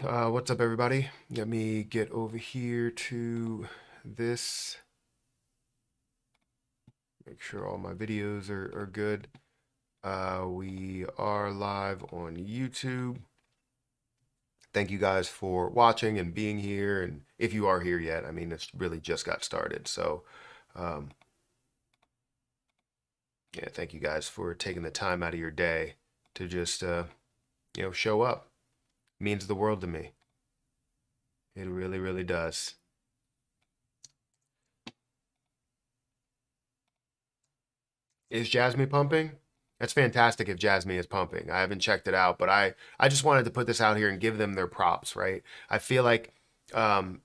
What's up, everybody? Let me get over here to this. Make sure all my videos are good. We are live on YouTube. Thank you guys for watching and being here. And if you are here yet, I mean, it's really just got started. So, um, yeah, thank you guys for taking the time out of your day to just, show up. It means the world to me. It really, really does. Is Jasmy pumping? That's fantastic if Jasmy is pumping. I haven't checked it out, but I just wanted to put this out here and give them their props, right? I feel like um,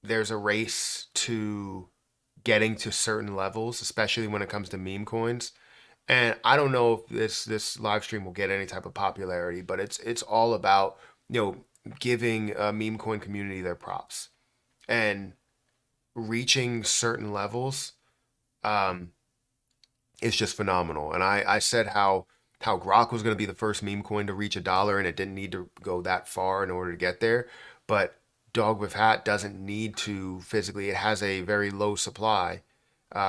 there's a race to getting to certain levels, especially when it comes to meme coins. And I don't know if this live stream will get any type of popularity, but it's all about, giving a meme coin community their props and reaching certain levels. Um, is just phenomenal. And I said how Grok was going to be the first meme coin to reach $1, and it didn't need to go that far in order to get there. But Dog with Hat doesn't need to physically. It has a very low supply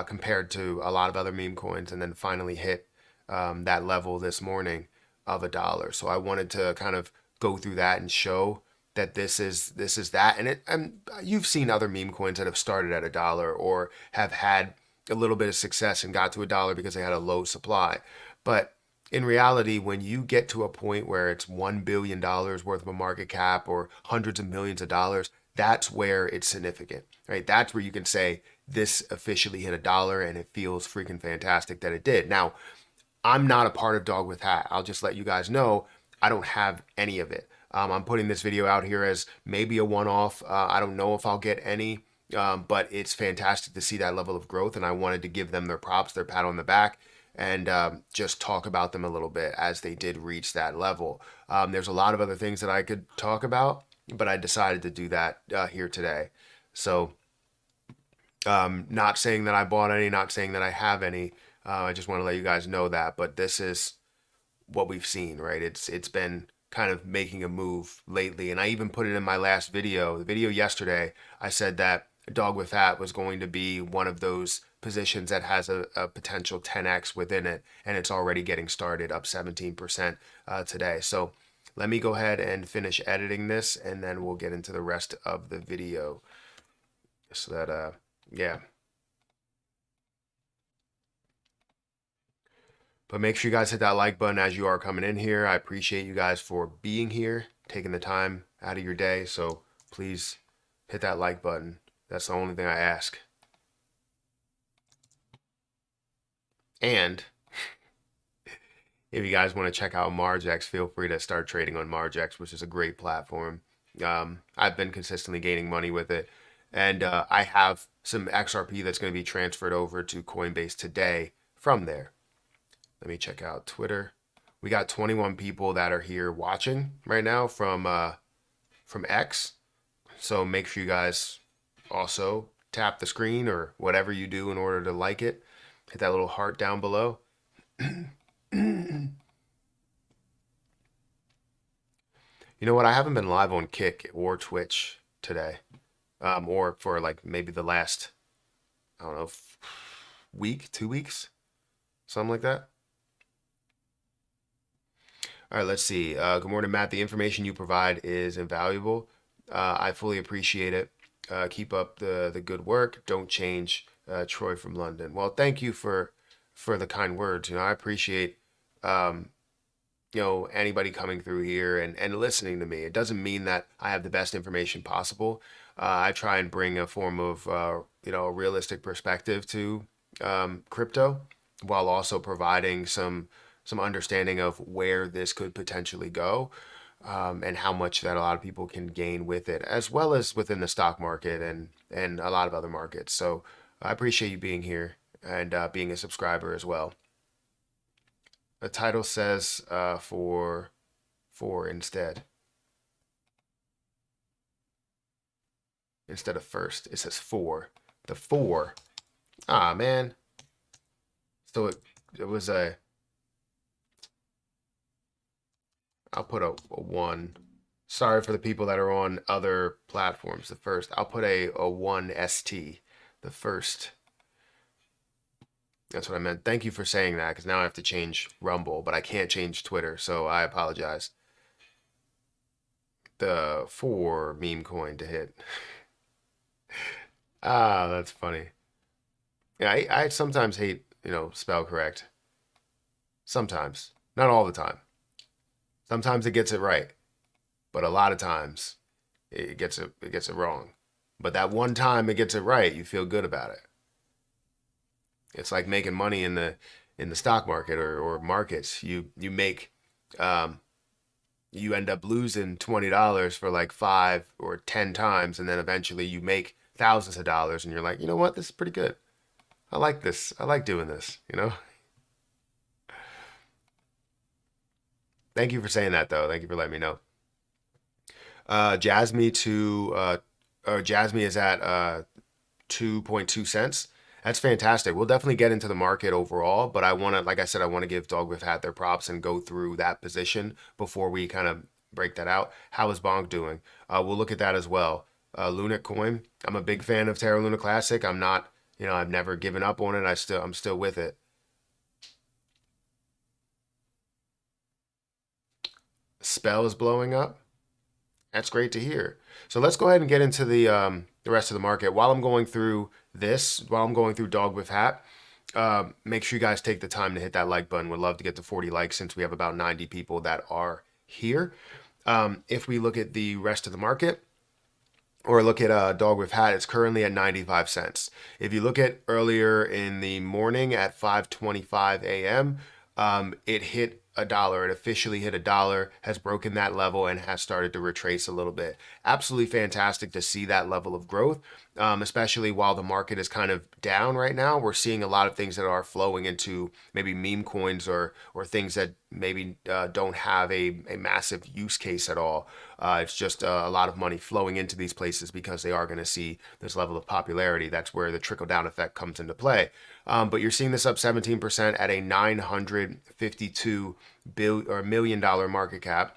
compared to a lot of other meme coins, and then finally hit that level this morning of $1. So I wanted to kind of go through that and show that this is that. And you've seen other meme coins that have started at $1 or have had a little bit of success and got to $1 because they had a low supply. But in reality, when you get to a point where it's $1 billion worth of a market cap or hundreds of millions of dollars, that's where it's significant, right? That's where you can say this officially hit $1 and it feels freaking fantastic that it did. Now, I'm not a part of Dog with Hat. I'll just let you guys know I don't have any of it. I'm putting this video out here as maybe a one-off. I don't know if I'll get any, but it's fantastic to see that level of growth, and I wanted to give them their props, their pat on the back, and just talk about them a little bit as they did reach that level. There's a lot of other things that I could talk about, but I decided to do that here today. So, not saying that I bought any, not saying that I have any. I just want to let you guys know that, but this is what we've seen, right? It's been kind of making a move lately, and I even put it in my last video, the video yesterday. I said that Dog with That was going to be one of those positions that has a potential 10x within it, and it's already getting started, up 17% today. So let me go ahead and finish editing this, and then we'll get into the rest of the video. So that, yeah. But make sure you guys hit that like button as you are coming in here. I appreciate you guys for being here, taking the time out of your day. So please hit that like button. That's the only thing I ask. And if you guys want to check out Margex, feel free to start trading on Margex, which is a great platform. I've been consistently gaining money with it. And I have some XRP that's going to be transferred over to Coinbase today from there. Let me check out Twitter. We got 21 people that are here watching right now from X. So make sure you guys also tap the screen or whatever you do in order to like it. Hit that little heart down below. You know what? I haven't been live on Kick or Twitch today, or for like maybe the last, I don't know, week, 2 weeks, something like that. All right, let's see. Good morning, Matt. The information you provide is invaluable. I fully appreciate it. Keep up the good work. Don't change, Troy from London. Well, thank you for the kind words. I appreciate anybody coming through here and listening to me. It doesn't mean that I have the best information possible. I try and bring a form of a realistic perspective to crypto, while also providing some understanding of where this could potentially go, and how much that a lot of people can gain with it, as well as within the stock market and a lot of other markets. So I appreciate you being here and being a subscriber as well. The title says for instead of first. It says for. The four. Ah, man. So it was I'll put a one Sorry for the people that are on other platforms. The first, I'll put a 1ST. The first. That's what I meant. Thank you for saying that, because now I have to change Rumble, but I can't change Twitter, so I apologize. The 4 meme coin to hit. Ah, that's funny. Yeah, I sometimes hate, spell correct. Sometimes. Not all the time. Sometimes it gets it right, but a lot of times it gets it wrong. But that one time it gets it right, you feel good about it. It's like making money in the stock market or markets. Um, you end up losing $20 for like 5 or 10 times, and then eventually you make thousands of dollars, and you're like, you know what, this is pretty good. I like this. I like doing this. Thank you for saying that, though. Thank you for letting me know. Jasmy Jasmy is at 2.2 cents. That's fantastic. We'll definitely get into the market overall, but I want to, like I said, I want to give Dog with Hat their props and go through that position before we kind of break that out. How is Bonk doing? We'll look at that as well. Luna Coin. I'm a big fan of Terra Luna Classic. I'm not, I've never given up on it. I'm still with it. Spell is blowing up. That's great to hear. So let's go ahead and get into the rest of the market. While I'm going through Dog with Hat, make sure you guys take the time to hit that like button. We'd love to get to 40 likes since we have about 90 people that are here. If we look at the rest of the market, or look at Dog with Hat, it's currently at 95 cents. If you look at earlier in the morning at 5:25 a.m., it hit a dollar. It officially hit a dollar, has broken that level, and has started to retrace a little bit. Absolutely fantastic to see that level of growth, especially while the market is kind of down right now. We're seeing a lot of things that are flowing into maybe meme coins or things that maybe don't have a massive use case at all. It's just a lot of money flowing into these places because they are going to see this level of popularity. That's where the trickle down effect comes into play. But you're seeing this up 17% at a 952 million dollar market cap,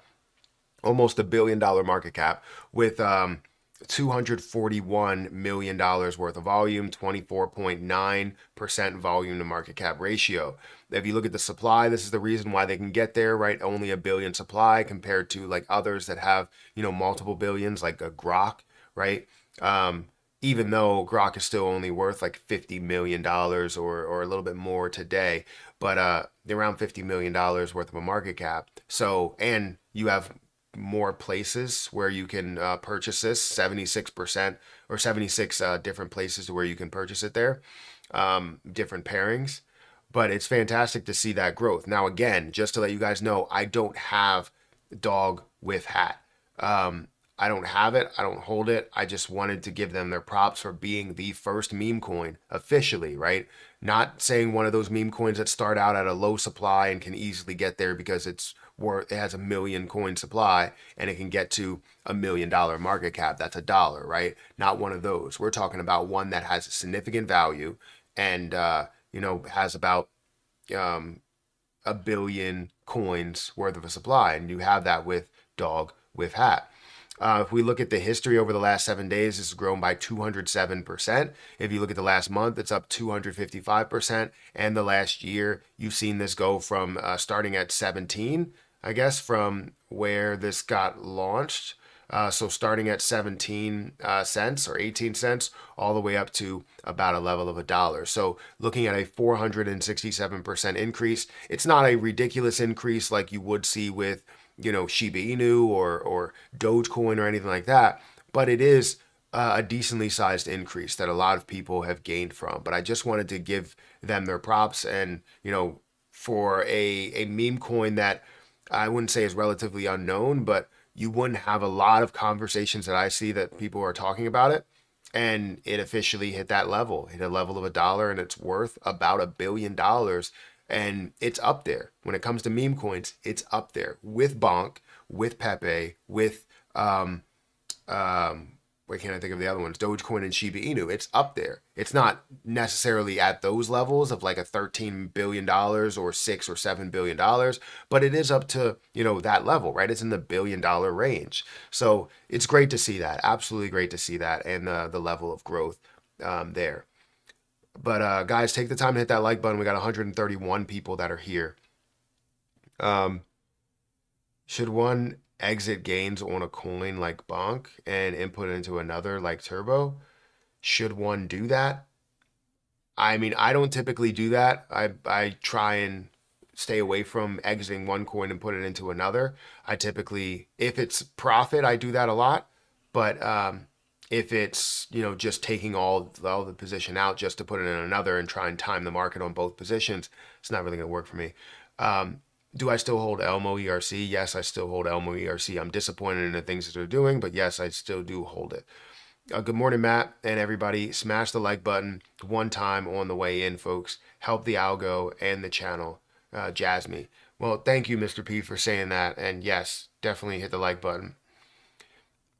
almost $1 billion market cap, with $241 million worth of volume, 24.9% volume to market cap ratio. If you look at the supply, this is the reason why they can get there, right? Only a billion supply compared to like others that have, multiple billions, like a Grok, right? Even though Grok is still only worth like $50 million or a little bit more today, but they're around $50 million worth of a market cap. So, and you have more places where you can purchase this, 76% or 76 different places where you can purchase it there, different pairings. But it's fantastic to see that growth. Now, again, just to let you guys know, I don't have Dog with Hat. I don't have it. I don't hold it. I just wanted to give them their props for being the first meme coin officially, right? Not saying one of those meme coins that start out at a low supply and can easily get there because it has a million coin supply and it can get to $1 million market cap. That's a dollar, right? Not one of those. We're talking about one that has a significant value and has about a billion coins worth of a supply, and you have that with Dog with Hat. If we look at the history over the last 7 days, it's grown by 207%. If you look at the last month, it's up 255%. And the last year, you've seen this go from starting at 17, I guess, from where this got launched. So starting at 17 cents or 18 cents, all the way up to about a level of a dollar. So looking at a 467% increase, it's not a ridiculous increase like you would see with Shiba Inu or Dogecoin or anything like that, but it is a decently sized increase that a lot of people have gained from. But I just wanted to give them their props, and for a meme coin that I wouldn't say is relatively unknown, but you wouldn't have a lot of conversations that I see that people are talking about it. And it officially hit that level, hit a level of a dollar, and it's worth about $1 billion. And it's up there. When it comes to meme coins, it's up there with Bonk, with Pepe, with why can't I think of the other ones? Dogecoin and Shiba Inu. It's up there. It's not necessarily at those levels of like a $13 billion or $6 or $7 billion, but it is up to, that level, right? It's in the $1 billion range. So it's great to see that. Absolutely great to see that, and the level of growth there. But guys, take the time to hit that like button. We got 131 people that are here. Should one exit gains on a coin like Bonk and input into another like Turbo? Should one do that? I mean, I don't typically do that. I try and stay away from exiting one coin and put it into another. I typically, if it's profit, I do that a lot. But if it's, just taking all the position out just to put it in another and try and time the market on both positions, it's not really going to work for me. Do I still hold Elmo ERC? Yes, I still hold Elmo ERC. I'm disappointed in the things that they're doing, but yes, I still do hold it. Good morning, Matt, and everybody. Smash the like button one time on the way in, folks. Help the algo and the channel. Jasmy. Well, thank you, Mr. P, for saying that. And yes, definitely hit the like button.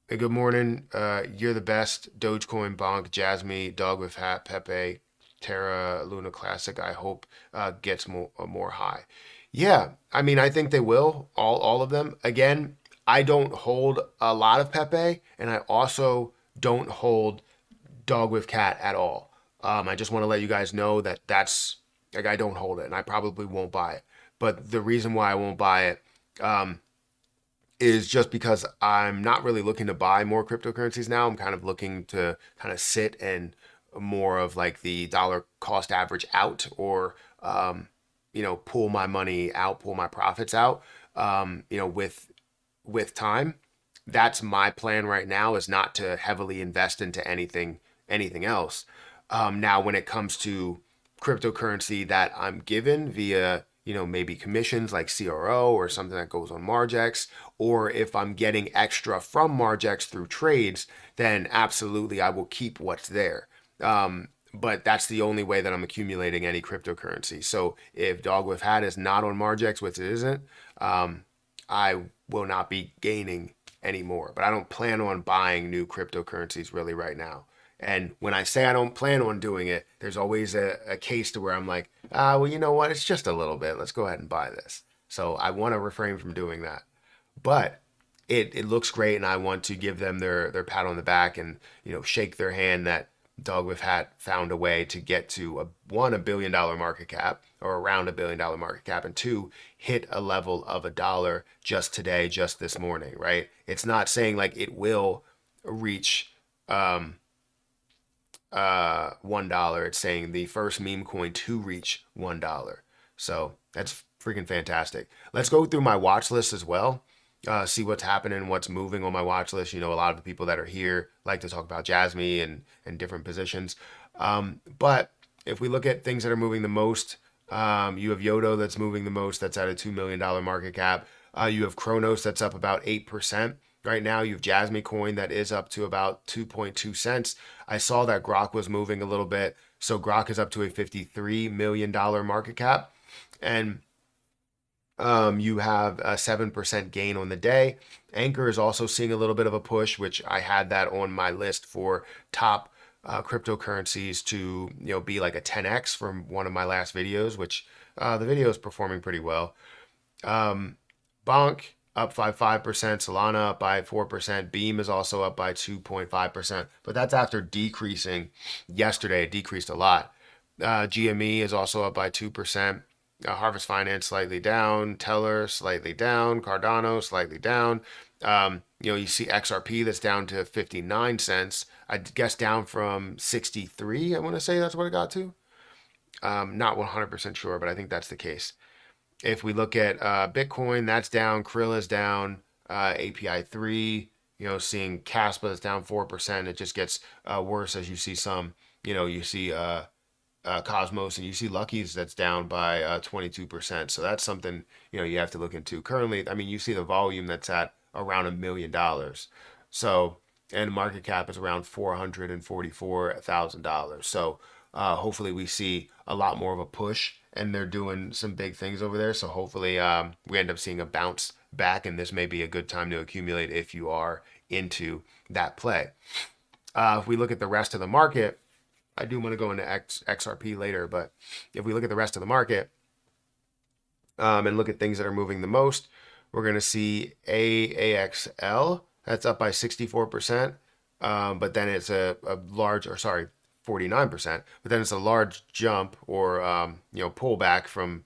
Good morning. You're the best. Dogecoin, Bonk, Jasmy, Dog with Hat, Pepe, Terra, Luna Classic. I hope gets more high. Yeah, I mean, I think they will, all of them. Again, I don't hold a lot of Pepe, and I also don't hold Dog with Cat at all. I just want to let you guys know that that's, like, I don't hold it, and I probably won't buy it. But the reason why I won't buy it is just because I'm not really looking to buy more cryptocurrencies now. I'm kind of looking to kind of sit and more of like the dollar cost average out, or pull my money out, pull my profits out, with time. That's my plan right now, is not to heavily invest into anything else. Now, when it comes to cryptocurrency that I'm given via, maybe commissions like CRO or something that goes on Margex, or if I'm getting extra from Margex through trades, then absolutely I will keep what's there. But that's the only way that I'm accumulating any cryptocurrency. So if Dog with Hat is not on Margex, which it isn't, I will not be gaining anymore. But I don't plan on buying new cryptocurrencies really right now. And when I say I don't plan on doing it, there's always a case to where I'm like, well, you know what? It's just a little bit. Let's go ahead and buy this. So I want to refrain from doing that. But it looks great, and I want to give them their pat on the back and, shake their hand that Dog with Hat found a way to get to $1 billion market cap, or around $1 billion market cap, and 2, hit a level of $1 just today, just this morning, right? It's not saying like it will reach $1. It's saying the first meme coin to reach $1. So that's freaking fantastic. Let's go through my watch list as well. See what's happening, what's moving on my watch list. A lot of the people that are here like to talk about Jasmy and different positions. But if we look at things that are moving the most, you have Yodo that's moving the most. That's at a $2 million market cap. You have Kronos that's up about 8%. Right now, you have Jasmy coin that is up to about 2.2 cents. I saw that Grok was moving a little bit. So Grok is up to a $53 million market cap. And you have a 7% gain on the day. Anchor is also seeing a little bit of a push, which I had that on my list for top cryptocurrencies to be like a 10x from one of my last videos, which the video is performing pretty well. Bonk up by 5%, Solana up by 4%, Beam is also up by 2.5%, but that's after decreasing yesterday. It decreased a lot. GME is also up by 2%. Harvest Finance slightly down, Teller slightly down, Cardano slightly down. You see XRP that's down to 59 cents. I guess down from 63. I want to say that's what it got to. Not 100% sure, but I think that's the case. If we look at Bitcoin, that's down. Krill is down. API 3, seeing Casper is down 4%. It just gets worse as you see some, you see Cosmos, and you see Lucky's that's down by 22%. So that's something you have to look into. Currently, I mean, you see the volume that's at around $1 million. So, and market cap is around $444,000. So hopefully we see a lot more of a push, and they're doing some big things over there. So hopefully we end up seeing a bounce back, and this may be a good time to accumulate if you are into that play. If we look at the rest of the market, I do want to go into XRP later, but if we look at the rest of the market and look at things that are moving the most, we're going to see AAXL, that's up by 64%, but then it's a large, or sorry, 49%, but then it's a large jump or, pullback from,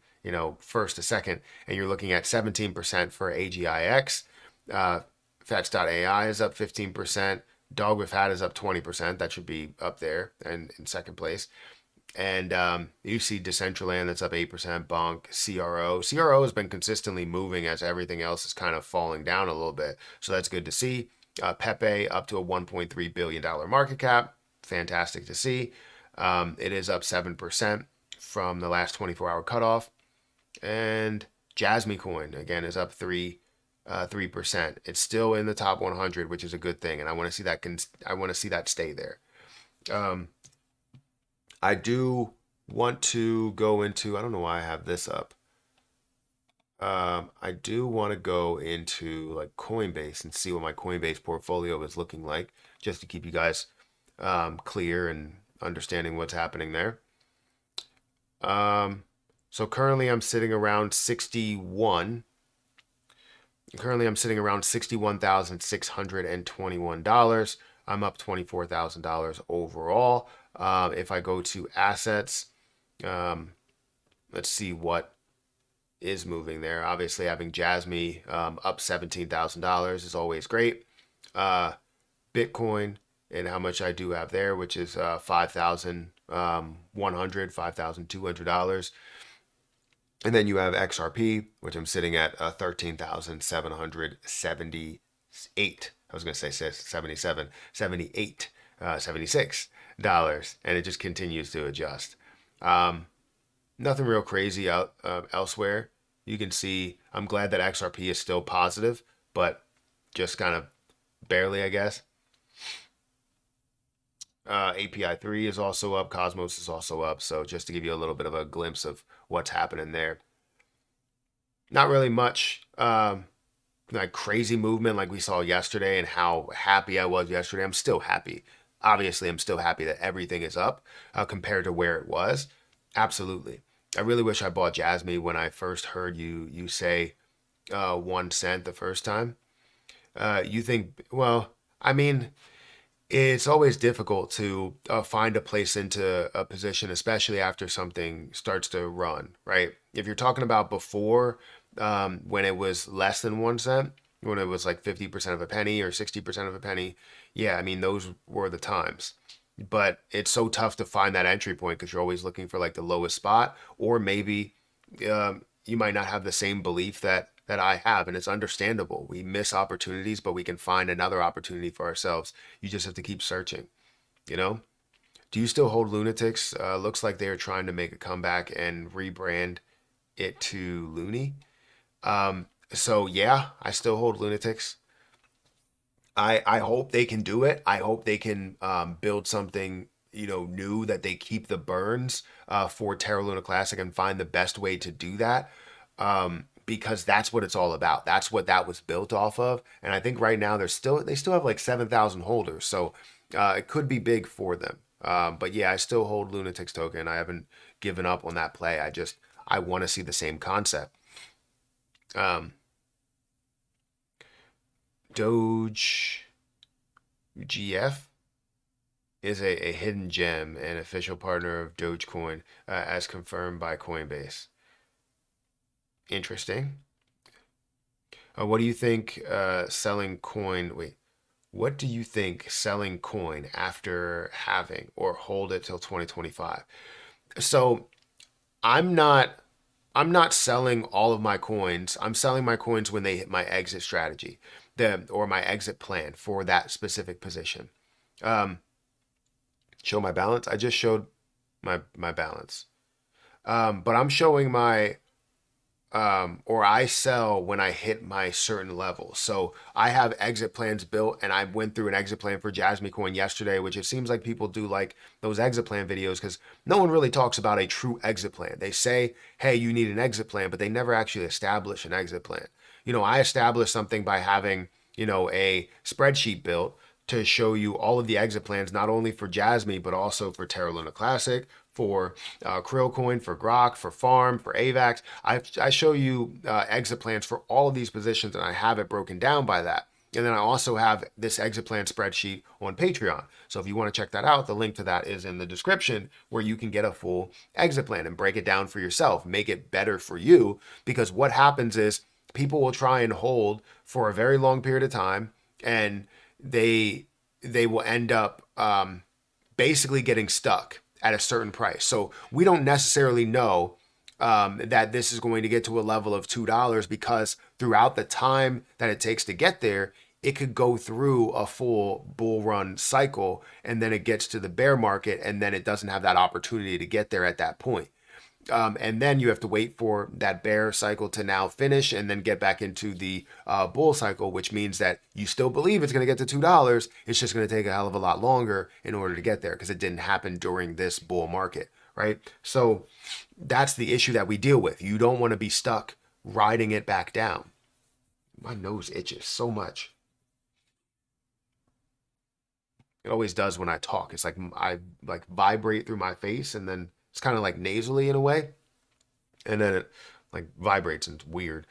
first to second, and you're looking at 17% for AGIX. Fetch.ai is up 15%. Dog with Hat is up 20%. That should be up there and in second place. And you see Decentraland that's up 8%. Bonk, CRO has been consistently moving as everything else is kind of falling down a little bit. So that's good to see. Pepe up to a $1.3 billion market cap. Fantastic to see. It is up 7% from the last 24-hour cutoff. And Jasmy coin, again, is up 3%. It's still in the top 100, which is a good thing, and I want to see that. I want to see that stay there. I do want to go into. I don't know why I have this up. I do want to go into like Coinbase and see what my Coinbase portfolio is looking like, just to keep you guys clear and understanding what's happening there. So currently I'm sitting around 61. Currently, I'm sitting around $61,621. I'm up $24,000 overall. If I go to assets, let's see what is moving there. Obviously, having Jasmy up $17,000 is always great. Bitcoin and how much I do have there, which is $5,200. And then you have XRP, which I'm sitting at 13,778. I was going to say 77, 78, $76. And it just continues to adjust. Nothing real crazy out elsewhere. You can see, I'm glad that XRP is still positive, but just kind of barely, I guess. API 3 is also up. Cosmos is also up. So just to give you a little bit of a glimpse of what's happening there. Not really much like crazy movement like we saw yesterday, and how happy I was yesterday. I'm still happy. Obviously, I'm still happy that everything is up compared to where it was. Absolutely. I really wish I bought Jasmy when I first heard you say 1 cent the first time. You think, well, I mean, it's always difficult to find a place into a position, especially after something starts to run, right? If you're talking about before, when it was less than 1 cent, when it was like 50% of a penny or 60% of a penny, yeah, I mean, those were the times. But it's so tough to find that entry point because you're always looking for like the lowest spot, or maybe you might not have the same belief that I have, and it's understandable. We miss opportunities, but we can find another opportunity for ourselves. You just have to keep searching, you know? Do you still hold Lunatics? Looks like they are trying to make a comeback and rebrand it to Looney. So yeah, I still hold Lunatics. I hope they can do it. I hope they can build something, new, that they keep the burns for Terra Luna Classic and find the best way to do that. Because that's what it's all about. That's what that was built off of. And I think right now they still have like 7,000 holders. So it could be big for them. But yeah, I still hold Lunatics token. I haven't given up on that play. I want to see the same concept. Doge GF is a hidden gem and official partner of Dogecoin, as confirmed by Coinbase. Interesting. What do you think selling coin? Wait, what do you think selling coin after halving, or hold it till 2025? So I'm not selling all of my coins. I'm selling my coins when they hit my exit strategy, or my exit plan for that specific position. Show my balance. I just showed my balance. But I'm showing my or I sell when I hit my certain level. So I have exit plans built, and I went through an exit plan for Jasmy Coin yesterday, which it seems like people do like those exit plan videos because no one really talks about a true exit plan. They say, hey, you need an exit plan, but they never actually establish an exit plan. I established something by having, a spreadsheet built to show you all of the exit plans, not only for Jasmy, but also for Terra Luna Classic, for Krill Coin, for Grok, for Farm, for AVAX. I show you exit plans for all of these positions, and I have it broken down by that. And then I also have this exit plan spreadsheet on Patreon. So if you want to check that out, the link to that is in the description, where you can get a full exit plan and break it down for yourself, make it better for you. Because what happens is people will try and hold for a very long period of time, and they will end up basically getting stuck at a certain price. So we don't necessarily know that this is going to get to a level of $2, because throughout the time that it takes to get there, it could go through a full bull run cycle, and then it gets to the bear market, and then it doesn't have that opportunity to get there at that point. And then you have to wait for that bear cycle to now finish and then get back into the bull cycle, which means that you still believe it's going to get to $2. It's just going to take a hell of a lot longer in order to get there, because it didn't happen during this bull market, right? So that's the issue that we deal with. You don't want to be stuck riding it back down. My nose itches so much. It always does when I talk. It's like I like vibrate through my face, and then it's kind of like nasally in a way, and then it like vibrates, and it's weird.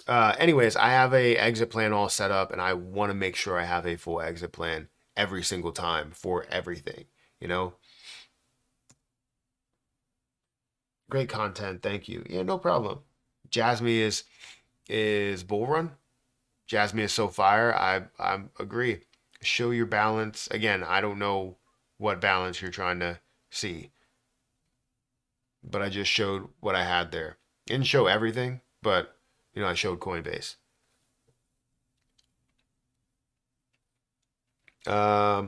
Anyways, I have a exit plan all set up, and I want to make sure I have a full exit plan every single time for everything, you know? Great content. Thank you. Yeah, no problem. Jasmy is bull run. Jasmy is so fire. I agree. Show your balance. Again, I don't know what balance you're trying to see, but I just showed what I had there. Didn't show everything, but I showed Coinbase. Yeah,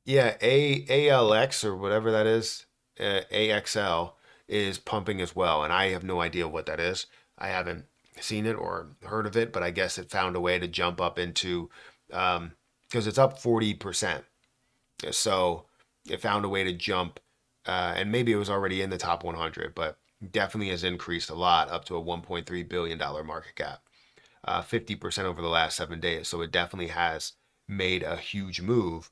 ALX or whatever that is, AXL is pumping as well, and I have no idea what that is. I haven't seen it or heard of it, but I guess it found a way to jump up into, because it's up 40%. So it found a way to jump, and maybe it was already in the top 100, but definitely has increased a lot, up to a $1.3 billion market cap, 50% over the last 7 days. So it definitely has made a huge move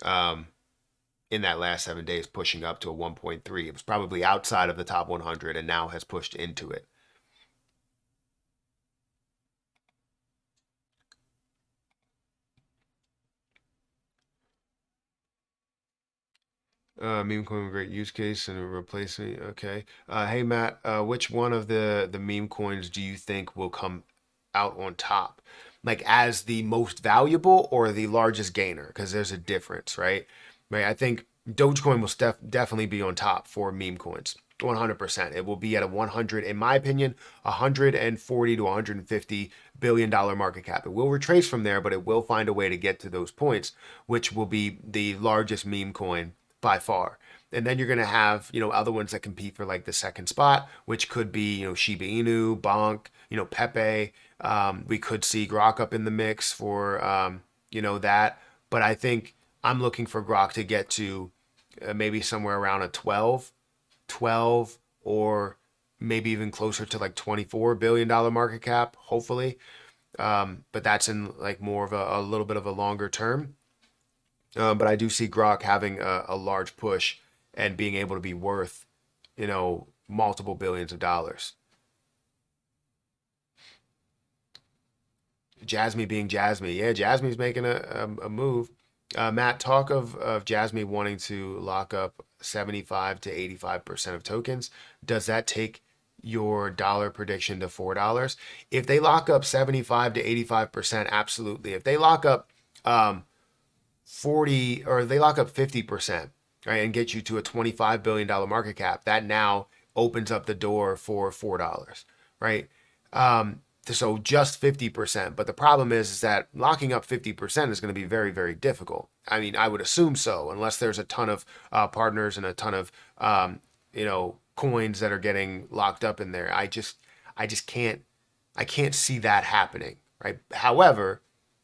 in that last 7 days, pushing up to a 1.3. It was probably outside of the top 100 and now has pushed into it. Meme coin, great use case and replacing. Okay. Hey Matt, which one of the meme coins do you think will come out on top, like as the most valuable or the largest gainer? Because there's a difference, right? Right. I think Dogecoin will definitely be on top for meme coins. 100%. It will be at a 100, in my opinion, 140 to 150 billion dollar market cap. It will retrace from there, but it will find a way to get to those points, which will be the largest meme coin by far. And then you're going to have, other ones that compete for like the second spot, which could be, Shiba Inu, Bonk, Pepe. We could see Grok up in the mix for, that. But I think I'm looking for Grok to get to maybe somewhere around a 12, or maybe even closer to like $24 billion market cap, hopefully. But that's in like more of a little bit of a longer term. But I do see Grok having a large push and being able to be worth, multiple billions of dollars. Jasmy being Jasmy. Yeah, Jasmy's making a move. Matt, talk of Jasmy wanting to lock up 75 to 85% of tokens. Does that take your dollar prediction to $4? If they lock up 75 to 85%, absolutely. If they lock up 40, or they lock up 50%, right, and get you to a $25 billion market cap, that now opens up the door for $4, right? So just 50%. But the problem is that locking up 50% is going to be very, very difficult. I mean, I would assume so, unless there's a ton of partners and a ton of, coins that are getting locked up in there. I just can't see that happening, right? However,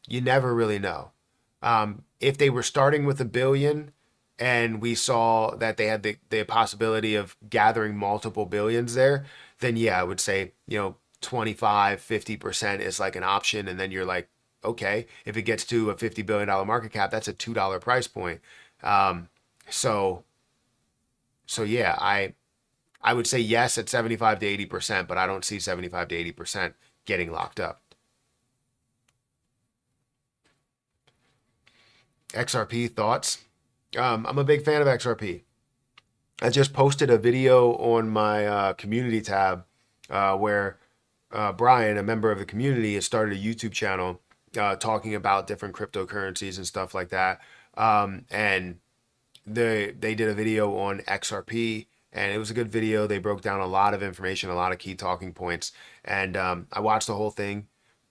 you never really know. If they were starting with 1 billion and we saw that they had the possibility of gathering multiple billions there, then yeah, I would say, 25, 50% is like an option. And then you're like, okay, if it gets to a $50 billion market cap, that's a $2 price point. Um, so, so yeah, I would say yes at 75 to 80%, but I don't see 75 to 80% getting locked up. XRP thoughts? I'm a big fan of XRP. I just posted a video on my community tab where Brian, a member of the community, has started a YouTube channel talking about different cryptocurrencies and stuff like that. And they did a video on XRP, and it was a good video. They broke down a lot of information, a lot of key talking points, and I watched the whole thing,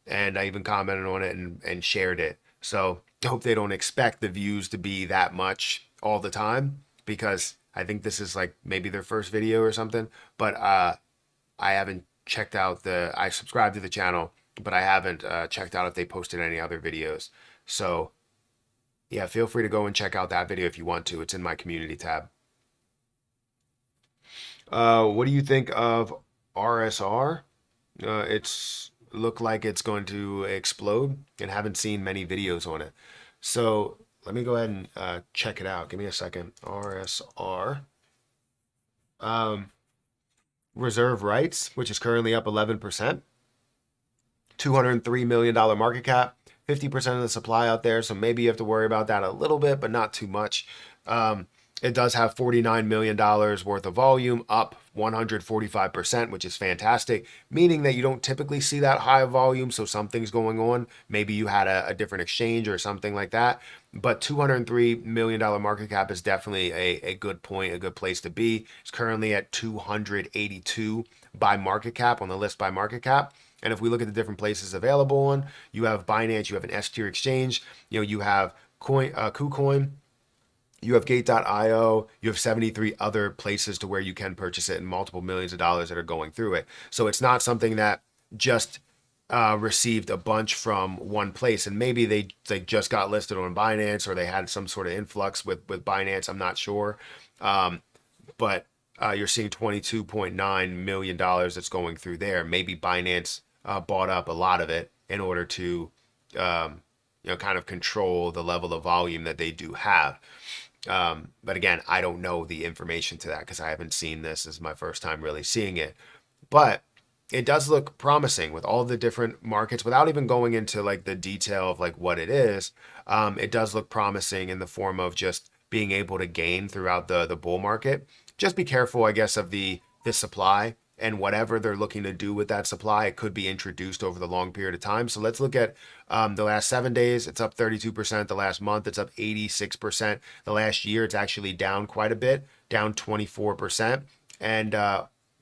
and I even commented on it and shared it. So I hope they don't expect the views to be that much all the time, because I think this is like maybe their first video or something. But I haven't checked out I subscribed to the channel, but I haven't checked out if they posted any other videos. So yeah, feel free to go and check out that video if you want to. It's in my community tab. What do you think of RSR? It's looked like it's going to explode, and haven't seen many videos on it. So let me go ahead and check it out. Give me a second. RSR. Reserve Rights, which is currently up 11%. $203 million market cap. 50% of the supply out there, so maybe you have to worry about that a little bit, but not too much. It does have $49 million worth of volume, up 145%, which is fantastic, meaning that you don't typically see that high of volume, so something's going on. Maybe you had a different exchange or something like that, but $203 million market cap is definitely a good point, a good place to be. It's currently at 282 by market cap, on the list by market cap. And if we look at the different places available on, you have Binance, you have an S-tier exchange, you have KuCoin, you have Gate.io, you have 73 other places to where you can purchase it, and multiple millions of dollars that are going through it. So it's not something that just received a bunch from one place, and maybe they just got listed on Binance, or they had some sort of influx with Binance. I'm not sure, but you're seeing $22.9 million that's going through there. Maybe Binance bought up a lot of it in order to kind of control the level of volume that they do have. But again, I don't know the information to that because I haven't seen this. This is my first time really seeing it. But it does look promising with all the different markets, without even going into like the detail of like what it is. It does look promising in the form of just being able to gain throughout the bull market. Just be careful, I guess, of the supply, and whatever they're looking to do with that supply, it could be introduced over the long period of time. So let's look at the last 7 days. It's up 32%. The last month, it's up 86%. The last year, it's actually down quite a bit, down 24%. And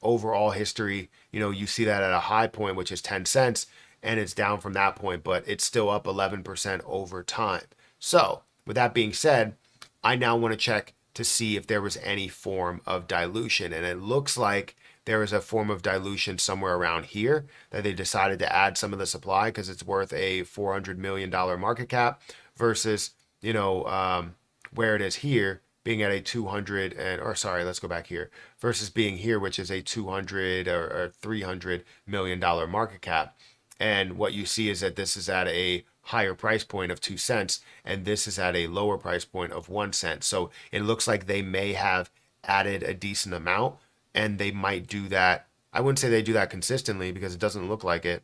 overall history, you see that at a high point, which is 10 cents, and it's down from that point, but it's still up 11% over time. So with that being said, I now want to check to see if there was any form of dilution. And it looks like there is a form of dilution somewhere around here, that they decided to add some of the supply because it's worth a $400 million market cap versus, where it is here being at a 200 let's go back here, versus being here, which is a 200 or $300 million market cap. And what you see is that this is at a higher price point of 2 cents, and this is at a lower price point of 1 cent. So it looks like they may have added a decent amount, and they might do that. I wouldn't say they do that consistently because it doesn't look like it,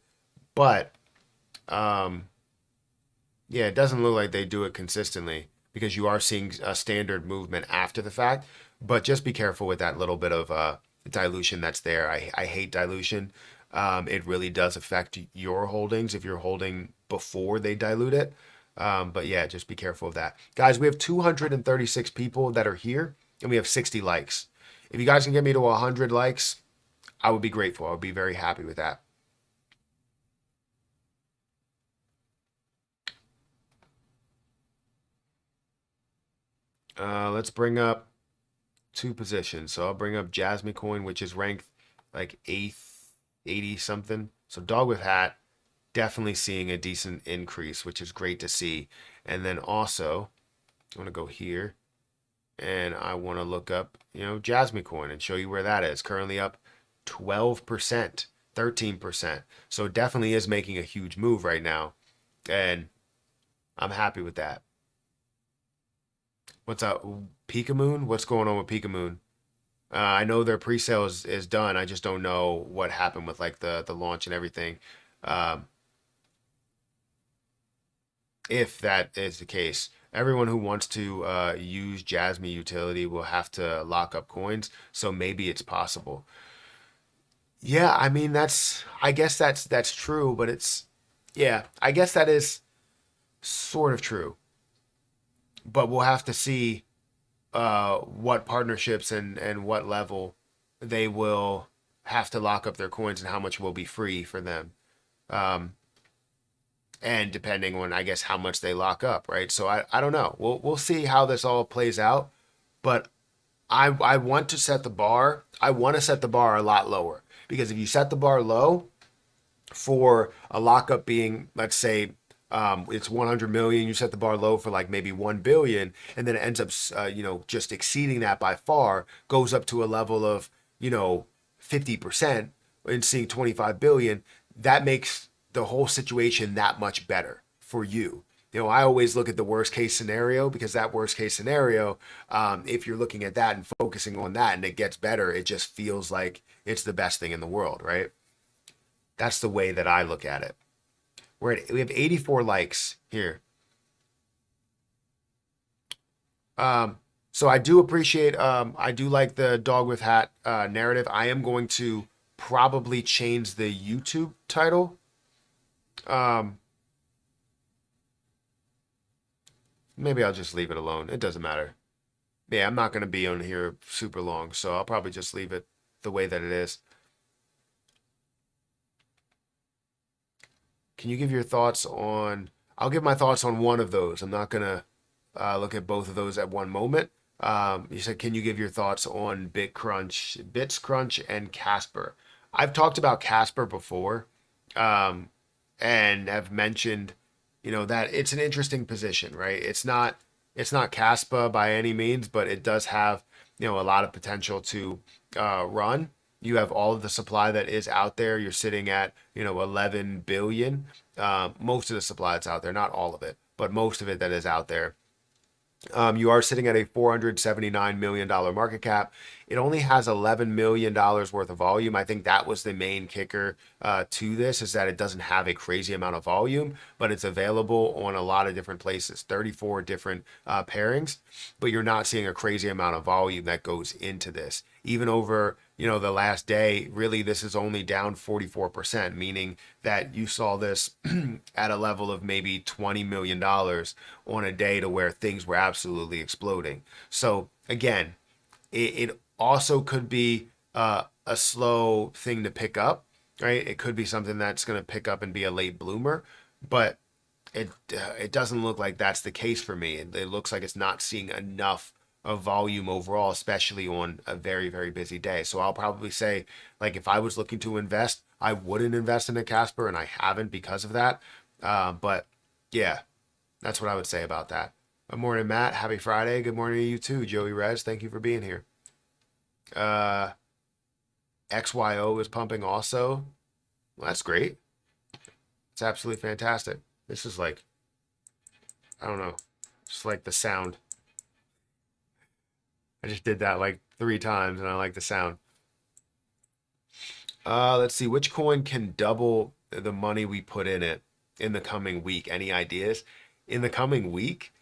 but it doesn't look like they do it consistently because you are seeing a standard movement after the fact. But just be careful with that little bit of dilution that's there. I hate dilution. It really does affect your holdings if you're holding before they dilute it. But yeah, just be careful of that. Guys, we have 236 people that are here, and we have 60 likes. If you guys can get me to 100 likes, I would be grateful. I would be very happy with that. Let's bring up two positions. So I'll bring up Jasmy coin, which is ranked like 8th, 80 something. So dog with hat, definitely seeing a decent increase, which is great to see. And then also, I want to go here, and I want to look up, Jasmy coin and show you where that is. Currently up 12%, 13%. So it definitely is making a huge move right now. And I'm happy with that. What's up, Pika Moon? What's going on with Pika Moon? I know their pre-sale is done. I just don't know what happened with like the launch and everything. Um, if that is the case, everyone who wants to use Jasmy utility will have to lock up coins. So maybe it's possible. Yeah, I mean I guess that's true, but yeah, I guess that is sort of true. But we'll have to see what partnerships and what level they will have to lock up their coins and how much will be free for them. Um, and depending on, I guess, how much they lock up, right? So I don't know. We'll see how this all plays out. But I want to set the bar. I want to set the bar a lot lower because if you set the bar low for a lockup being, let's say, it's 100 million, you set the bar low for like maybe 1 billion, and then it ends up, just exceeding that by far, goes up to a level of, 50% and seeing 25 billion. That makes the whole situation that much better for you. I always look at the worst case scenario because that worst case scenario, if you're looking at that and focusing on that and it gets better, it just feels like it's the best thing in the world, right? That's the way that I look at it. We have 84 likes here. So I do appreciate, I do like the dog with hat narrative. I am going to probably change the YouTube title. Maybe I'll just leave it alone. It doesn't matter. Yeah, I'm not going to be on here super long, so I'll probably just leave it the way that it is. Can you give your thoughts on? I'll give my thoughts on one of those. I'm not going to look at both of those at one moment. You said, can you give your thoughts on BitsCrunch, and Casper? I've talked about Casper before, and have mentioned, that it's an interesting position, right? It's not Casper by any means, but it does have, a lot of potential to run. You have all of the supply that is out there. You're sitting at, 11 billion. Most of the supply that's out there, not all of it, but most of it that is out there. You are sitting at a $479 million market cap. It only has $11 million worth of volume. I think that was the main kicker to this, is that it doesn't have a crazy amount of volume, but it's available on a lot of different places, 34 different pairings, but you're not seeing a crazy amount of volume that goes into this. Even over, the last day, really, this is only down 44%, meaning that you saw this at a level of maybe $20 million on a day to where things were absolutely exploding. So again, it also could be a slow thing to pick up, right? It could be something that's going to pick up and be a late bloomer, but it doesn't look like that's the case for me. It looks like it's not seeing enough of volume overall, especially on a very, very busy day. So I'll probably say, like, if I was looking to invest, I wouldn't invest in a Casper, and I haven't because of that. But yeah, that's what I would say about that. Good morning, Matt. Happy Friday. Good morning to you too, Joey Rez. Thank you for being here. Uh, XYO is pumping also. Well, that's great. It's absolutely fantastic. This is like, I don't know, just like the sound. I just did that like 3 times and I like the sound. Let's see, which coin can double the money we put in it in the coming week? Any ideas? In the coming week?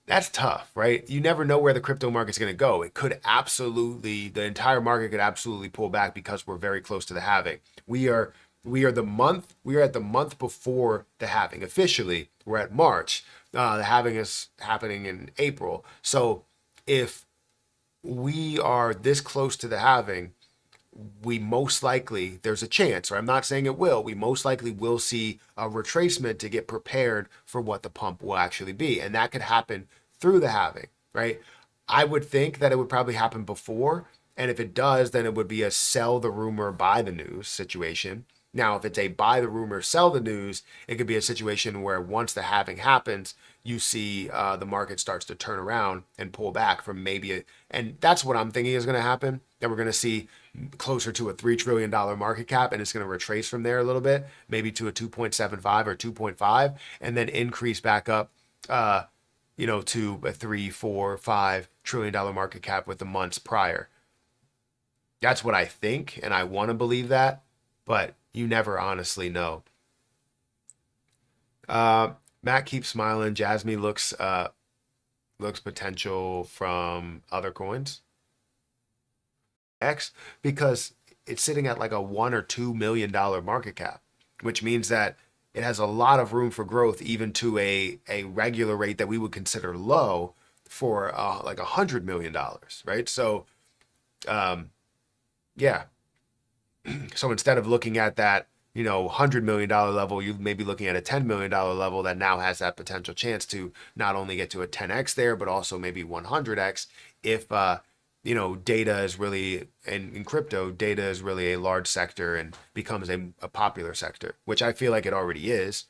That's tough, right? You never know where the crypto market's going to go. It could absolutely, the entire market could absolutely pull back because we're very close to the halving. We are at the month before the halving. Officially, we're at March. The halving is happening in April. So if we are this close to the halving, we most likely, there's a chance, or I'm not saying it will, we most likely will see a retracement to get prepared for what the pump will actually be. And that could happen through the halving, right? I would think that it would probably happen before. And if it does, then it would be a sell the rumor, buy the news situation. Now, if it's a buy the rumor, sell the news, it could be a situation where once the halving happens, you see the market starts to turn around and pull back from and that's what I'm thinking is going to happen. That we're going to see closer to a $3 trillion market cap, and it's going to retrace from there a little bit, maybe to a 2.75 or 2.5, and then increase back up, to a 3, 4, $5 trillion market cap with the months prior. That's what I think, and I want to believe that, but you never honestly know. Matt keeps smiling. Jasmy looks potential from other coins. X, because it's sitting at like a $1 or $2 million market cap, which means that it has a lot of room for growth, even to a regular rate that we would consider low for like $100 million, right? So, yeah. So instead of looking at that, $100 million level, you may be looking at a $10 million level that now has that potential chance to not only get to a 10x there, but also maybe 100x if, data is really, in crypto, data is really a large sector and becomes a popular sector, which I feel like it already is.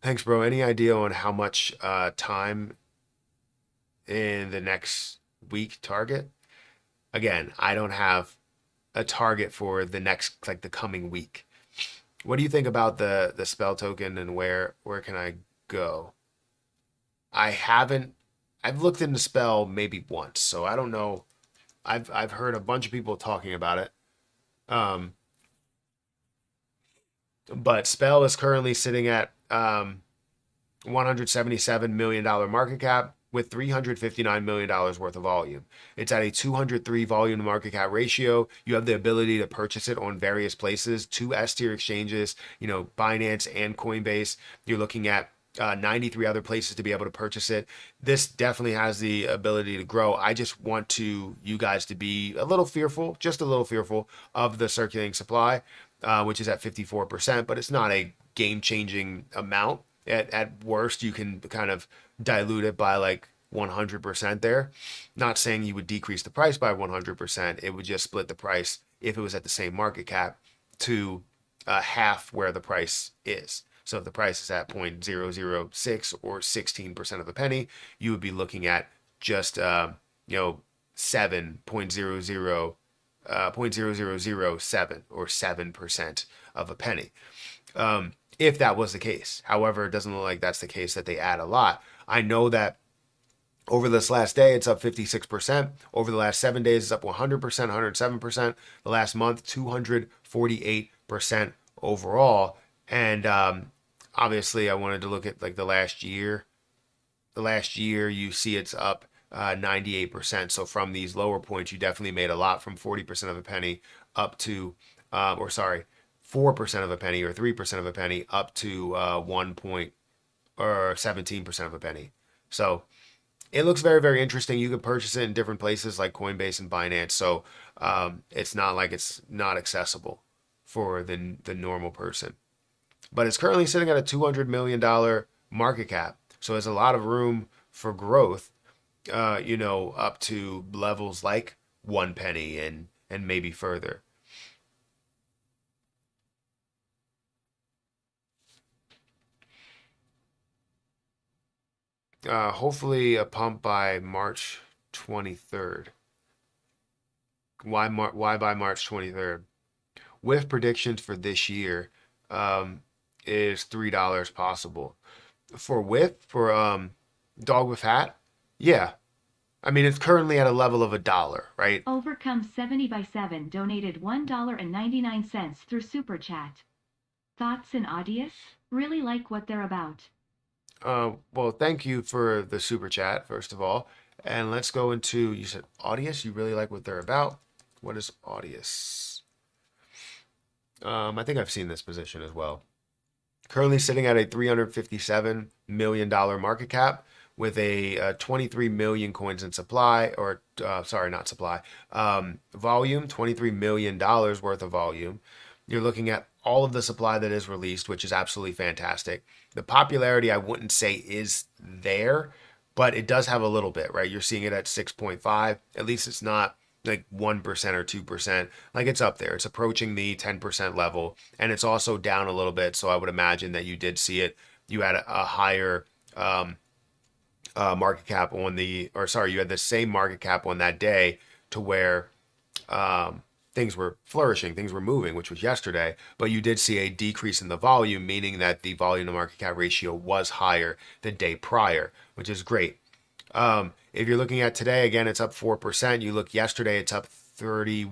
Thanks, bro. Any idea on how much time in the next week target? Again, I don't have a target for the next, like the coming week. What do you think about the spell token, and where can I go? I've looked into spell maybe once, so I don't know. I've heard a bunch of people talking about it. But spell is currently sitting at $177 million market cap with $359 million worth of volume. It's at a 203 volume to market cap ratio. You have the ability to purchase it on various places, 2 S-tier exchanges, Binance and Coinbase. You're looking at 93 other places to be able to purchase it. This definitely has the ability to grow. I just want you guys to be a little fearful, just a little fearful of the circulating supply, which is at 54%, but it's not a game-changing amount. At worst, you can kind of dilute it by like 100% there. Not saying you would decrease the price by 100%. It would just split the price if it was at the same market cap to half where the price is. So if the price is at 0.006 or 16% of a penny, you would be looking at just 0.0007 or 7% of a penny. If that was the case. However, it doesn't look like that's the case, that they add a lot. I know that over this last day, it's up 56%. Over the last 7 days, it's up 100%, 107%. The last month, 248% overall. And obviously, I wanted to look at like the last year. The last year, you see it's up 98%. So from these lower points, you definitely made a lot, from 40% of a penny up to, 4% of a penny or 3% of a penny up to 17% of a penny. So it looks very, very interesting. You can purchase it in different places like Coinbase and Binance. So it's not like it's not accessible for the normal person. But it's currently sitting at a $200 million market cap. So there's a lot of room for growth, up to levels like 1 penny and maybe further. Hopefully a pump by March 23rd. Why by March 23rd? With predictions for this year, is $3 possible. For dog with hat, yeah. I mean, it's currently at a level of $1, right? Overcome 70 by 7 donated $1.99 through Super Chat. Thoughts and Audius? Really like what they're about. Well, thank you for the super chat, first of all. And let's go into, you said Audius, you really like what they're about. What is Audius? I think I've seen this position as well. Currently sitting at a $357 million market cap with a 23 million coins in supply, or not supply, volume, $23 million worth of volume. You're looking at all of the supply that is released, which is absolutely fantastic. The popularity, I wouldn't say is there, but it does have a little bit, right? You're seeing it at 6.5. At least it's not, like 1% or 2%. Like it's up there. It's approaching the 10% level, and it's also down a little bit. So I would imagine that you did see it. You had a higher market cap on the, or sorry, you had the same market cap on that day to where things were flourishing, things were moving, which was yesterday, but you did see a decrease in the volume, meaning that the volume to market cap ratio was higher the day prior, which is great. If you're looking at today, again, it's up 4%. You look yesterday, it's up 31%,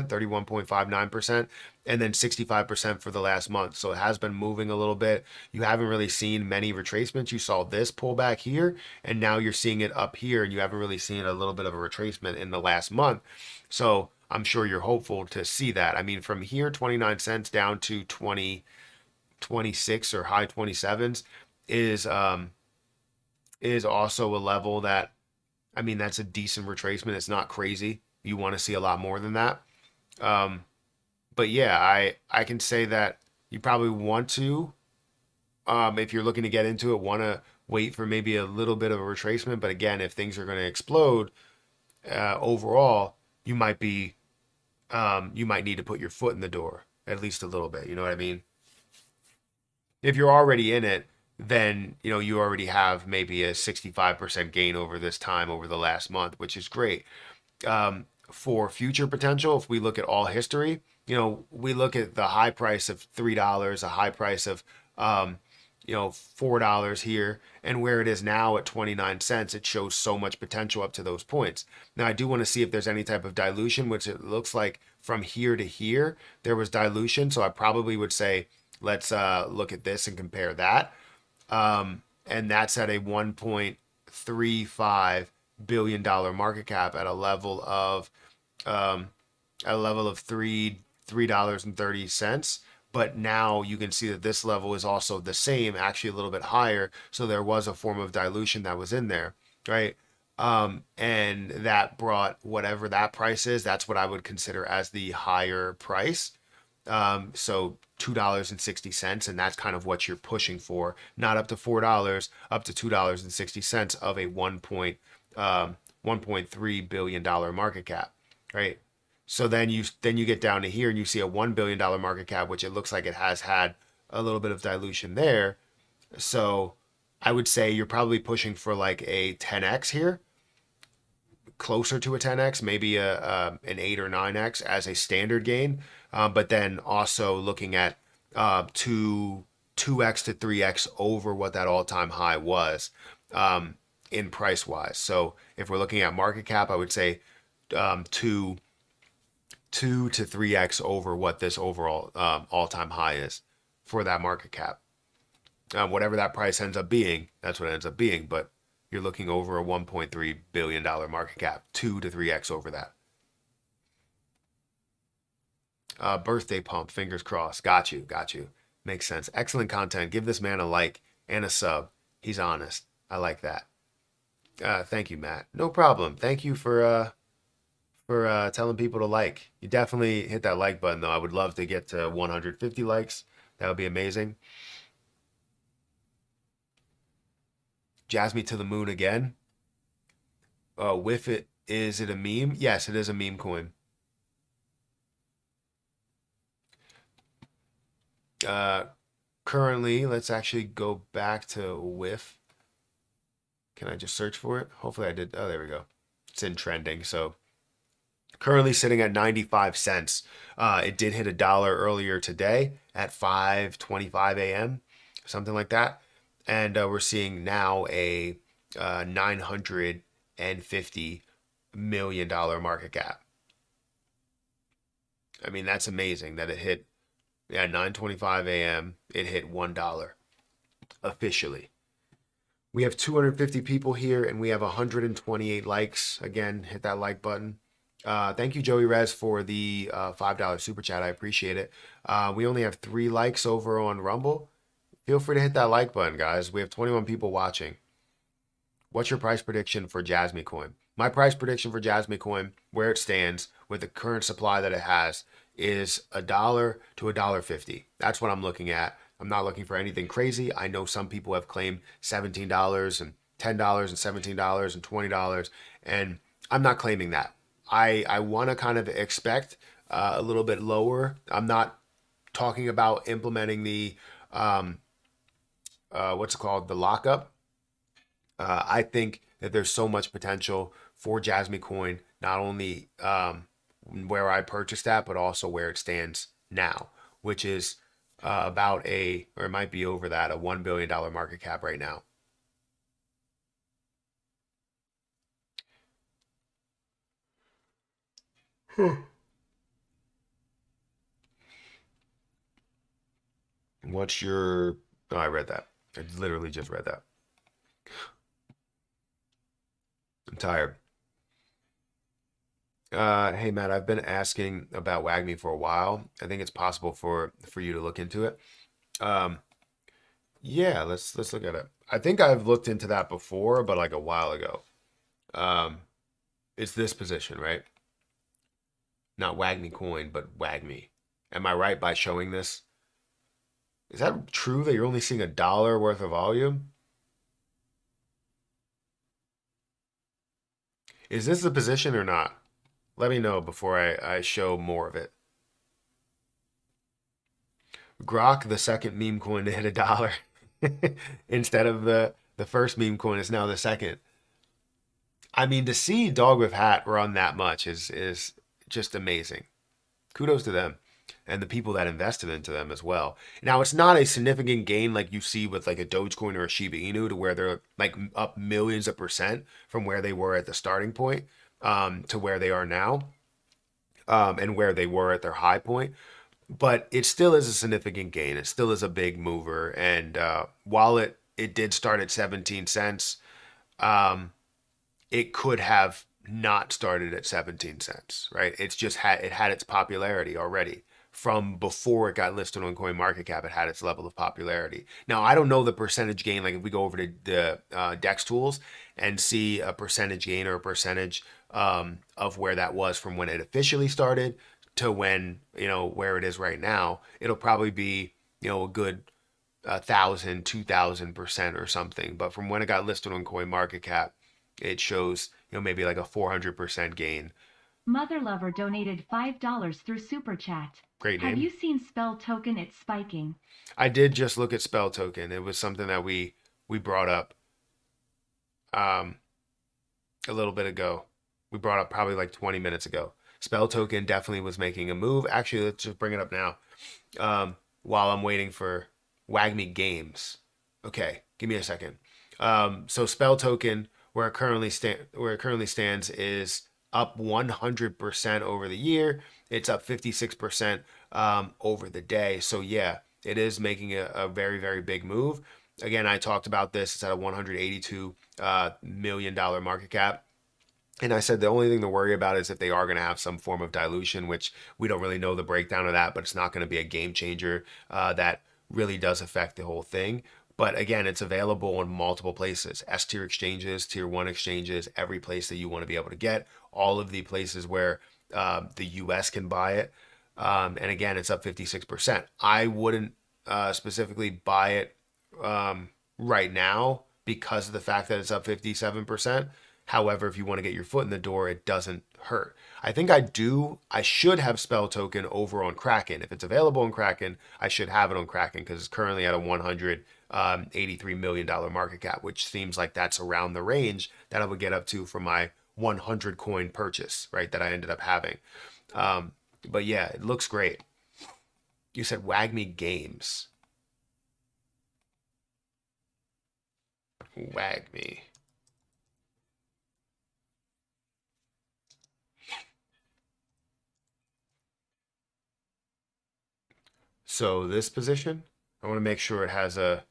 31.59%, and then 65% for the last month. So it has been moving a little bit. You haven't really seen many retracements. You saw this pullback here, and now you're seeing it up here, and you haven't really seen a little bit of a retracement in the last month. So I'm sure you're hopeful to see that. I mean, from here, 29 cents down to 26 or high 27s is also a level that, I mean, that's a decent retracement. It's not crazy. You want to see a lot more than that. But yeah, I can say that you probably want to, if you're looking to get into it, want to wait for maybe a little bit of a retracement. But again, if things are going to explode overall, you might need to put your foot in the door at least a little bit. You know what I mean? If you're already in it, then you already have maybe a 65% gain over this time over the last month, which is great. For future potential, if we look at all history, we look at the high price of $3, a high price of $4 here, and where it is now at 29 cents, it shows so much potential up to those points. Now, I do want to see if there's any type of dilution, which it looks like from here to here, there was dilution. So I probably would say, let's look at this and compare that. And that's at a $1.35 billion market cap at a level of $3.30. But now you can see that this level is also the same, actually a little bit higher. So there was a form of dilution that was in there, right? And that brought whatever that price is, that's what I would consider as the higher price. So $2.60, and that's kind of what you're pushing for, not up to $4, up to $2.60 of a $1.3 billion market cap, right? So then you get down to here and you see a $1 billion market cap, which it looks like it has had a little bit of dilution there. So I would say you're probably pushing for like a 10x here, closer to a 10x, maybe an 8 or 9x as a standard gain. But then also looking at 2x to 3x over what that all-time high was in price wise. So if we're looking at market cap, I would say 2 to 3x over what this overall all-time high is for that market cap. Whatever that price ends up being, that's what it ends up being. But you're looking over a $1.3 billion market cap, 2 to 3x over that. Birthday pump, fingers crossed. Got you. Makes sense. Excellent content. Give this man a like and a sub. He's honest. I like that. Thank you, Matt. No problem. Thank you for telling people to like. You definitely hit that like button, though. I would love to get to 150 likes. That would be amazing. Jasmy to the moon again. With it, is it a meme? Yes, it is a meme coin. Currently, let's actually go back to WIF. Can I just search for it? Hopefully I did. Oh, there we go. It's in trending. So currently sitting at 95 cents. It did hit $1 earlier today at 5:25 a.m., something like that. And we're seeing now a $950 million market cap. I mean, that's amazing that it hit. Yeah, 9:25 a.m. It hit $1 officially. We have 250 people here and we have 128 likes. Again, hit that like button. Thank you, Joey Rez, for the $5 super chat. I appreciate it. We only have 3 likes over on Rumble. Feel free to hit that like button, guys. We have 21 people watching. What's your price prediction for Jasmy coin? My price prediction for Jasmy coin, where it stands with the current supply that it has, is $1 to $1.50. That's what I'm looking at. I'm not looking for anything crazy. I know some people have claimed $17 and $10 and $17 and $20, and I'm not claiming that. I want to kind of expect a little bit lower. I'm not talking about implementing the what's it called, the lockup. I think that there's so much potential for Jasmy Coin, not only where I purchased that, but also where it stands now, which is about or it might be over that, a $1 billion market cap right now. What's your? Oh, I read that. I literally just read that. I'm tired. Hey Matt, I've been asking about Wagmi for a while. I think it's possible for you to look into it. Um, yeah, let's look at it. I think I've looked into that before, but like a while ago. Um, it's this position, right? Not Wagmi coin, but Wagmi. Am I right by showing this? Is that true that you're only seeing $1 worth of volume? Is this the position or not? Let me know before I show more of it. Grok, the second meme coin to hit $1 instead of the first meme coin is now the second. I mean, to see Dog with Hat run that much is just amazing. Kudos to them and the people that invested into them as well. Now, it's not a significant gain like you see with like a Dogecoin or a Shiba Inu to where they're like up millions of percent from where they were at the starting point to where they are now and where they were at their high point. But it still is a significant gain. It still is a big mover. And while it did start at 17 cents, um, it could have not started at 17 cents, right? It had its popularity already from before it got listed on CoinMarketCap. It had its level of popularity. Now, I don't know the percentage gain. Like if we go over to the DEX tools and see a percentage gain or a percentage of where that was from when it officially started to when, where it is right now, it'll probably be, a good 1,000, 2,000% or something. But from when it got listed on CoinMarketCap, it shows, maybe like a 400% gain. Mother Lover donated $5 through Super Chat. Great Have name. you seen Spell Token? It's spiking. I did just look at Spell Token. It was something that we brought up um, a little bit ago. We brought up probably like 20 minutes ago. Spell Token definitely was making a move. Actually, let's just bring it up now. While I'm waiting for Wagmi Games. Okay, give me a second. So Spell Token, where it currently stands, is up 100% over the year. It's up 56% over the day. So yeah, it is making a very, very big move. Again, I talked about this. It's at a $182 million market cap. And I said the only thing to worry about is if they are going to have some form of dilution, which we don't really know the breakdown of that, but it's not going to be a game changer that really does affect the whole thing. But again, it's available in multiple places, S tier exchanges, tier one exchanges, every place that you want to be able to get, all of the places where the US can buy it. And again, it's up 56%. I wouldn't specifically buy it right now because of the fact that it's up 57%. However, if you want to get your foot in the door, it doesn't hurt. I think I should have Spell Token over on Kraken. If it's available on Kraken, I should have it on Kraken because it's currently at a $183 million market cap, which seems like that's around the range that I would get up to for my 100 coin purchase, right? That I ended up having. But yeah, it looks great. You said Wagmi Games. Wagmi. So this position, I want to make sure it has a.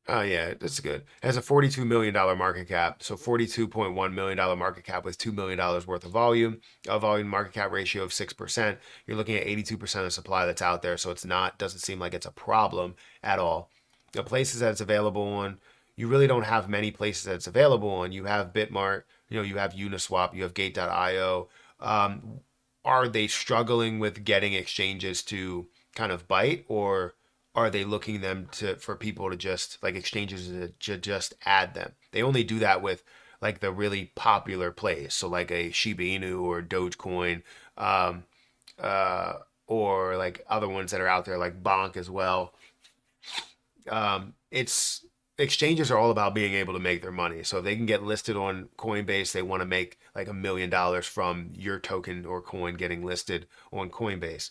Oh yeah, that's good. It has a $42 million market cap. So $42.1 million market cap with $2 million worth of volume. A volume market cap ratio of 6%. You're looking at 82% of supply that's out there. So doesn't seem like it's a problem at all. The places that it's available on, you really don't have many places that it's available on. You have Bitmart, you have Uniswap, you have Gate.io. Are they struggling with getting exchanges to kind of bite, or are they looking them for people to just like exchanges to just add them? They only do that with like the really popular plays. So like a Shiba Inu or Dogecoin, um, uh, or like other ones that are out there like Bonk as well. It's exchanges are all about being able to make their money. So if they can get listed on Coinbase, they want to make like $1 million from your token or coin getting listed on Coinbase,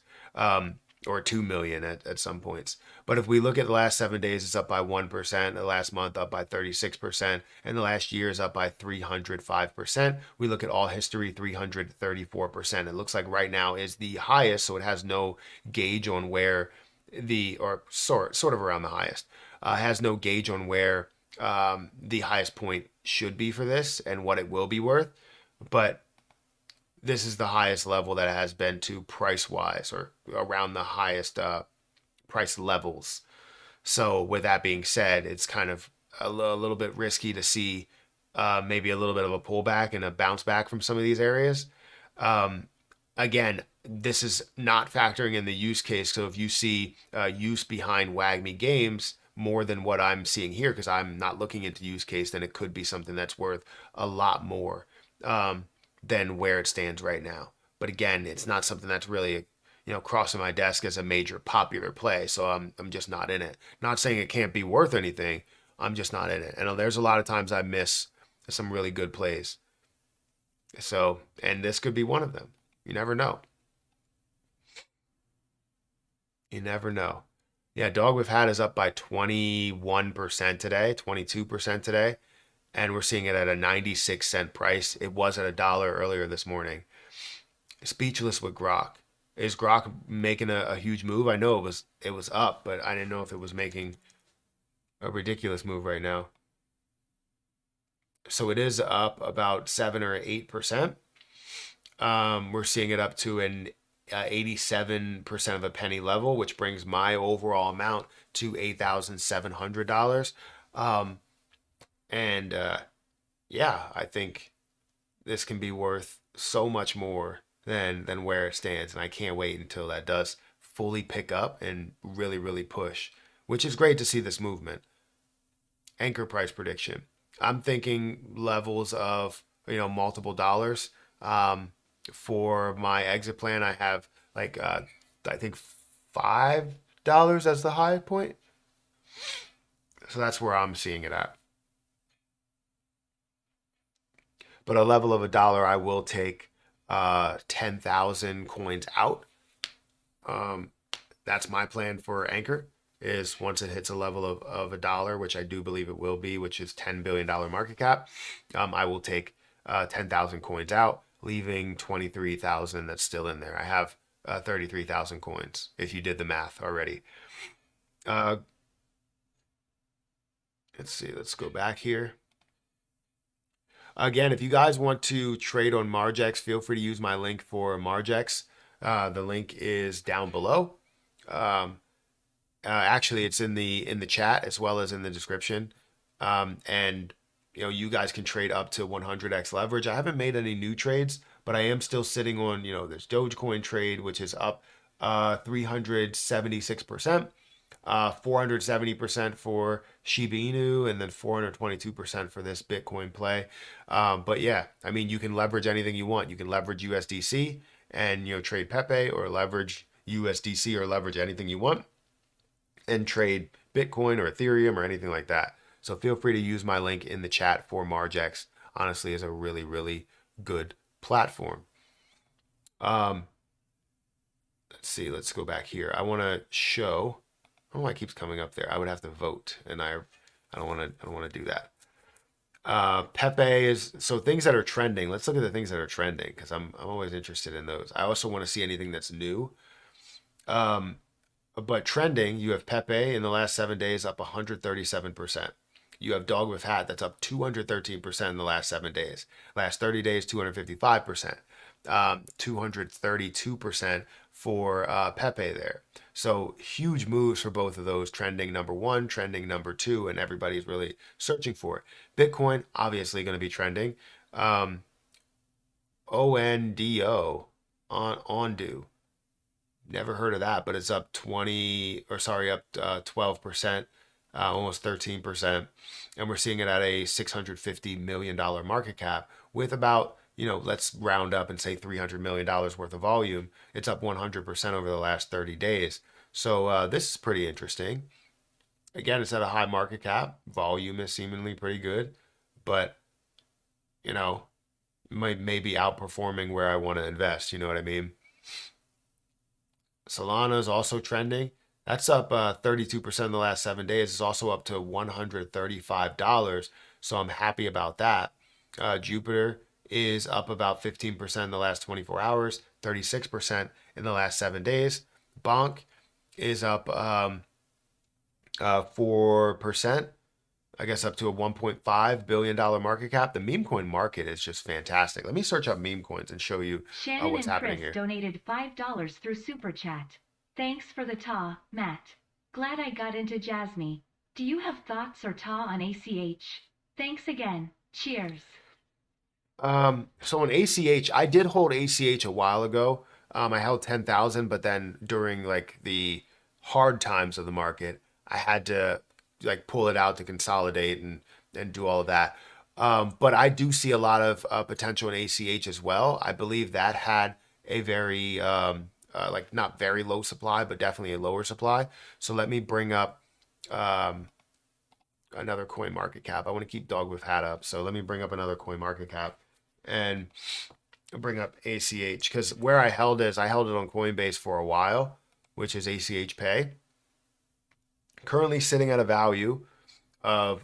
or 2 million at some points. But if we look at the last 7 days, it's up by 1%. The last month up by 36%, and the last year is up by 305%. We look at all history, 334%. It looks like right now is the highest, so it has no gauge on where or sort of around the highest. Has no gauge on where the highest point should be for this and what it will be worth, but this is the highest level that it has been to price wise, or around the highest price levels. So with that being said, it's kind of a little bit risky to see maybe a little bit of a pullback and a bounce back from some of these areas. Again, this is not factoring in the use case. So if you see use behind Wagmi Games more than what I'm seeing here, because I'm not looking into use case, then it could be something that's worth a lot more than where it stands right now. But again, it's not something that's really crossing my desk as a major popular play. So I'm just not in it. Not saying it can't be worth anything. I'm just not in it. And there's a lot of times I miss some really good plays. So, and this could be one of them. You never know. You never know. Yeah, dog we've had is up by 21% today, 22% today, and we're seeing it at a 96-cent price. It was at $1 earlier this morning. Speechless with Grok. Is Grok making a huge move? I know it was up, but I didn't know if it was making a ridiculous move right now. So it is up about 7 or 8%. We're seeing it up to an 87% of a penny level, which brings my overall amount to $8,700. And yeah, I think this can be worth so much more than where it stands, and I can't wait until that does fully pick up and really, really push, which is great to see this movement. Anchor price prediction. I'm thinking levels of multiple dollars. For my exit plan, I have like I think $5 as the high point. So that's where I'm seeing it at. But a level of $1, I will take 10,000 coins out. That's my plan for Anchor. Is once it hits a level of $1, which I do believe it will be, which is $10 billion market cap, I will take 10,000 coins out, leaving 23,000 that's still in there. I have 33,000 coins if you did the math already. Let's see, let's go back here. Again, if you guys want to trade on Margex, feel free to use my link for Margex. The link is down below. Actually, it's in the chat as well as in the description. And you guys can trade up to 100x leverage. I haven't made any new trades, but I am still sitting on, this Dogecoin trade, which is up 376%, 470% for Shiba Inu, and then 422% for this Bitcoin play. But yeah, I mean, you can leverage anything you want. You can leverage USDC and trade Pepe, or leverage USDC or leverage anything you want and trade Bitcoin or Ethereum or anything like that. So feel free to use my link in the chat for Margex. Honestly, is a really, really good platform. Let's see. Let's go back here. I want to show. I don't know why it keeps coming up there. I would have to vote, and I don't want to do that. Pepe is so things that are trending. Let's look at the things that are trending, because I'm always interested in those. I also want to see anything that's new. But trending, you have Pepe in the last 7 days up 137%. You have Dog with Hat that's up 213% in the last 7 days. Last 30 days, 255%. 232% for Pepe there. So huge moves for both of those. Trending number one, trending number two, and everybody's really searching for it. Bitcoin, obviously going to be trending. ONDO, Ondu. Never heard of that, but it's up 12%. almost 13%. And we're seeing it at a $650 million market cap with about, let's round up and say $300 million worth of volume. It's up 100% over the last 30 days. So this is pretty interesting. Again, it's at a high market cap. Volume is seemingly pretty good, but, you know, maybe outperforming where I want to invest. You know what I mean? Solana is also trending. That's up 32% in the last 7 days. It's also up to $135. So I'm happy about that. Jupiter is up about 15% in the last 24 hours, 36% in the last 7 days. Bonk is up 4%. I guess up to a $1.5 billion market cap. The meme coin market is just fantastic. Let me search up meme coins and show you Shannon what's and happening Chris here. donated $5 through Super Chat. Thanks for the ta, Matt. Glad I got into Jasmy. Do you have thoughts or ta on ACH? Thanks again. Cheers. So on ACH, I did hold ACH a while ago. I held 10,000, but then during like the hard times of the market, I had to like pull it out to consolidate and do all of that. But I do see a lot of potential in ACH as well. I believe that had a very like not very low supply, but definitely a lower supply. So let me bring up another coin market cap. I want to keep dog with hat up. So let me bring up another coin market cap and bring up ACH because where I held it is I held it on Coinbase for a while, which is ACH Pay. Currently sitting at a value of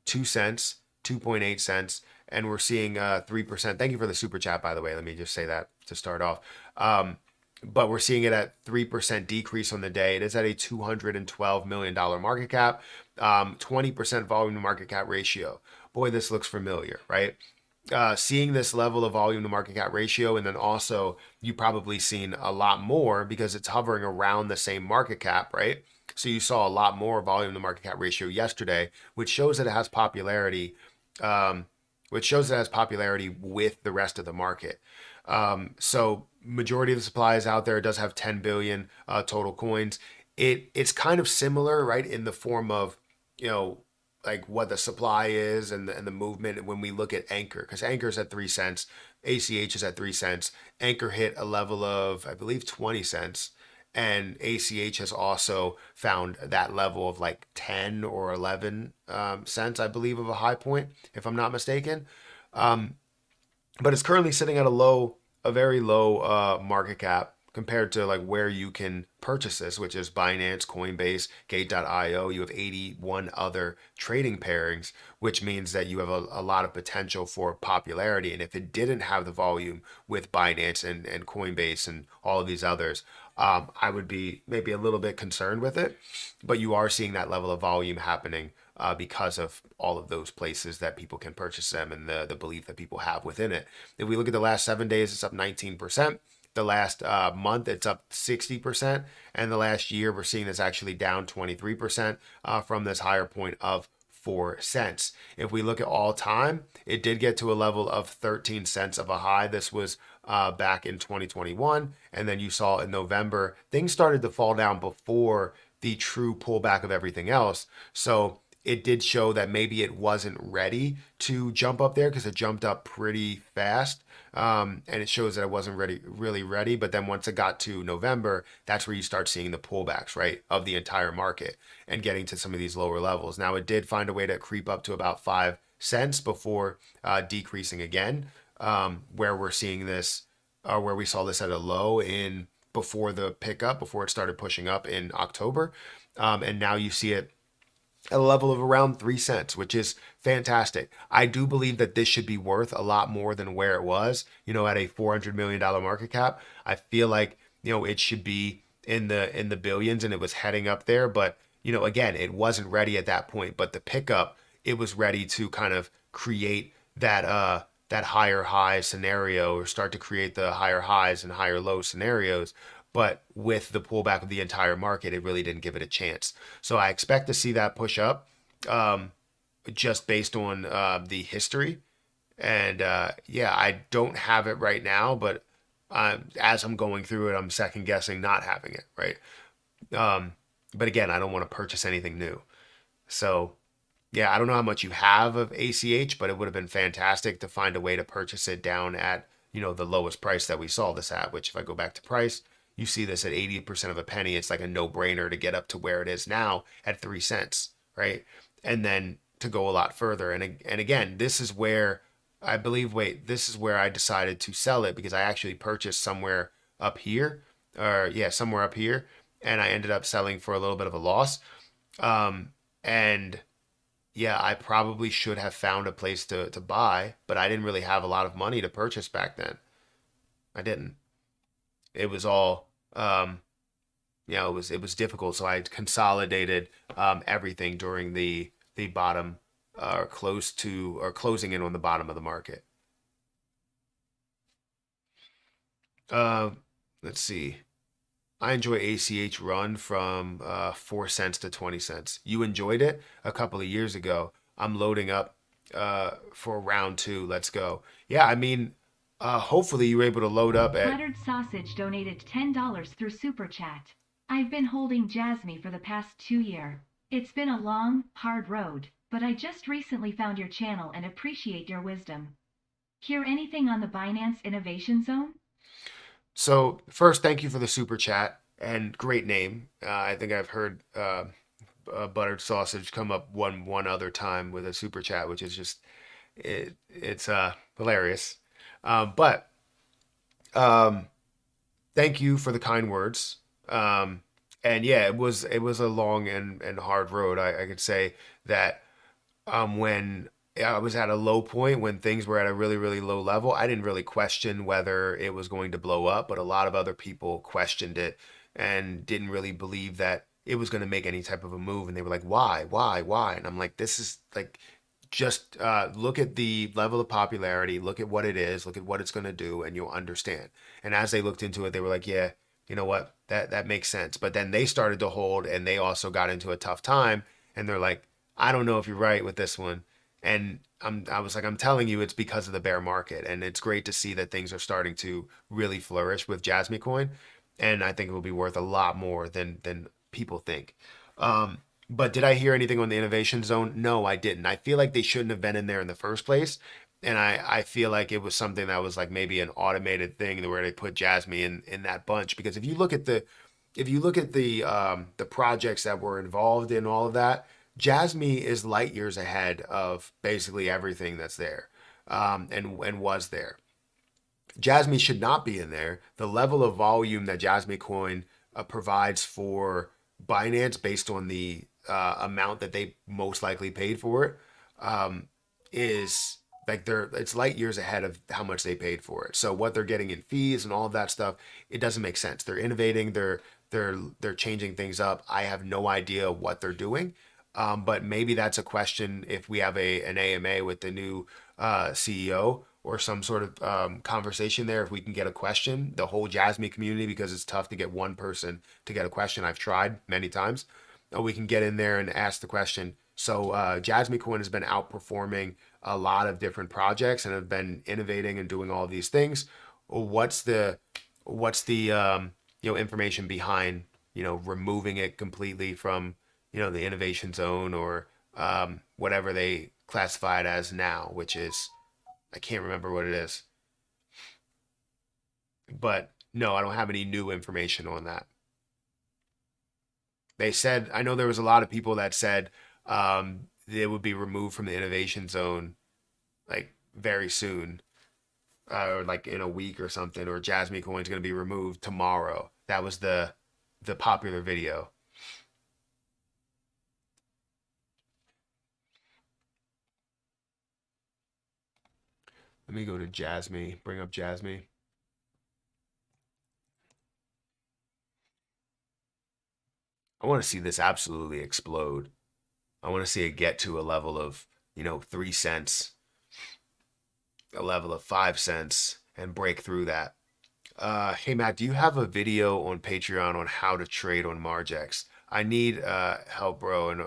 2 cents, 2.8 cents, and we're seeing 3%. Thank you for the super chat, by the way. Let me just say that to start off. But we're seeing it at 3% decrease on the day. It is at a $212 million market cap, 20% volume to market cap ratio. Boy, this looks familiar, right? Seeing this level of volume to market cap ratio, and then also you probably seen a lot more because it's hovering around the same market cap, right? So you saw a lot more volume to market cap ratio yesterday, which shows that it has popularity, with the rest of the market. So majority of the supply is out there. It does have 10 billion total coins. It's kind of similar, right, in the form of, like what the supply is and the movement when we look at Anchor, because Anchor is at 3 cents, ACH is at 3 cents. Anchor hit a level of, I believe, 20 cents. And ACH has also found that level of like 10 or 11 cents, I believe, of a high point, if I'm not mistaken. But it's currently sitting at a very low market cap compared to like where you can purchase this, which is Binance, Coinbase, Gate.io. You have 81 other trading pairings, which means that you have a lot of potential for popularity. And if it didn't have the volume with Binance and Coinbase and all of these others, I would be maybe a little bit concerned with it. But you are seeing that level of volume happening because of all of those places that people can purchase them and the belief that people have within it. If we look at the last 7 days, it's up 19%. The last month, it's up 60%. And the last year, we're seeing this actually down 23% from this higher point of 4 cents. If we look at all time, it did get to a level of 13 cents of a high. This was back in 2021. And then you saw in November, things started to fall down before the true pullback of everything else. So it did show that maybe it wasn't ready to jump up there because it jumped up pretty fast. And it shows that it wasn't really ready. But then once it got to November, that's where you start seeing the pullbacks, right, of the entire market and getting to some of these lower levels. Now, it did find a way to creep up to about 5 cents before decreasing again, where we're seeing this, where we saw this at a low in before the pickup, before it started pushing up in October. And now you see it at a level of around 3 cents, which is fantastic. I do believe that this should be worth a lot more than where it was, at a $400 million market cap. I feel like, it should be in the billions and it was heading up there. But, again, it wasn't ready at that point. But the pickup, it was ready to kind of create that higher high scenario or start to create the higher highs and higher low scenarios. But with the pullback of the entire market, it really didn't give it a chance. So I expect to see that push up just based on the history. And yeah, I don't have it right now, but as I'm going through it, I'm second guessing not having it, right? But again, I don't want to purchase anything new. So yeah, I don't know how much you have of ACH, but it would have been fantastic to find a way to purchase it down at, the lowest price that we saw this at, which if I go back to price, you see this at 80% of a penny. It's like a no-brainer to get up to where it is now at 3 cents, right? And then to go a lot further. And again, this is where I believe, wait, this is where I decided to sell it because I actually purchased somewhere up here, or yeah, somewhere up here, and I ended up selling for a little bit of a loss. And yeah, I probably should have found a place to buy, but I didn't really have a lot of money to purchase back then. I didn't. It was all, it was difficult. So I consolidated everything during the bottom, close to or closing in on the bottom of the market. Uh, let's see. I enjoy ACH run from 4 cents to 20 cents. You enjoyed it a couple of years ago. I'm loading up for round two. Let's go. Yeah, I mean, hopefully you were able to load up at. Buttered Sausage donated $10 through Super Chat. I've been holding Jasmy for the past 2 years. It's been a long, hard road, but I just recently found your channel and appreciate your wisdom. Hear anything on the Binance Innovation Zone? So first, thank you for the super chat and great name. I think I've heard buttered sausage come up one other time with a super chat, which is just it's hilarious. But um, thank you for the kind words. And yeah, it was a long and hard road. I could say that when I was at a low point, when things were at a really, really low level, I didn't really question whether it was going to blow up, but a lot of other people questioned it and didn't really believe that it was going to make any type of a move. And they were like, why? And I'm like, this is like, just look at the level of popularity, look at what it is, look at what it's going to do, and you'll understand. And as they looked into it, they were like, yeah, you know what, that makes sense. But then they started to hold, and they also got into a tough time, and they're like, I don't know if you're right with this one. And I was like, I'm telling you, it's because of the bear market, and it's great to see that things are starting to really flourish with Jasmy Coin, and I think it will be worth a lot more than people think. Um, but did I hear anything on the innovation zone? No, I didn't. I feel like they shouldn't have been in there in the first place. And I feel like it was something that was like maybe an automated thing where they put Jasmy in that bunch. Because if you look at the projects that were involved in all of that, Jasmy is light years ahead of basically everything that's there, and was there. Jasmy should not be in there. The level of volume that Jasmy Coin provides for Binance based on the amount that they most likely paid for it, is like it's light years ahead of how much they paid for it. So what they're getting in fees and all of that stuff, it doesn't make sense. They're innovating, they're changing things up. I have no idea what they're doing. But maybe that's a question if we have an AMA with the new CEO or some sort of conversation there. If we can get a question, the whole Jasmy community, because it's tough to get one person to get a question. I've tried many times. We can get in there and ask the question. So Jasmy Coin has been outperforming a lot of different projects and have been innovating and doing all these things. What's the information behind removing it completely from the innovation zone, or whatever they classify it as now, which is, I can't remember what it is. But no, I don't have any new information on that. They said, I know there was a lot of people that said they would be removed from the innovation zone like very soon, or like in a week or something, or Jasmy Coin's going to be removed tomorrow. That was the popular video. Let me go to Jasmy, bring up Jasmy. I want to see this absolutely explode. I want to see it get to a level of, 3 cents, a level of 5 cents, and break through that. Hey Matt, do you have a video on Patreon on how to trade on Margex? I need help, bro, and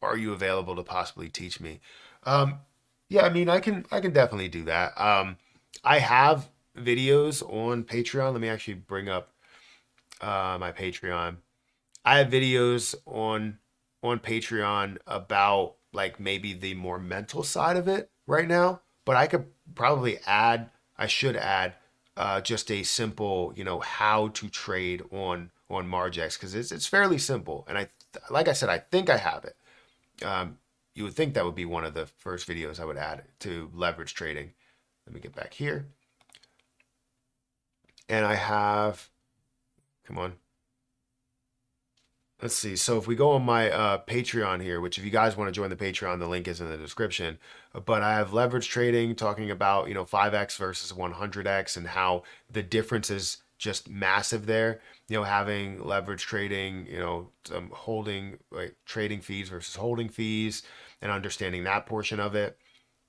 are you available to possibly teach me? Um, yeah, I mean, I can definitely do that. I have videos on Patreon. Let me actually bring up my Patreon. I have videos on. on Patreon about like maybe the more mental side of it right now, but I could probably add, I should add just a simple, how to trade on Margex, because it's fairly simple. And like I said, I think I have it. You would think that would be one of the first videos I would add to leverage trading. Let me get back here. And I have, come on. Let's see. So if we go on my Patreon here, which if you guys want to join the Patreon, the link is in the description. But I have leverage trading talking about, 5x versus 100x and how the difference is just massive there. Having leverage trading, some holding, like trading fees versus holding fees and understanding that portion of it.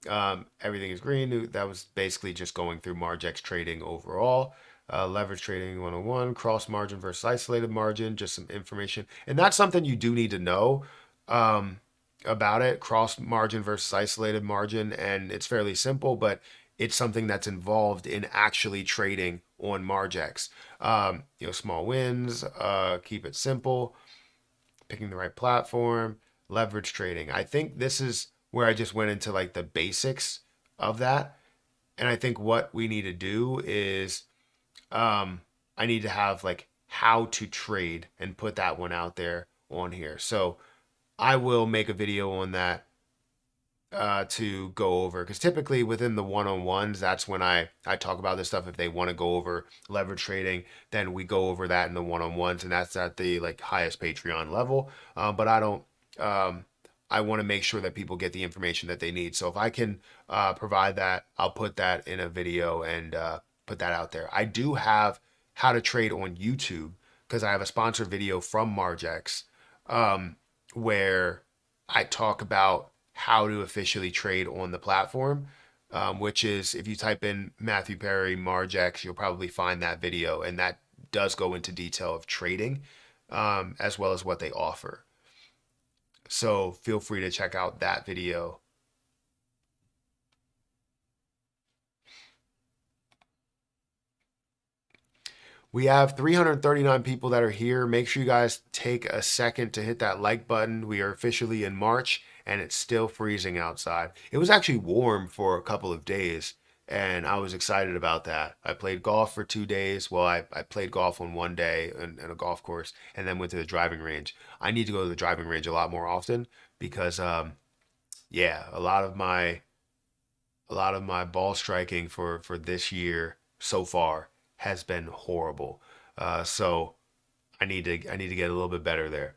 Everything is green. That was basically just going through Margex trading overall. Leverage trading 101, cross margin versus isolated margin, just some information. And that's something you do need to know about it, cross margin versus isolated margin. And it's fairly simple, but it's something that's involved in actually trading on Margex. Small wins, keep it simple, picking the right platform, leverage trading. I think this is where I just went into like the basics of that. And I think what we need to do is I need to have like how to trade and put that one out there on here. So I will make a video on that to go over, because typically within the one-on-ones, that's when I talk about this stuff. If they want to go over leverage trading, then we go over that in the one-on-ones, and that's at the like highest Patreon level. But I don't. I want to make sure that people get the information that they need. So if I can provide that, I'll put that in a video and put that out there. I do have how to trade on YouTube because I have a sponsored video from Margex where I talk about how to officially trade on the platform, which is, if you type in Matthew Perry Margex, you'll probably find that video, and that does go into detail of trading as well as what they offer. So feel free to check out that video. We have 339 people that are here. Make sure you guys take a second to hit that like button. We are officially in March and it's still freezing outside. It was actually warm for a couple of days and I was excited about that. I played golf for 2 days. Well, I played golf on one day in a golf course and then went to the driving range. I need to go to the driving range a lot more often because, yeah, a lot of my ball striking for this year so far has been horrible. So I need to get a little bit better there.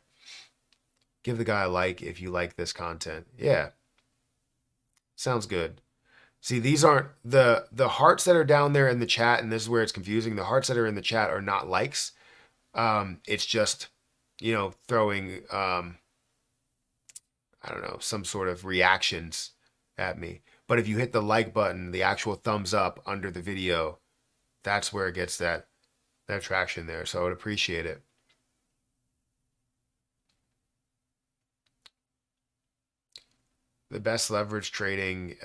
Give the guy a like if you like this content. Yeah, sounds good. See, these aren't the hearts that are down there in the chat, and this is where it's confusing. The hearts that are in the chat are not likes. It's just, throwing I don't know, some sort of reactions at me. But if you hit the like button, the actual thumbs up under the video, that's where it gets that traction there. So I would appreciate it. The best leverage trading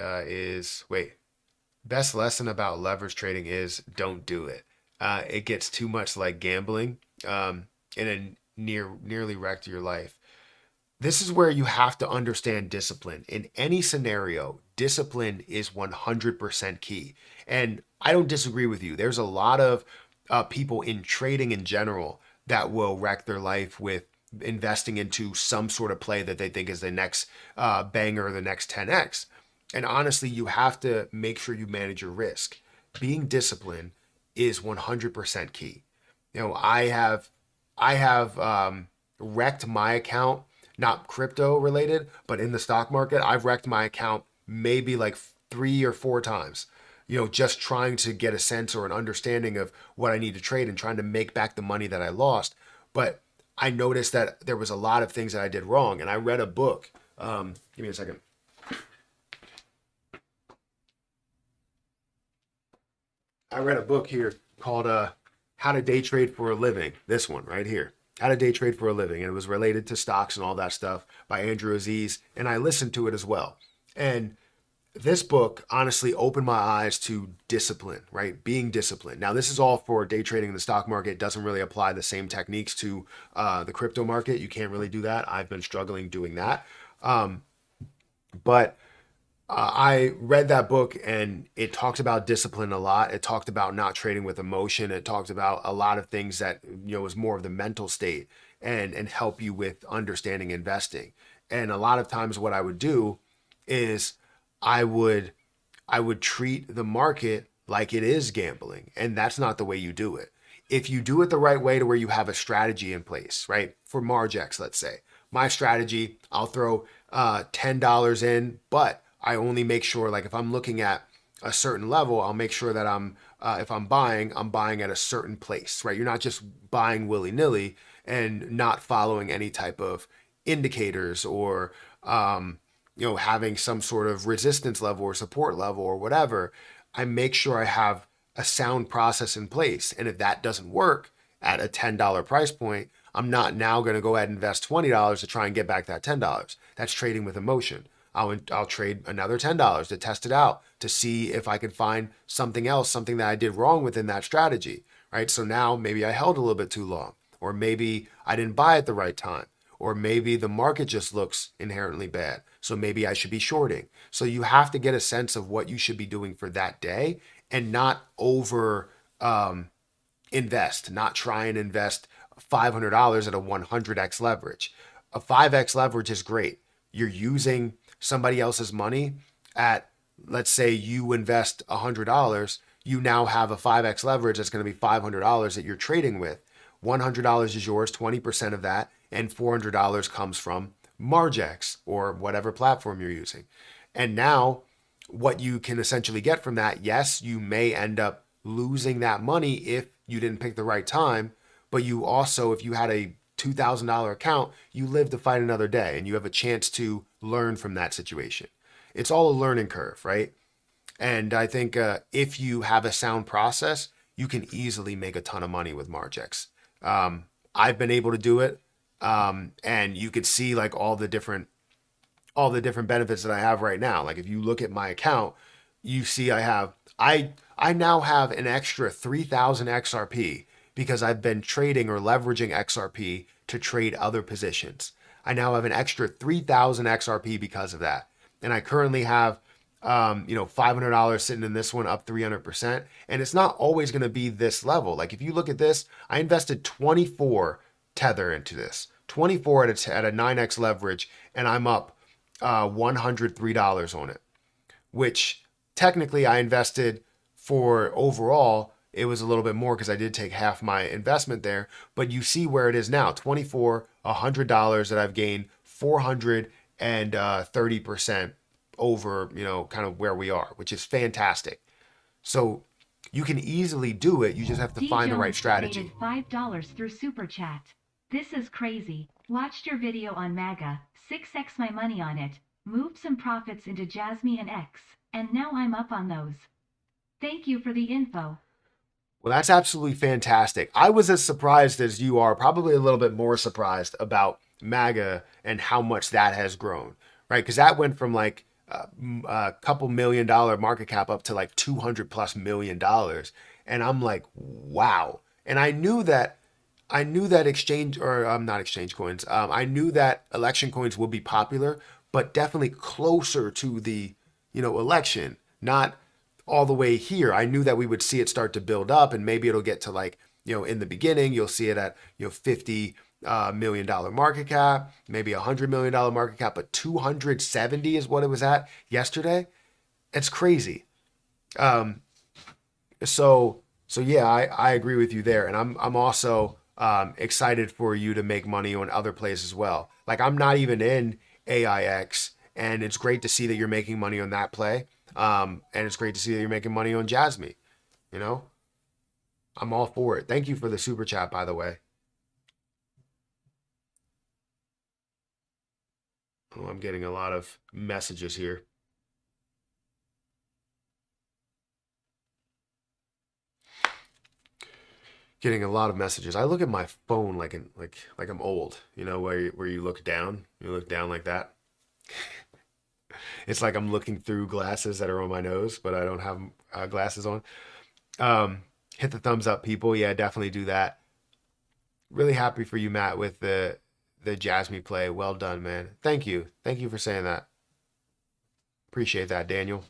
best lesson about leverage trading is don't do it. It gets too much like gambling, and it nearly wrecked your life. This is where you have to understand discipline. In any scenario, discipline is 100% key. And I don't disagree with you. There's a lot of people in trading in general that will wreck their life with investing into some sort of play that they think is the next banger or the next 10x. And honestly, you have to make sure you manage your risk. Being disciplined is 100% key. I have wrecked my account, not crypto related, but in the stock market. I've wrecked my account maybe like 3 or 4 times, just trying to get a sense or an understanding of what I need to trade and trying to make back the money that I lost. But I noticed that there was a lot of things that I did wrong. And I read a book. Give me a second. I read a book here called How to Day Trade for a Living. This one right here. How to Day Trade for a Living. And it was related to stocks and all that stuff by Andrew Aziz. And I listened to it as well. And this book honestly opened my eyes to discipline, right? Being disciplined. Now, this is all for day trading in the stock market. It doesn't really apply the same techniques to the crypto market. You can't really do that. I've been struggling doing that. Um, but I read that book and it talks about discipline a lot. It talked about not trading with emotion. It talked about a lot of things that, is more of the mental state and help you with understanding investing. And a lot of times what I would do is I would I would treat the market like it is gambling, and that's not the way you do it. If you do it the right way to where you have a strategy in place, right? For Margex, let's say, my strategy, I'll throw $10 in, but I only make sure, like if I'm looking at a certain level, I'll make sure that if I'm buying at a certain place, right? You're not just buying willy nilly and not following any type of indicators or having some sort of resistance level or support level or whatever. I make sure I have a sound process in place. And if that doesn't work at a $10 price point, I'm not now going to go ahead and invest $20 to try and get back that $10. That's trading with emotion. I'll trade another $10 to test it out to see if I can find something else, something that I did wrong within that strategy, right? So now maybe I held a little bit too long, or maybe I didn't buy at the right time, or maybe the market just looks inherently bad. So maybe I should be shorting. So you have to get a sense of what you should be doing for that day and not over invest, not try and invest $500 at a 100x leverage. A 5x leverage is great. You're using somebody else's money at, let's say you invest $100, you now have a 5x leverage that's going to be $500 that you're trading with. $100 is yours, 20% of that, and $400 comes from Margex or whatever platform you're using. And now what you can essentially get from that, yes, you may end up losing that money if you didn't pick the right time, but you also, if you had a $2,000 account, you live to fight another day and you have a chance to learn from that situation. It's all a learning curve, right? And I think if you have a sound process, you can easily make a ton of money with Margex. I've been able to do it, and you could see like all the different benefits that I have right now. Like if you look at my account, you see I now have an extra 3,000 XRP because I've been trading or leveraging XRP to trade other positions. I now have an extra 3,000 XRP because of that. And I currently have $500 sitting in this one, up 300%. And it's not always going to be this level. Like if you look at this, I invested 24 Tether into this, 24 at a 9x leverage, and I'm up $103 on it, which technically I invested for overall. It was a little bit more because I did take half my investment there, but you see where it is now, 24, $100 that I've gained 430% over, kind of where we are, which is fantastic. So you can easily do it. You just have to find the right strategy. $5 through Super Chat. This is crazy. Watched your video on Maga, 6x my money on it, moved some profits into Jasmy and X, and now I'm up on those. Thank you for the info. Well, that's absolutely fantastic. I was as surprised as you are, probably a little bit more surprised about MAGA and how much that has grown, right? Because that went from like a couple $1 million market cap up to like $200+ million. And I'm like, wow. And I knew that exchange or not exchange coins. I knew that election coins would be popular, but definitely closer to the, election, not all the way here. I knew that we would see it start to build up, and maybe it'll get to like, in the beginning, you'll see it at, $50 million market cap, maybe $100 million market cap, but 270 is what it was at yesterday. It's crazy. So yeah, I agree with you there, and I'm also excited for you to make money on other plays as well. Like I'm not even in AIX, and it's great to see that you're making money on that play. And it's great to see that you're making money on Jasmy. You know, I'm all for it. Thank you for the super chat, by the way. Oh, I'm getting a lot of messages here. Getting a lot of messages. I look at my phone like I'm old. Where you look down. You look down like that. It's like I'm looking through glasses that are on my nose, but I don't have glasses on. Um, hit the thumbs up, people. Yeah, definitely do that. Really happy for you, Matt, with the Jasmy play. Well done, man. Thank you. Thank you for saying that. Appreciate that, Daniel.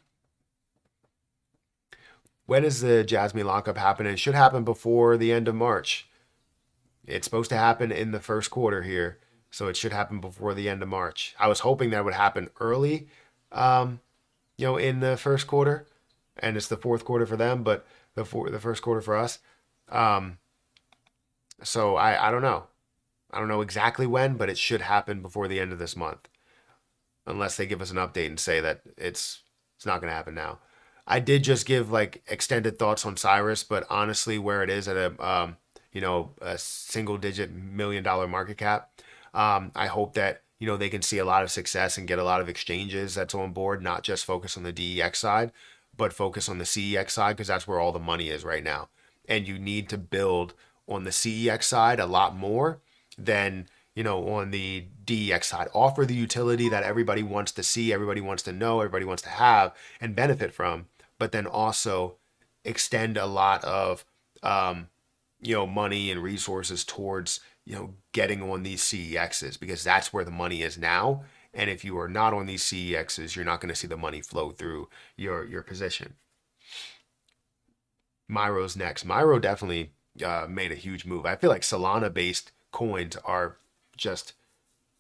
When is the Jasmy lockup happen? It should happen before the end of March. It's supposed to happen in the first quarter here, so it should happen before the end of March. I was hoping that would happen early, um, in the first quarter, and it's the fourth quarter for them, but the first quarter for us. Um, so I don't know. I don't know exactly when, but it should happen before the end of this month, unless they give us an update and say that it's not going to happen now. I did just give like extended thoughts on Cyrus, but honestly, where it is at a single digit $1 million market cap, I hope that they can see a lot of success and get a lot of exchanges that's on board, not just focus on the DEX side, but focus on the CEX side because that's where all the money is right now. And you need to build on the CEX side a lot more than on the DEX side. Offer the utility that everybody wants to see, everybody wants to know, everybody wants to have and benefit from, but then also extend a lot of money and resources towards getting on these CEXs because that's where the money is now. And if you are not on these CEXs, you're not going to see the money flow through your position. Myro's next. Myro definitely made a huge move. I feel like Solana based coins are just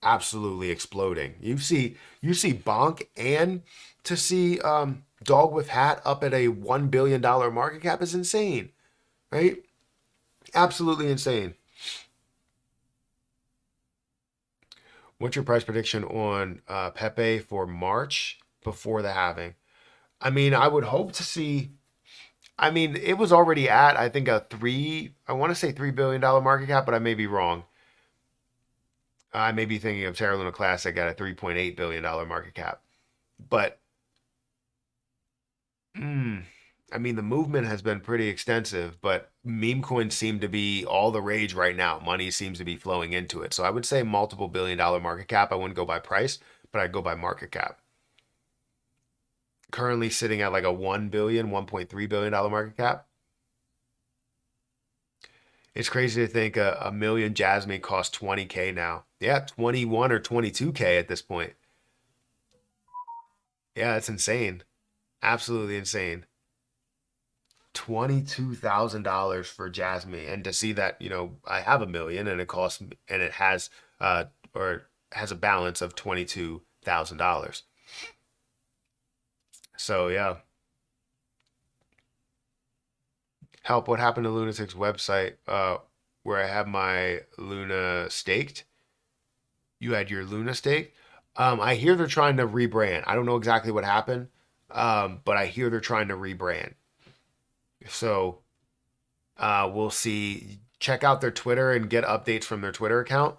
absolutely exploding. You see Bonk and to see Dog with Hat up at a $1 billion market cap is insane, right? Absolutely insane. What's your price prediction on Pepe for March before the halving? I mean, I would hope to see. I mean, it was already at I think I want to say $3 billion market cap, but I may be wrong. I may be thinking of Terra Luna Classic at a $3.8 billion market cap. But I mean, the movement has been pretty extensive, but meme coins seem to be all the rage right now. Money seems to be flowing into it. So I would say multiple $1 billion market cap. I wouldn't go by price, but I'd go by market cap. Currently sitting at like a $1.3 billion market cap. It's crazy to think a million Jasmy costs 20K now. Yeah, 21 or 22K at this point. Yeah, that's insane. Absolutely insane. $22,000 for Jasmy, and to see that I have a million and it costs and it has or has a balance of $22,000. So yeah, help. What happened to Lunatic's website where I have my Luna staked? You had your Luna staked. I hear they're trying to rebrand. I don't know exactly what happened, but I hear they're trying to rebrand. So we'll see. Check out their Twitter and get updates from their Twitter account.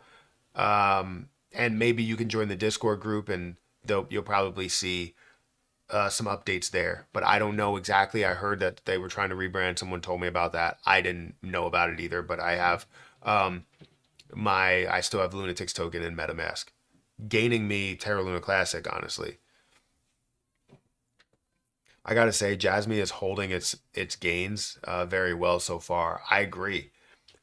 And maybe you can join the Discord group and you'll probably see some updates there. But I don't know exactly. I heard that they were trying to rebrand. Someone told me about that. I didn't know about it either, but I have I still have Lunatics token in MetaMask. Gaining me Terra Luna Classic, honestly. I gotta say, Jasmy is holding its gains very well so far. I agree.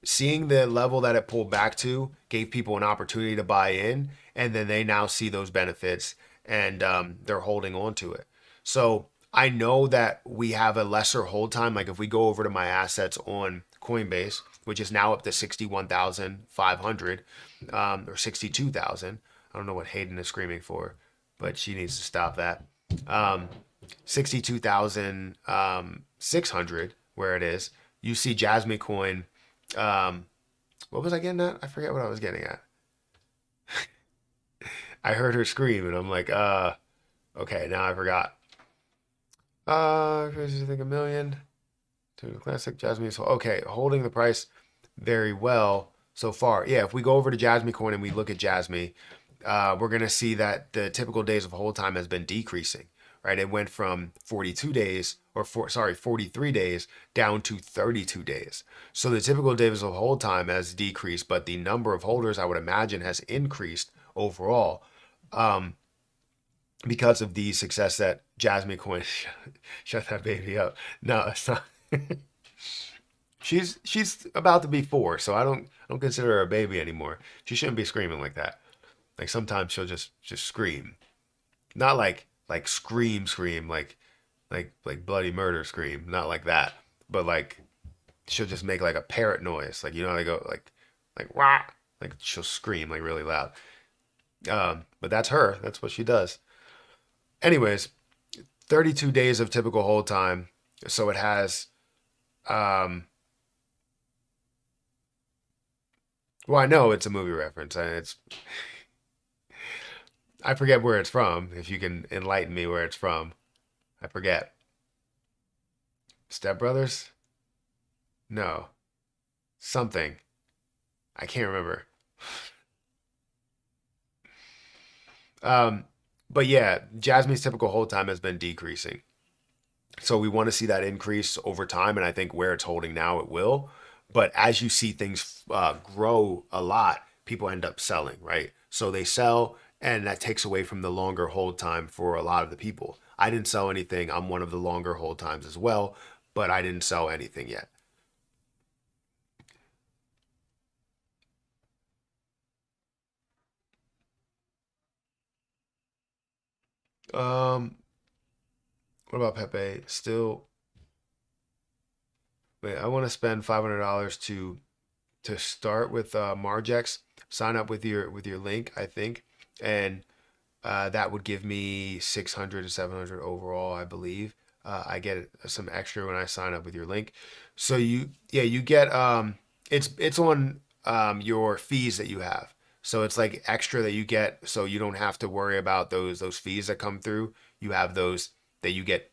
Seeing the level that it pulled back to gave people an opportunity to buy in, and then they now see those benefits and they're holding on to it. So I know that we have a lesser hold time. Like if we go over to my assets on Coinbase, which is now up to 61,500 or 62,000. I don't know what Hayden is screaming for, but she needs to stop that. 62,600 where it is. You see Jasmy coin. What was I getting at? I forget what I was getting at. I heard her scream and I'm like, okay, now I forgot. Crazy to think a million. To the classic Jasmy is okay, holding the price very well so far. Yeah, if we go over to Jasmy coin and we look at Jasmy, we're gonna see that the typical days of hold time has been decreasing. Right, it went from 42 days, 43 days down to 32 days. So the typical days of hold time has decreased, but the number of holders I would imagine has increased overall. because of the success that Jasmy Coin shut that baby up. No, it's not. She's about to be 4, so I don't consider her a baby anymore. She shouldn't be screaming like that. Like sometimes she'll just scream, not like scream like bloody murder scream, not like that, but like she'll just make like a parrot noise, like they go like wah, like she'll scream like really loud. But that's her. That's what she does. Anyways, 32 days of typical hold time. So it has, um, well, I know it's a movie reference, and I forget where it's from. If you can enlighten me where it's from, I forget. Step Brothers? No, something. I can't remember. Um, but yeah, Jasmine's typical hold time has been decreasing. So we want to see that increase over time, and I think where it's holding now, it will. But as you see things grow a lot, people end up selling, right? So they sell, and that takes away from the longer hold time for a lot of the people. I didn't sell anything. I'm one of the longer hold times as well, but I didn't sell anything yet. Um, what about Pepe? Still, wait, I want to spend $500 to start with Margex. Sign up with your link, I think, and that would give me 600 to 700 overall, I believe. I get some extra when I sign up with your link. So you get it's on your fees that you have. So it's like extra that you get, so you don't have to worry about those fees that come through. You have those that you get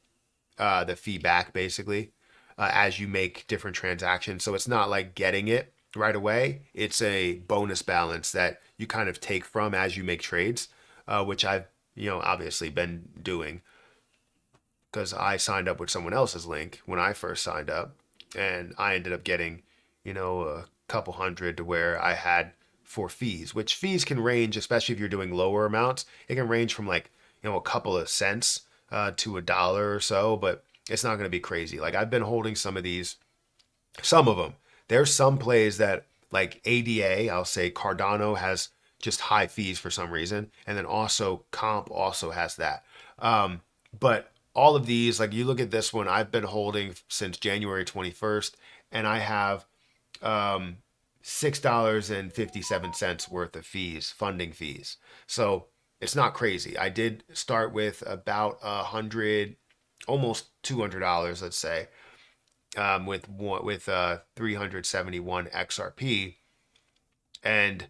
the fee back basically as you make different transactions. So it's not like getting it right away. It's a bonus balance that you kind of take from as you make trades, which I've obviously been doing because I signed up with someone else's link when I first signed up, and I ended up getting a couple hundred to where I had for fees, which fees can range, especially if you're doing lower amounts. It can range from like a couple of cents to $1 or so, but it's not going to be crazy. Like I've been holding some of them. There's some plays that like ADA, I'll say Cardano has just high fees for some reason, and then also Comp also has that. But all of these, like you look at this one, I've been holding since January 21st, and I have um, $6.57 worth of fees, funding fees. So it's not crazy. I did start with about 100, almost $200, let's say, with 371 XRP, and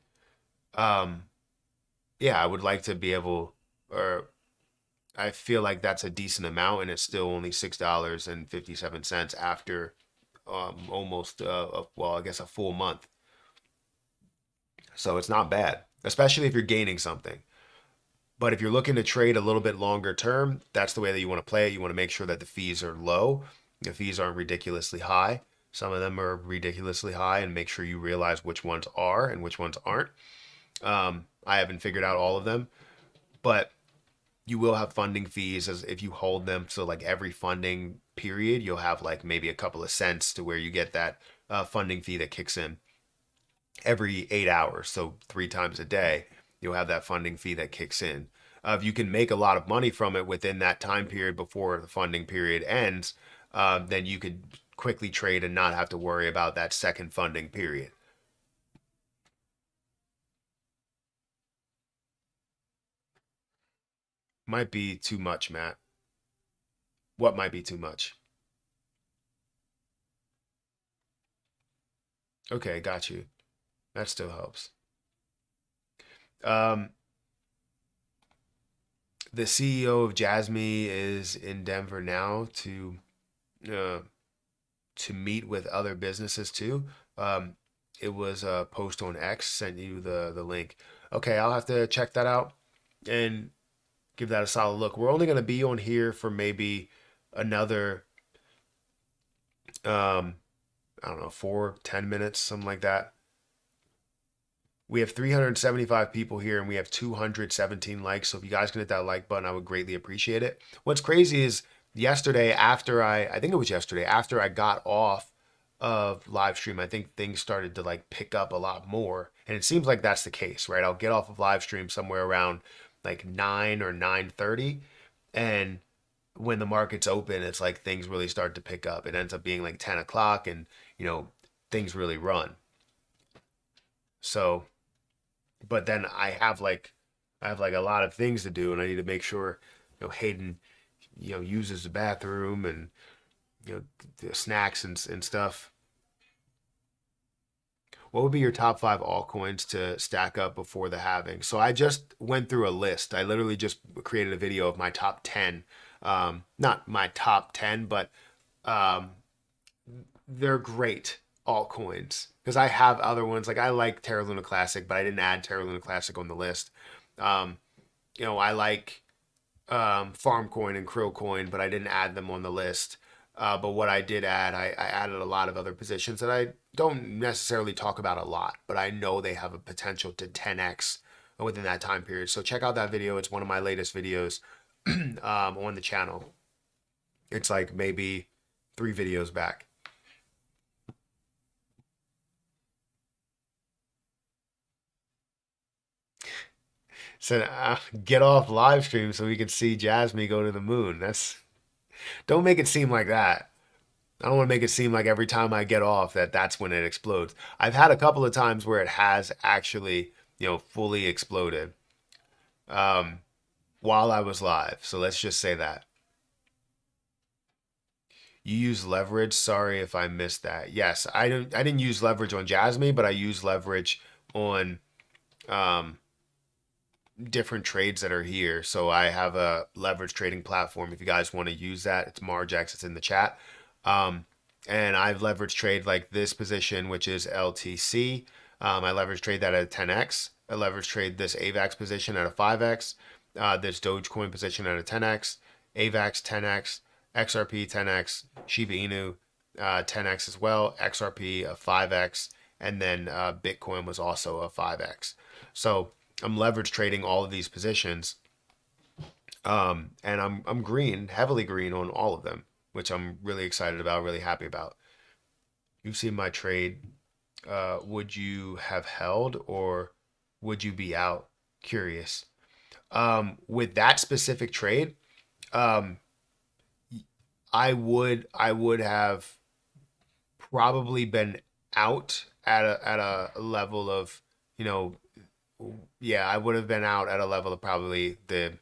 um, yeah, I would like to be able, or I feel like that's a decent amount, and it's still only $6.57 after almost well, I guess a full month. So it's not bad, especially if you're gaining something. But if you're looking to trade a little bit longer term, that's the way that you want to play it. You want to make sure that the fees are low. The fees aren't ridiculously high. Some of them are ridiculously high, and make sure you realize which ones are and which ones aren't. I haven't figured out all of them, but you will have funding fees as if you hold them. So like every funding period, you'll have like maybe a couple of cents to where you get that funding fee that kicks in every 8 hours. So 3 times a day, you'll have that funding fee that kicks in. If you can make a lot of money from it within that time period before the funding period ends, then you could quickly trade and not have to worry about that second funding period. Might be too much, Matt. What might be too much? Okay, got you. That still helps. Um, the CEO of Jasmy is in Denver now uh, to meet with other businesses too. Um, it was a post on X, sent you the link. Okay, I'll have to check that out and give that a solid look. We're only going to be on here for maybe another I don't know, 4, 10 minutes, something like that. We have 375 people here and we have 217 likes. So if you guys can hit that like button, I would greatly appreciate it. What's crazy is yesterday after I think it was yesterday after I got off of live stream, I think things started to like pick up a lot more. And it seems like that's the case, right? I'll get off of live stream somewhere around like 9 or 9:30, and when the market's open, it's like things really start to pick up. It ends up being like 10 o'clock and things really run. So but then I have like a lot of things to do, and I need to make sure Hayden uses the bathroom and the snacks and stuff. What would be your top five altcoins to stack up before the halving? So I just went through a list. I literally just created a video of my top 10. Not my top 10, but um, they're great altcoins because I have other ones. Like I like Terra Luna Classic, but I didn't add Terra Luna Classic on the list. Um, I like Farmcoin and Krillcoin, but I didn't add them on the list. But what I did add, I added a lot of other positions that I don't necessarily talk about a lot, but I know they have a potential to 10x within that time period. So check out that video. It's one of my latest videos on the channel. It's like maybe 3 videos back. Said, get off live stream so we can see Jasmy go to the moon. Don't make it seem like that. I don't want to make it seem like every time I get off that's when it explodes. I've had a couple of times where it has actually, fully exploded um, while I was live. So let's just say that. You use leverage. Sorry if I missed that. Yes, I didn't use leverage on Jasmy, but I use leverage on um, different trades that are here. So I have a leverage trading platform. If you guys want to use that, it's Margex. It's in the chat. Um, and I've leverage trade like this position, which is LTC. I leverage trade that at a 10x. I leverage trade this AVAX position at a 5x. This Dogecoin position at a 10x. AVAX 10x. XRP 10x. Shiba Inu 10x as well. XRP a 5x. And then Bitcoin was also a 5x. So I'm leverage trading all of these positions, and I'm green, heavily green on all of them, which I'm really excited about, really happy about. You've seen my trade. Would you have held or would you be out? Curious. With that specific trade, um, I would have probably been out at a level of you know yeah, I would have been out at a level of probably the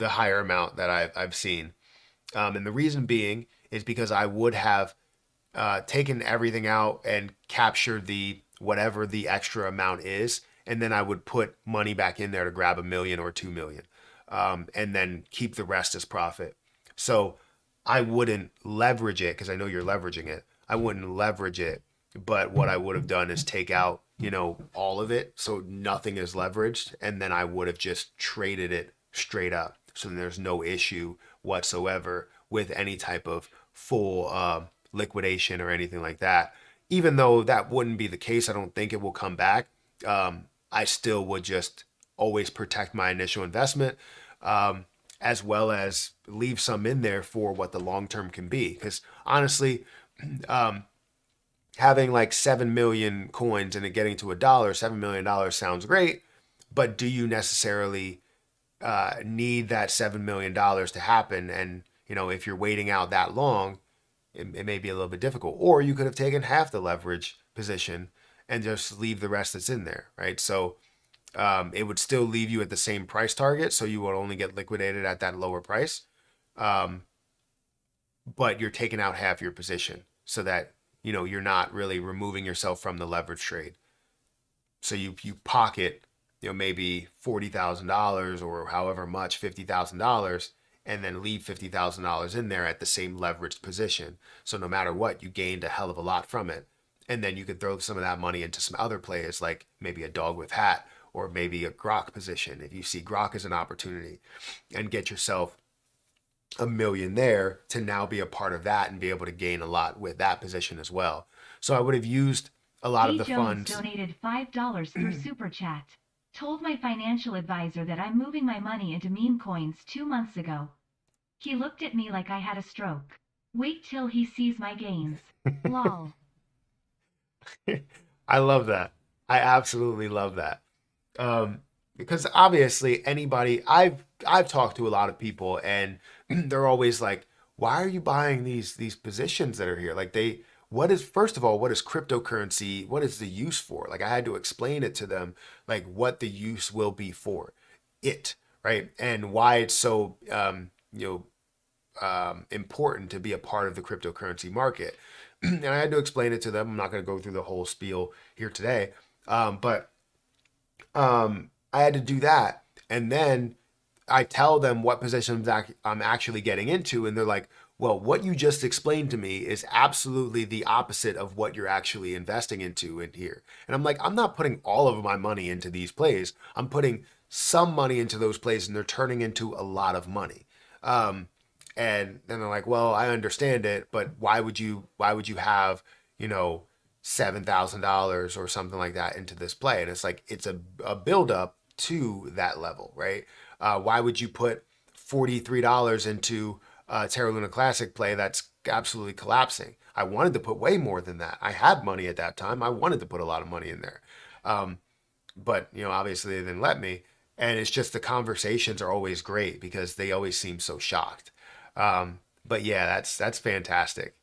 higher amount that I've seen. And the reason being is because I would have taken everything out and captured the whatever the extra amount is, and then I would put money back in there to grab 1 million or 2 million, and then keep the rest as profit. So I wouldn't leverage it because I know you're leveraging it. I wouldn't leverage it, but what I would have done is take out, all of it, so nothing is leveraged, and then I would have just traded it straight up. So there's no issue whatsoever with any type of full liquidation or anything like that. Even though that wouldn't be the case, I don't think it will come back. I still would just always protect my initial investment, as well as leave some in there for what the long term can be. Because honestly, having like 7 million coins and it getting to $1, $7 million sounds great, but do you necessarily need that $7 million to happen? And if you're waiting out that long, it may be a little bit difficult. Or you could have taken half the leverage position and just leave the rest that's in there, right? So it would still leave you at the same price target, so you would only get liquidated at that lower price. Um, but you're taking out half your position so that you're not really removing yourself from the leverage trade. So you pocket maybe $40,000 or however much, $50,000, and then leave $50,000 in there at the same leveraged position. So no matter what, you gained a hell of a lot from it. And then you could throw some of that money into some other plays, like maybe a dog with hat or maybe a grok position if you see grok as an opportunity, and get yourself 1 million there to now be a part of that and be able to gain a lot with that position as well. So I would have used a lot of D. the Jones funds. donated $5 through Super Chat. Told my financial advisor that I'm moving my money into meme coins 2 months ago. He looked at me like I had a stroke. Wait till he sees my gains. Lol. I love that. I absolutely love that. Because obviously anybody I've talked to a lot of people and they're always like, why are you buying these positions that are here? Like they what is first of all, what is cryptocurrency? What is the use for? Like I had to explain it to them, like what the use will be for it, right? And why it's so important to be a part of the cryptocurrency market. And I had to explain it to them. I'm not going to go through the whole spiel here today, but I had to do that, and then I tell them what positions I'm actually getting into, and they're like, "Well, what you just explained to me is absolutely the opposite of what you're actually investing into in here." And I'm like, "I'm not putting all of my money into these plays. I'm putting some money into those plays, and they're turning into a lot of money." Um, and then they're like, "Well, I understand it, but why would you have, you know, $7,000 or something like that into this play?" And it's like it's a build up to that level, right? Why would you put $43 into Terra Luna Classic play that's absolutely collapsing? I wanted to put way more than that. I had money at that time. I wanted to put a lot of money in there, but obviously they didn't let me. And it's just the conversations are always great because they always seem so shocked. But yeah, that's fantastic.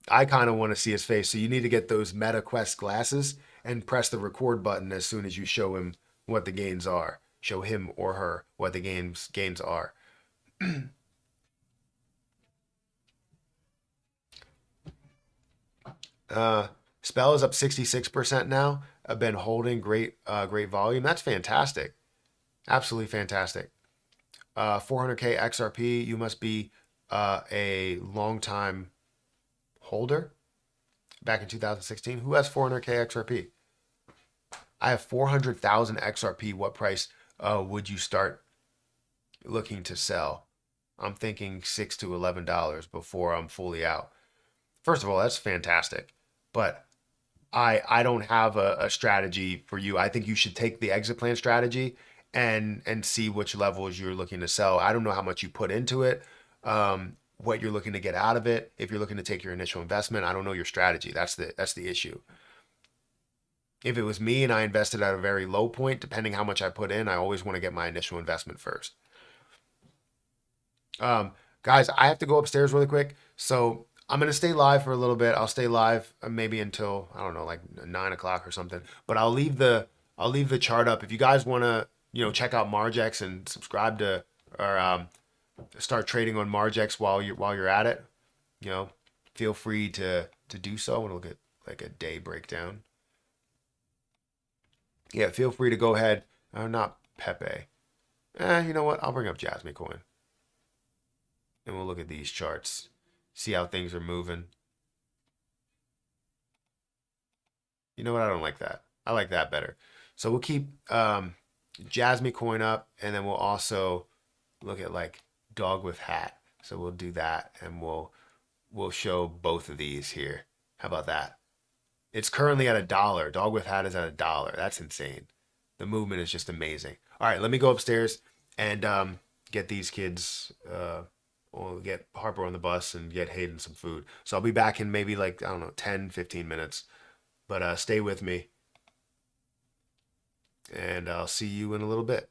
I kind of want to see his face. So you need to get those Meta Quest glasses and press the record button as soon as you show him what the gains are. Show him or her what the gains are. Uh, Spell is up 66% now. I've been holding great volume. That's fantastic. Absolutely fantastic. 400K XRP. You must be a long time holder back in 2016. Who has 400K XRP? I have 400,000 XRP. What price would you start looking to sell? I'm thinking $6 to $11 before I'm fully out. First of all, that's fantastic, but I don't have a strategy for you. I think you should take the exit plan strategy and see which levels you're looking to sell. I don't know how much you put into it, what you're looking to get out of it. If you're looking to take your initial investment, I don't know your strategy. That's the issue. If it was me and I invested at a very low point, depending how much I put in, I always want to get my initial investment first. Um, Guys, I have to go upstairs really quick, so I'm gonna stay live for a little bit. I'll stay live maybe until I don't know, like 9 o'clock or something. But I'll leave the chart up if you guys want to check out Margex and subscribe to or start trading on Margex while you're at it. You know, feel free to do so, and we'll get like a day breakdown. Yeah, feel free to go ahead. Not Pepe. You know what? I'll bring up Jasmy Coin and we'll look at these charts, see how things are moving. You know what? I don't like that. I like that better. So we'll keep Jasmy Coin up, and then we'll also look at like Dog with Hat. So we'll do that, and we'll show both of these here. How about that? It's currently at $1. Dog with Hat is at $1. That's insane. The movement is just amazing. All right, let me go upstairs and get these kids. We'll get Harper on the bus and get Hayden some food. So I'll be back in maybe like, I don't know, 10, 15 minutes. But stay with me, and I'll see you in a little bit.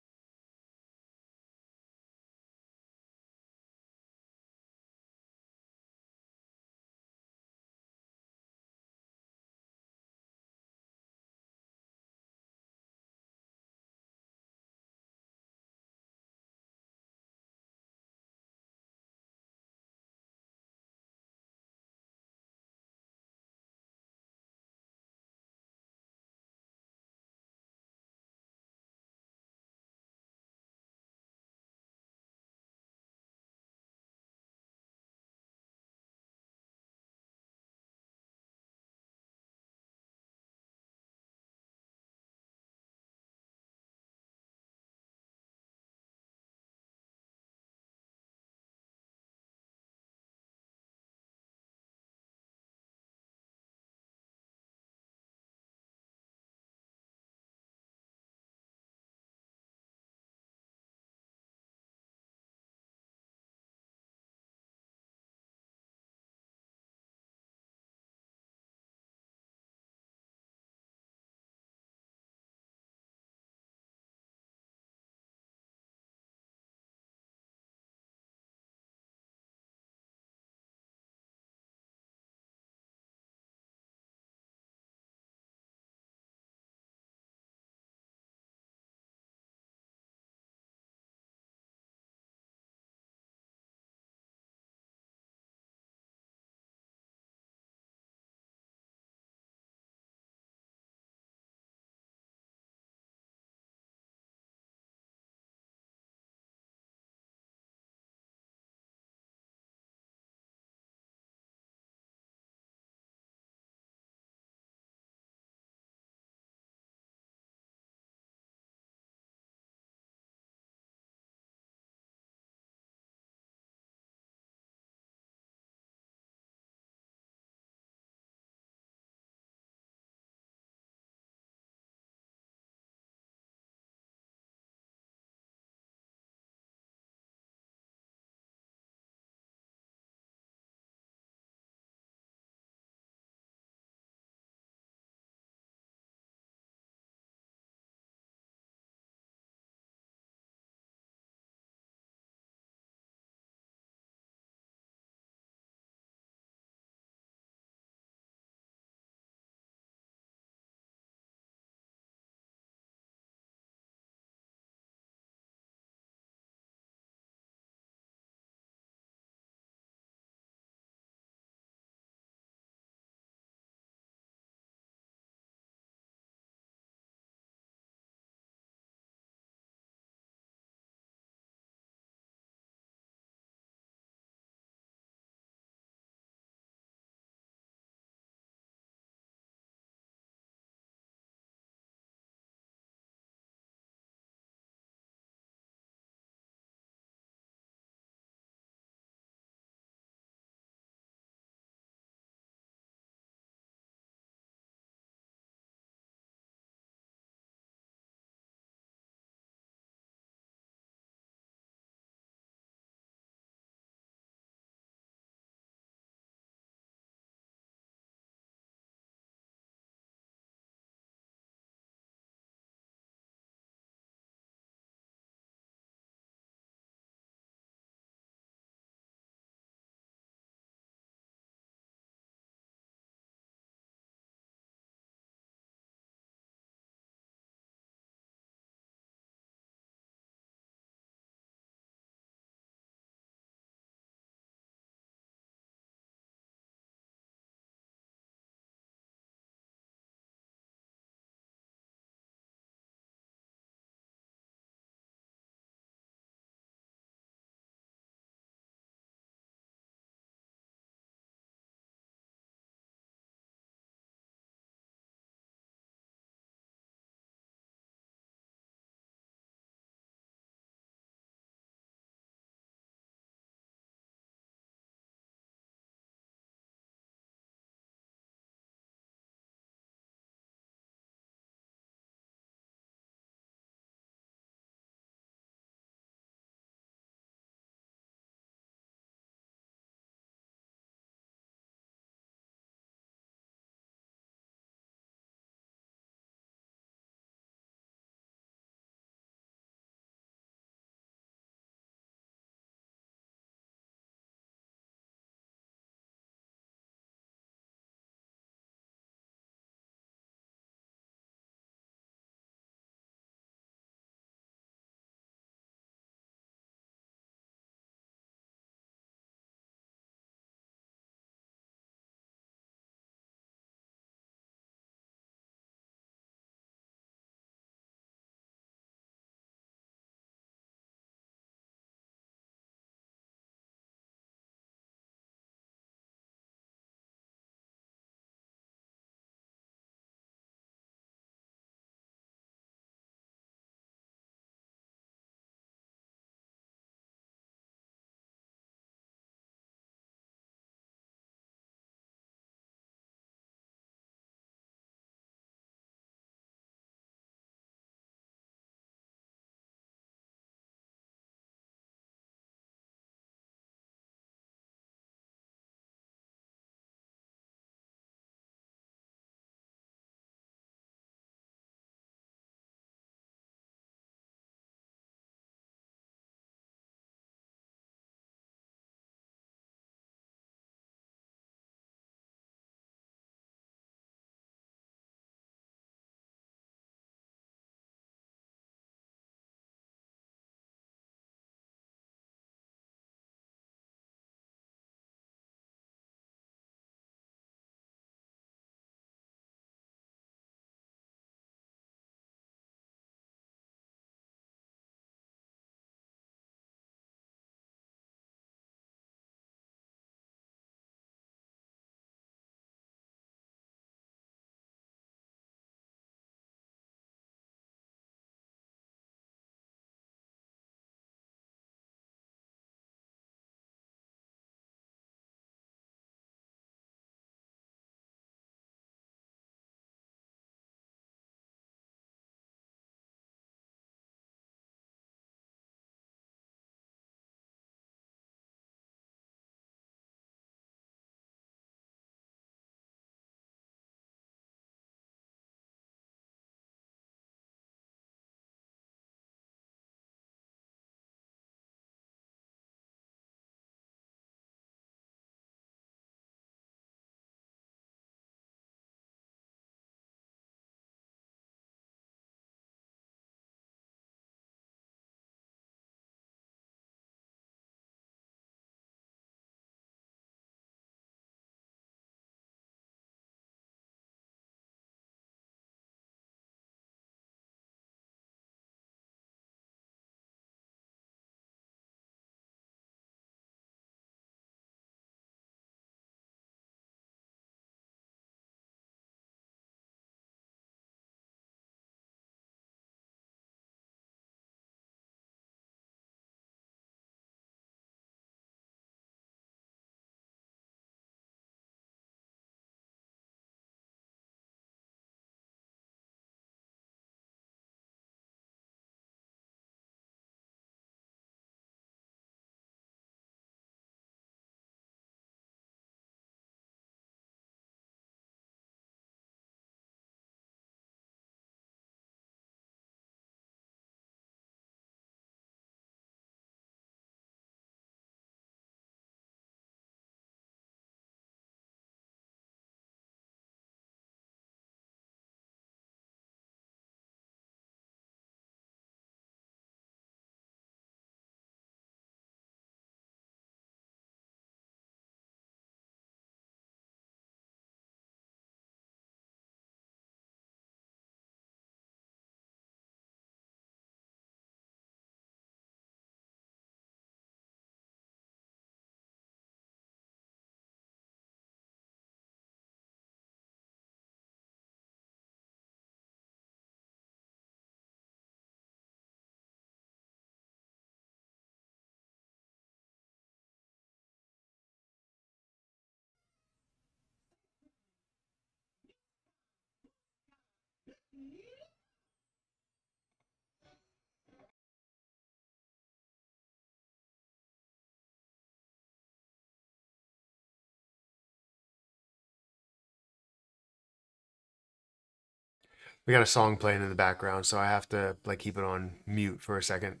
We got a song playing in the background, so I have to like keep it on mute for a second.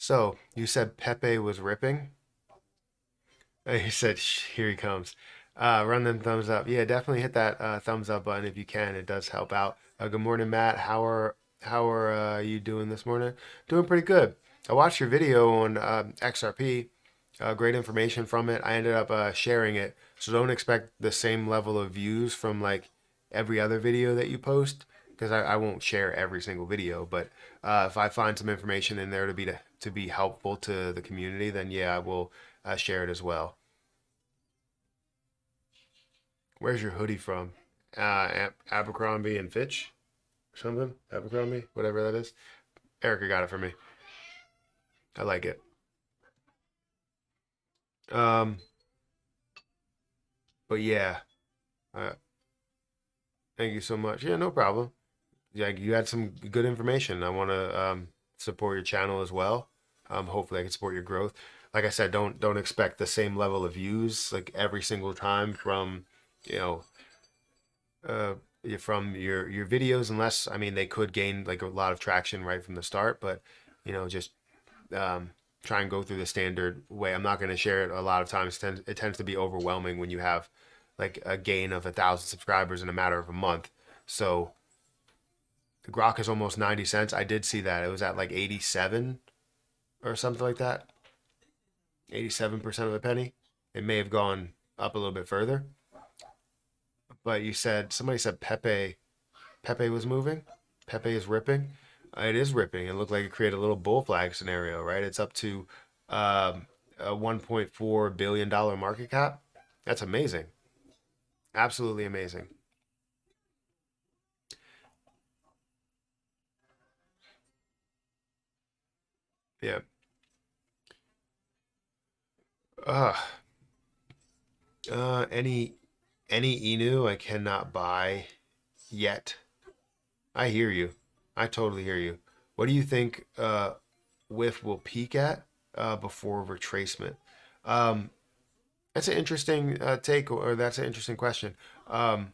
So you said Pepe was ripping. He said, "Here he comes." Run them thumbs up. Yeah, definitely hit that thumbs up button if you can. It does help out. Good morning, Matt. How are you doing this morning? Doing pretty good. I watched your video on XRP. Great information from it. I ended up sharing it, so don't expect the same level of views from like every other video that you post because I won't share every single video. But if I find some information in there to be helpful to the community, then yeah, I will share it as well. Where's your hoodie from? Abercrombie and Fitch, or something. Abercrombie, whatever that is. Erica got it for me. I like it. Um, but yeah, uh, thank you so much. Yeah, no problem. Yeah, you had some good information. I want to support your channel as well. Hopefully, I can support your growth. Like I said, don't expect the same level of views like every single time from you know uh, from your videos, unless I mean they could gain like a lot of traction right from the start. But just um, try and go through the standard way. I'm not going to share it a lot of times. It tends to be overwhelming when you have like a gain of 1,000 subscribers in a matter of a month. So the Grok is almost 90 cents. I did see that. It was at like 87 or something like that. 87% of a penny. It may have gone up a little bit further. But somebody said Pepe was moving. Pepe is ripping. It is ripping. It looked like it created a little bull flag scenario, right? It's up to a $1.4 billion market cap. That's amazing. Absolutely amazing. Yeah. Uh, any Inu I cannot buy yet. I hear you. I totally hear you. What do you think WIF will peak at before retracement? Um, that's an interesting take, or that's an interesting question. Um,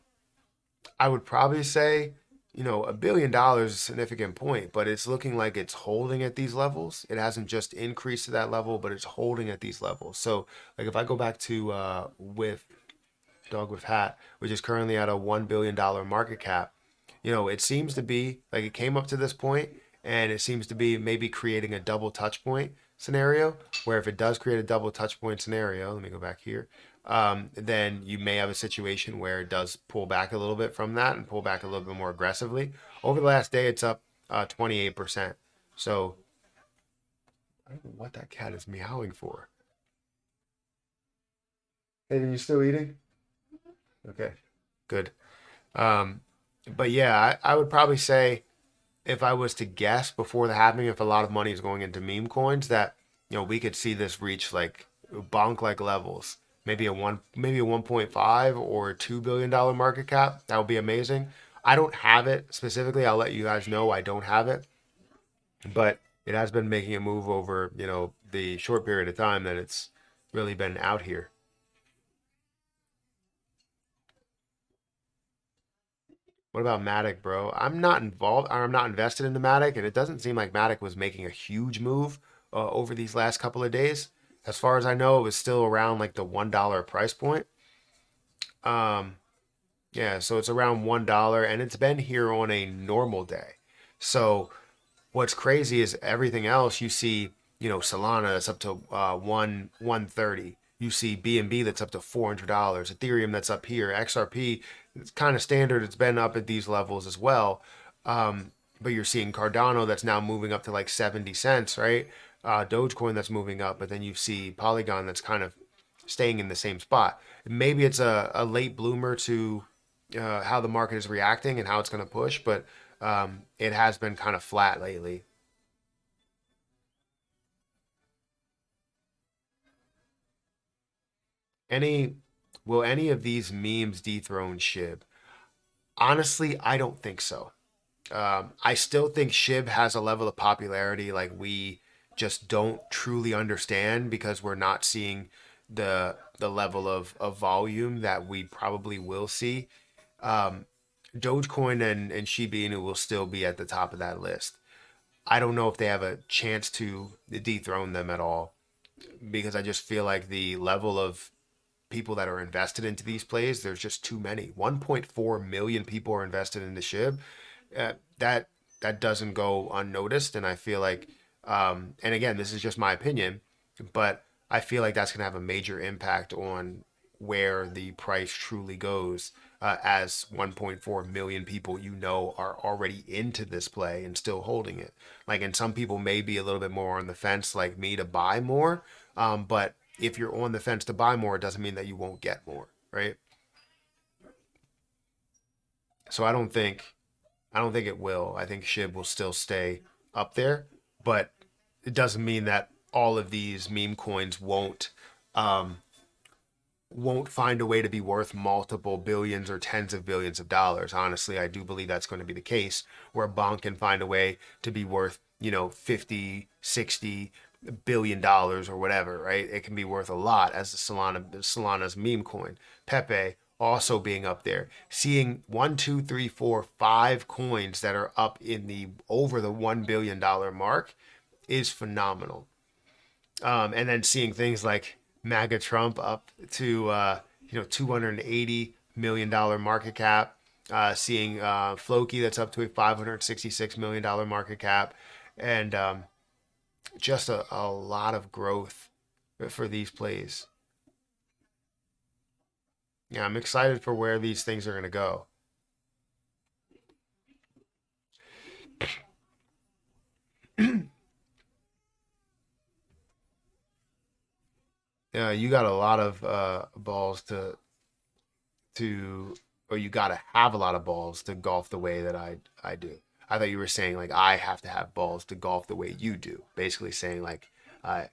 I would probably say, $1 billion is a significant point, but it's looking like it's holding at these levels. It hasn't just increased to that level, but it's holding at these levels. So, like if I go back to with Dog with Hat, which is currently at a $1 billion market cap, it seems to be like it came up to this point and it seems to be maybe creating a double touch point scenario where if it does create a double touch point scenario, let me go back here, then you may have a situation where it does pull back a little bit from that and pull back a little bit more aggressively. Over the last day, it's up 28%. So I don't know what that cat is meowing for. Hey, are you still eating? Okay, good. Um, but yeah, I would probably say if I was to guess before the halving, if a lot of money is going into meme coins, that we could see this reach like bonk like levels. Maybe a 1.5 or $2 billion market cap. That would be amazing. I don't have it specifically. I'll let you guys know I don't have it, but it has been making a move over the short period of time that it's really been out here. What about Matic, bro? I'm not involved, or I'm not invested in the Matic, and it doesn't seem like Matic was making a huge move over these last couple of days. As far as I know, it was still around like the $1 price point. Um, yeah, so it's around $1, and it's been here on a normal day. So what's crazy is everything else you see, Solana that's up to 130. You see BNB that's up to $400. Ethereum that's up here. XRP, it's kind of standard. It's been up at these levels as well. But you're seeing Cardano that's now moving up to like 70 cents, right? Dogecoin that's moving up, but then you see Polygon that's kind of staying in the same spot. Maybe it's a late bloomer to how the market is reacting and how it's going to push, but it has been kind of flat lately. Any Will any of these memes dethrone SHIB? Honestly, I don't think so. I still think SHIB has a level of popularity like we just don't truly understand because we're not seeing the level of volume that we probably will see. Um, Dogecoin and Shiba Inu will still be at the top of that list. I don't know if they have a chance to dethrone them at all because I just feel like the level of people that are invested into these plays, there's just too many. 1.4 million people are invested into SHIB. That doesn't go unnoticed, and I feel like, and again, this is just my opinion, but I feel like that's going to have a major impact on where the price truly goes, as 1.4 million people are already into this play and still holding it. Like, and some people may be a little bit more on the fence, like me, to buy more, but if you're on the fence to buy more, it doesn't mean that you won't get more, right? So I don't think it will. I think SHIB will still stay up there, but it doesn't mean that all of these meme coins um, won't find a way to be worth multiple billions or tens of billions of dollars. Honestly, I do believe that's going to be the case where a bond can find a way to be worth, 50, 60 billion dollars or whatever, right? It can be worth a lot as the Solana's meme coin. Pepe also being up there. Seeing one, two, three, four, five coins that are up in the over the $1 billion mark is phenomenal. And then seeing things like Maga Trump up to $280 million market cap. Seeing Floki that's up to a $566 million market cap, and just a lot of growth for these plays. Yeah, I'm excited for where these things are going to go. You got a lot of balls to, or you got to have a lot of balls to golf the way that I do. I thought you were saying like I have to have balls to golf the way you do. Basically saying like I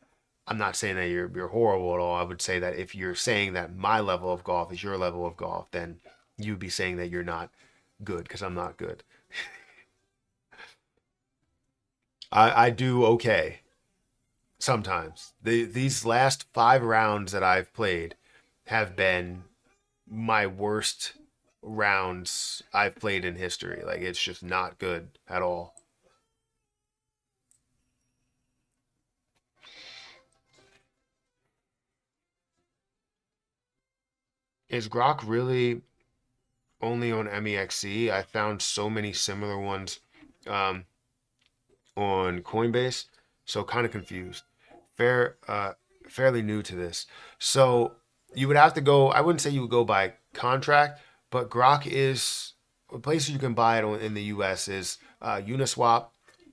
I'm not saying that you're horrible at all. I would say that if you're saying that my level of golf is your level of golf, then you'd be saying that you're not good because I'm not good. I do okay sometimes. These last 5 rounds that I've played have been my worst rounds I've played in history. Like it's just not good at all. Is Grok really only on MEXC? I found so many similar ones um, on Coinbase, so kind of confused. Fair, fairly new to this. So you would have to go. I wouldn't say you would go by contract, but Grok is places you can buy it on in the U.S. is Uniswap,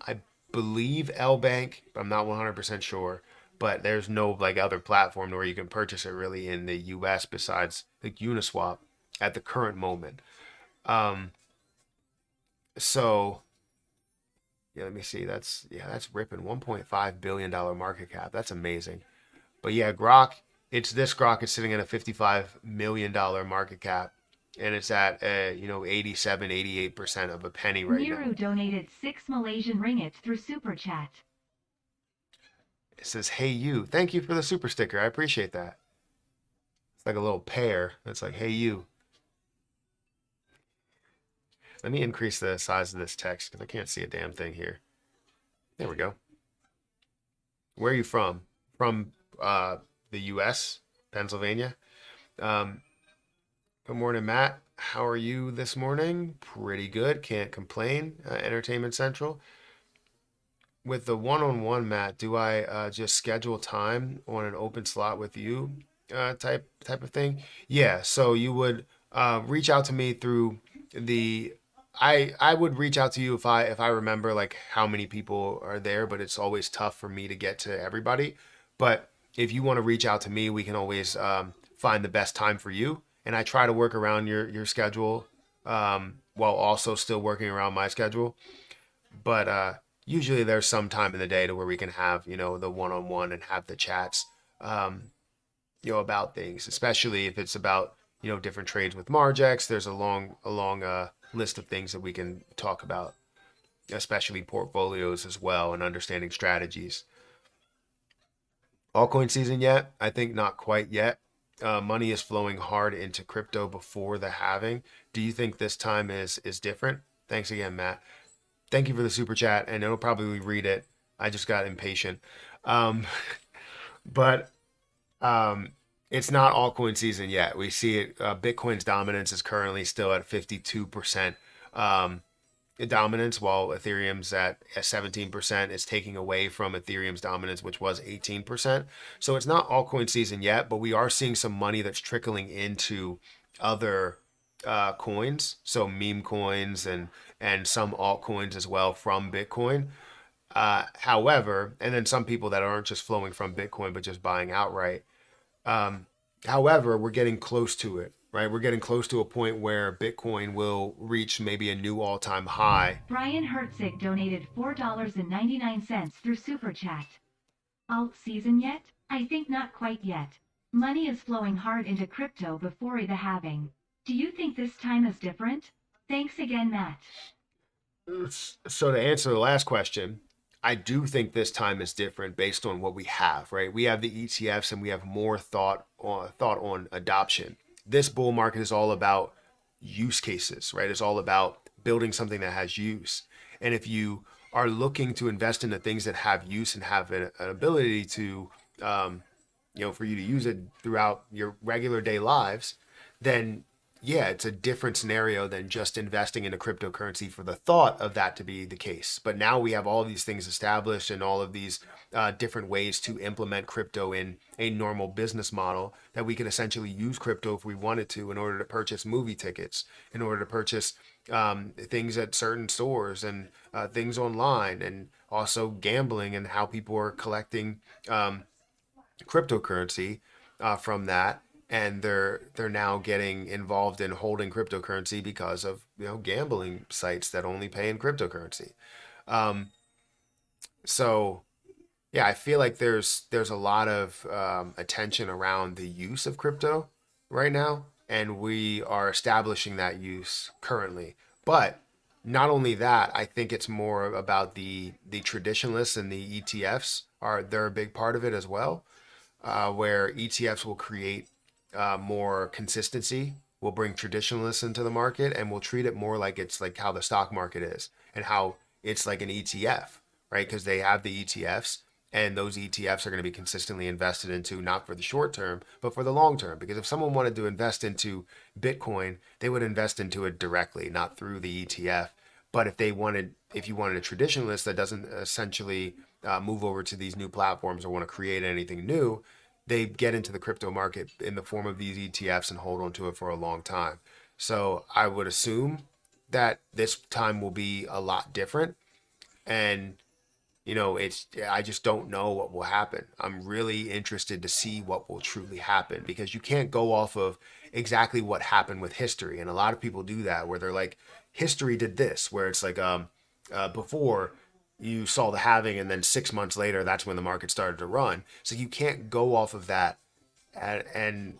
I believe LBank, but I'm not 100% sure. But there's no like other platform where you can purchase it really in the U.S. besides like Uniswap at the current moment. Um, so yeah, let me see. That's ripping $1.5 billion market cap. That's amazing. But yeah, Grok, it's this Grok is sitting at a $55 million market cap, and it's at 87, 88% of a penny right now. Niru donated 6 Malaysian ringgit through Super Chat. It says, "Hey you." Thank you for the super sticker. I appreciate that. It's like a little pear. It's like, "Hey you." Let me increase the size of this text because I can't see a damn thing here. There we go. Where are you from? From the U.S., Pennsylvania. Um, Good morning, Matt. How are you this morning? Pretty good. Can't complain. Entertainment Central. with the one-on-one, Matt, do I just schedule time on an open slot with you, type of thing? Yeah. So you would reach out to me through the. I would reach out to you if I remember like how many people are there, but it's always tough for me to get to everybody. But if you want to reach out to me, we can always find the best time for you, and I try to work around your schedule while also still working around my schedule. But usually there's some time in the day to where we can have, the one-on-one and have the chats, um, about things, especially if it's about, different trades with Margex. There's a long list of things that we can talk about, especially portfolios as well and understanding strategies. Altcoin season yet? I think not quite yet. Money is flowing hard into crypto before the halving. Do you think this time is different? Thanks again, Matt. Thank you for the super chat, and it'll probably read it. I just got impatient. Um, but it's not altcoin season yet. We see it. Bitcoin's dominance is currently still at 52% dominance, while Ethereum's at 17%. It's taking away from Ethereum's dominance, which was 18%. So it's not altcoin season yet, but we are seeing some money that's trickling into other coins, so meme coins and some altcoins as well from Bitcoin. However, and then some people that aren't just flowing from Bitcoin but just buying outright. Um, However, we're getting close to it, right? We're getting close to a point where Bitcoin will reach maybe a new all-time high. Brian Hertzig donated $4.99 through Super Chat. Alt season yet? I think not quite yet. Money is flowing hard into crypto before the halving. Do you think this time is different? Thanks again, Matt. So to answer the last question, I do think this time is different based on what we have, right? We have the ETFs and we have more thought on adoption. This bull market is all about use cases, right? It's all about building something that has use. And if you are looking to invest in the things that have use and have an ability to, for you to use it throughout your regular day lives, then yeah, it's a different scenario than just investing in a cryptocurrency for the thought of that to be the case. But now we have all of these things established and all of these different ways to implement crypto in a normal business model that we can essentially use crypto if we wanted to in order to purchase movie tickets, in order to purchase things at certain stores and things online, and also gambling and how people are collecting cryptocurrency from that, and they're now getting involved in holding cryptocurrency because of gambling sites that only pay in cryptocurrency. Um, so yeah, I feel like there's a lot of attention around the use of crypto right now, and we are establishing that use currently. But not only that, I think it's more about the traditionalists, and the ETFs they're a big part of it as well, where ETFs will create more consistency, will bring traditionalists into the market, and will treat it more like it's like how the stock market is and how it's like an ETF, right? Because they have the ETFs, and those ETFs are going to be consistently invested into, not for the short term, but for the long term. Because if someone wanted to invest into Bitcoin, they would invest into it directly, not through the ETF. But if you wanted a traditionalist that doesn't essentially move over to these new platforms or want to create anything new, they get into the crypto market in the form of these ETFs and hold on to it for a long time. So I would assume that this time will be a lot different. And I just don't know what will happen. I'm really interested to see what will truly happen, because you can't go off of exactly what happened with history. And a lot of people do that, where they're like, history did this, where it's like before you saw the halving, and then 6 months later, that's when the market started to run. So you can't go off of that and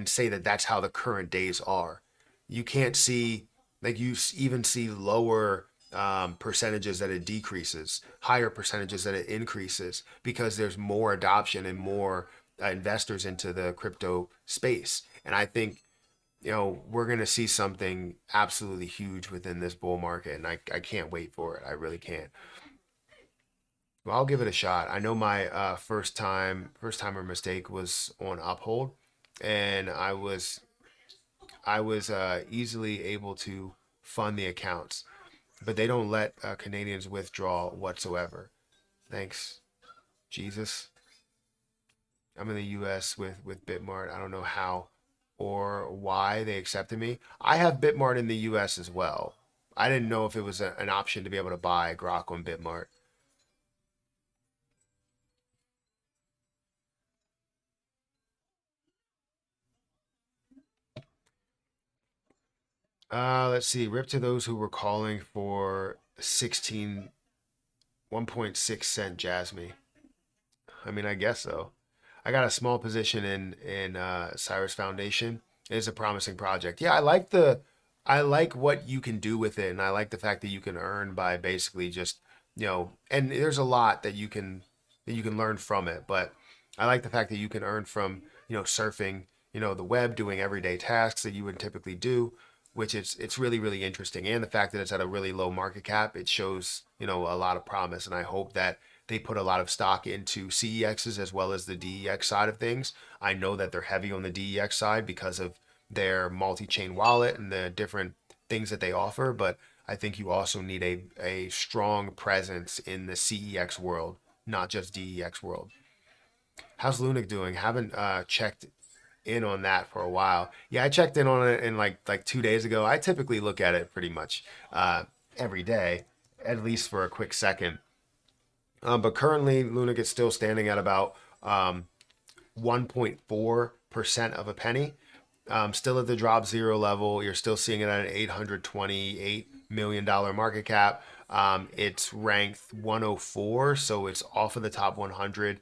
say that that's how the current days are. You can't see, like, even see lower percentages that it decreases, higher percentages that it increases, because there's more adoption and more investors into the crypto space. And I think we're going to see something absolutely huge within this bull market, and I can't wait for it. I really can't. Well, I'll give it a shot. I know my first timer mistake was on Uphold, and I was easily able to fund the accounts, but they don't let Canadians withdraw whatsoever. Thanks, Jesus. I'm in the US with Bitmart. I don't know how or why they accepted me. I have Bitmart in the US as well. I didn't know if it was an option to be able to buy Grok on Bitmart. Let's see. Rip to those who were calling for 1.6 cent Jasmy. I mean, I guess so. I got a small position in Cyrus Foundation. It is a promising project. Yeah, I like what you can do with it, and I like the fact that you can earn by basically just and there's a lot that you can learn from it. But I like the fact that you can earn from surfing the web, doing everyday tasks that you would typically do, which it's really interesting. And the fact that it's at a really low market cap, it shows a lot of promise, and I hope that they put a lot of stock into CEXs as well as the DEX side of things. I know that they're heavy on the DEX side because of their multi-chain wallet and the different things that they offer, but I think you also need a strong presence in the CEX world, not just DEX world. How's Lunac doing? Haven't checked in on that for a while. Yeah, I checked in on it in like 2 days ago. I typically look at it pretty much every day, at least for a quick second. But currently, Lunac is still standing at about 1.4% of a penny. Still at the drop zero level. You're still seeing it at an $828 million market cap. It's ranked 104, so it's off of the top 100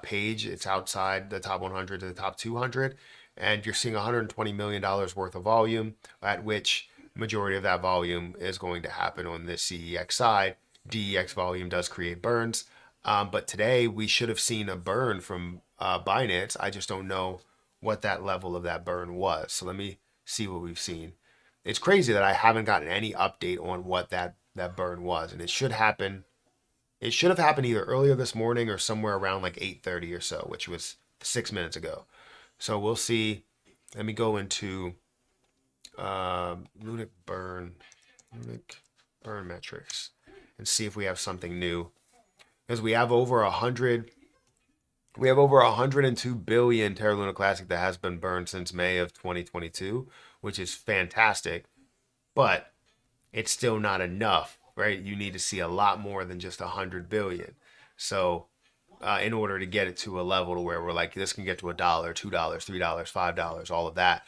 page. It's outside the top 100 to the top 200. And you're seeing $120 million worth of volume, at which majority of that volume is going to happen on this CEX side. DEX volume does create burns. But today we should have seen a burn from Binance. I just don't know what that level of that burn was. So let me see what we've seen. It's crazy that I haven't gotten any update on what that burn was, and it should happen. It should have happened either earlier this morning or somewhere around like 8:30 or so, which was 6 minutes ago. So we'll see. Let me go into Lunac burn metrics and see if we have something new, because we have over 102 billion Terra Luna Classic that has been burned since May of 2022, which is fantastic, but it's still not enough, right? You need to see a lot more than just 100 billion. So, in order to get it to a level to where we're like, this can get to $1, $2, $3, $5, all of that.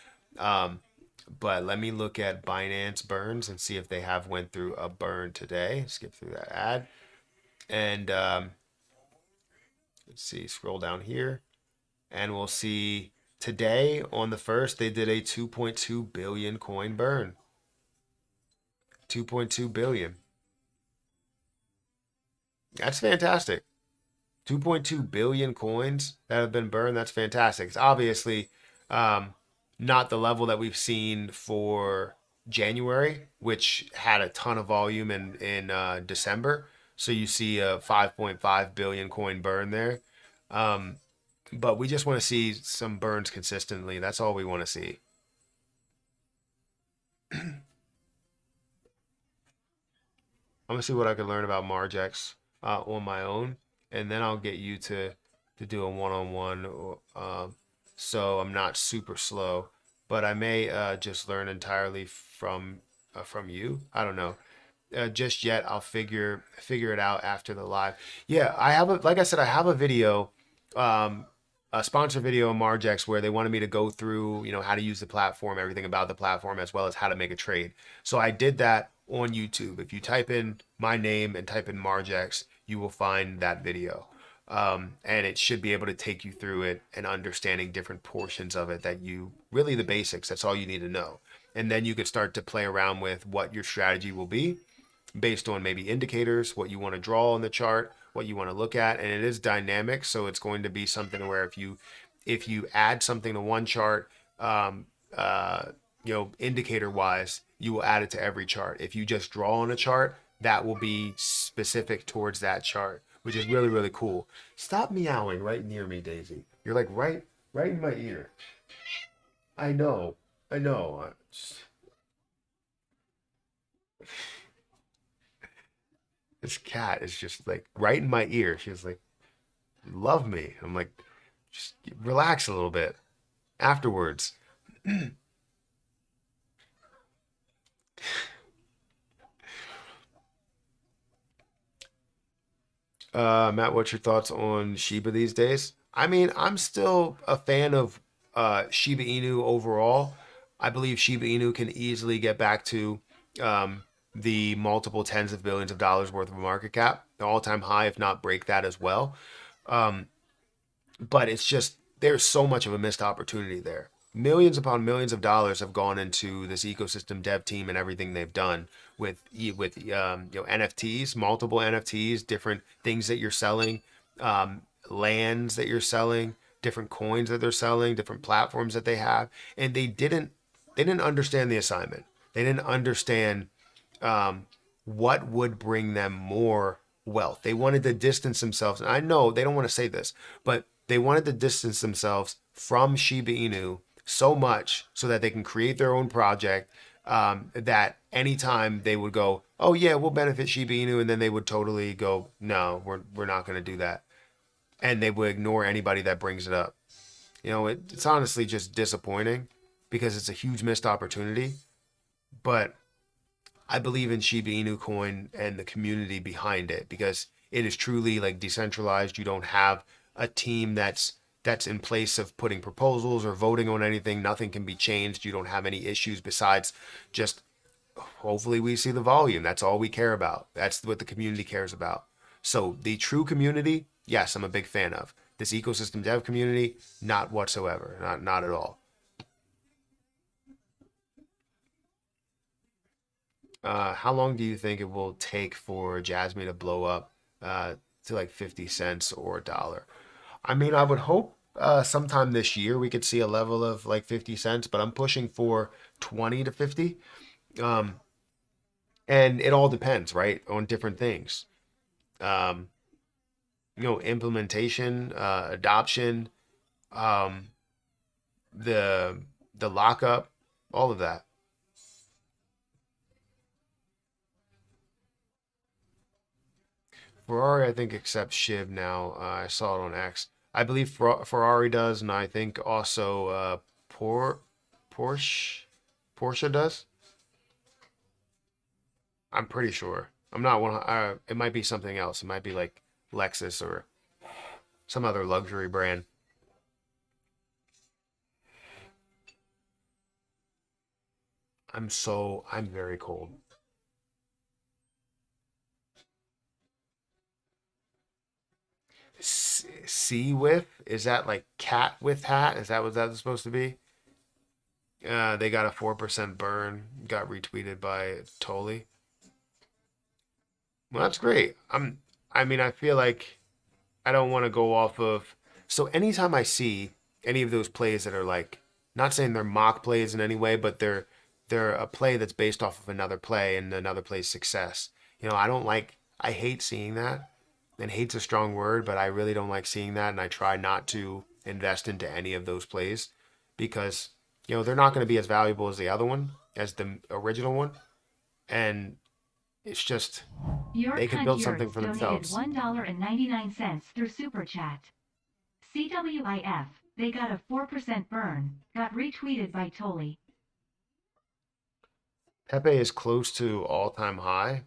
But let me look at Binance burns and see if they have went through a burn today. Skip through that ad. And let's see, scroll down here. And we'll see today on the 1st, they did a 2.2 billion coin burn. 2.2 billion. That's fantastic. 2.2 billion coins that have been burned. That's fantastic. It's obviously not the level that we've seen for January, which had a ton of volume in December. So you see a 5.5 billion coin burn there. But we just want to see some burns consistently. That's all we want to see. I'm gonna see what I can learn about Margex on my own, and then I'll get you to do a one-on-one, so I'm not super slow. But I may just learn entirely from you. I don't know. Just yet. I'll figure it out after the live. Yeah, I have like I said, I have a video, um, a sponsor video on Margex where they wanted me to go through, how to use the platform, everything about the platform, as well as how to make a trade. So I did that on YouTube. If you type in my name and type in Margex, you will find that video. And it should be able to take you through it and understanding different portions of it that really the basics. That's all you need to know. And then you could start to play around with what your strategy will be based on maybe indicators, what you want to draw on the chart, what you want to look at, and it is dynamic, so it's going to be something where if you add something to one chart, indicator wise, you will add it to every chart. If you just draw on a chart, that will be specific towards that chart, which is really cool. Stop meowing right near me, Daisy. You're like right in my ear. I know. I know. This cat is just like right in my ear. She was like, "Love me." I'm like, just relax a little bit. Afterwards, Matt, what's your thoughts on Shiba these days? I mean, I'm still a fan of Shiba Inu overall. I believe Shiba Inu can easily get back to um, the multiple tens of billions of dollars worth of market cap, the all-time high, if not break that as well. Um, but it's just there's so much of a missed opportunity there. Millions upon millions of dollars have gone into this ecosystem dev team and everything they've done with NFTs, multiple NFTs, different things that you're selling, lands that you're selling, different coins that they're selling, different platforms that they have, and they didn't understand the assignment. They didn't understand what would bring them more wealth. They wanted to distance themselves. And I know they don't want to say this, but they wanted to distance themselves from Shiba Inu so much so that they can create their own project. That anytime they would go, oh yeah, we'll benefit Shiba Inu, and then they would totally go, no, we're not going to do that, and they would ignore anybody that brings it up. It's honestly just disappointing because it's a huge missed opportunity. But I believe in Shiba Inu coin and the community behind it because it is truly like decentralized. You don't have a team that's in place of putting proposals or voting on anything. Nothing can be changed. You don't have any issues besides just hopefully we see the volume. That's all we care about. That's what the community cares about. So the true community, yes, I'm a big fan of. This ecosystem dev community, not whatsoever. Not at all. How long do you think it will take for Jasmy to blow up to like 50 cents or a dollar? I mean, I would hope sometime this year we could see a level of like 50 cents, but I'm pushing for 20 to 50. Um, and it all depends, right, on different things. Um, Implementation, adoption, um, the lockup, all of that. Ferrari, I think, accepts Shiv now. I saw it on X. I believe Ferrari does, and I think also Porsche Porsche does. I'm pretty sure. I'm not one. It might be something else. It might be like Lexus or some other luxury brand. I'm very cold. Sea with, is that like cat with hat? Is that what that's supposed to be? They got a 4% burn. Got retweeted by Tolly. Well, that's great. I mean, I feel like I don't want to go off of. So anytime I see any of those plays that are like, not saying they're mock plays in any way, but they're a play that's based off of another play and another play's success. I don't like. I hate seeing that. And hate's a strong word, but I really don't like seeing that, and I try not to invest into any of those plays because they're not going to be as valuable as the other one, as the original one, and it's just Your they could cunt build something yurts for donated themselves. $1.99 through Super Chat. CWIF, they got a 4% burn, got retweeted by Tolly. Pepe is close to all-time high.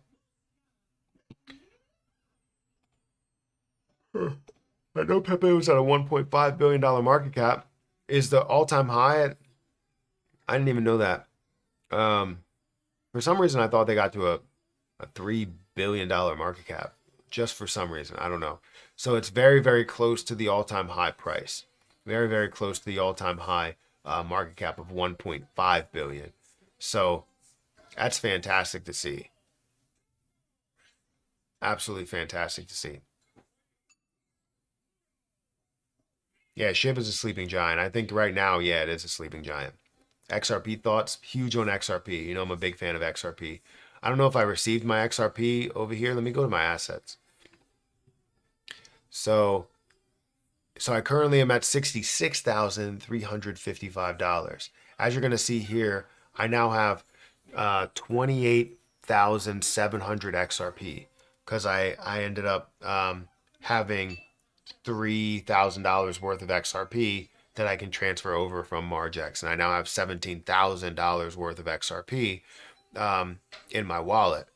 I know Pepe was at a $1.5 billion market cap. Is the all-time high at, I didn't even know that. Um, for some reason, I thought they got to a $3 billion market cap. Just for some reason, I don't know. So it's very, very close to the all-time high price. Very, very close to the all-time high market cap of 1.5 billion. So that's fantastic to see. Absolutely fantastic to see. Yeah, Shiv is a sleeping giant. I think right now, yeah, it is a sleeping giant. XRP thoughts, huge on XRP. I'm a big fan of XRP. I don't know if I received my XRP over here. Let me go to my assets. So, so I currently am at $66,355. As you're going to see here, I now have 28,700 XRP. because I ended up having $3,000 worth of XRP that I can transfer over from Margex, and I now have $17,000 worth of XRP in my wallet,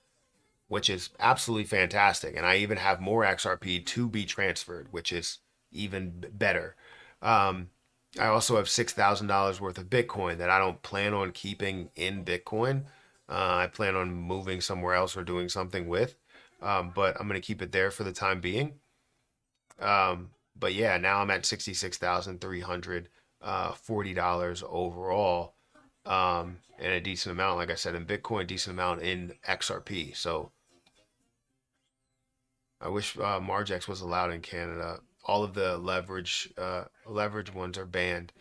which is absolutely fantastic. And I even have more XRP to be transferred, which is even better. Um, I also have $6,000 worth of Bitcoin that I don't plan on keeping in Bitcoin. I plan on moving somewhere else or doing something with, but I'm going to keep it there for the time being. But yeah, now I'm at $66,340 overall, and a decent amount, like I said, in Bitcoin, decent amount in XRP. So I wish Margex was allowed in Canada. All of the leverage ones are banned.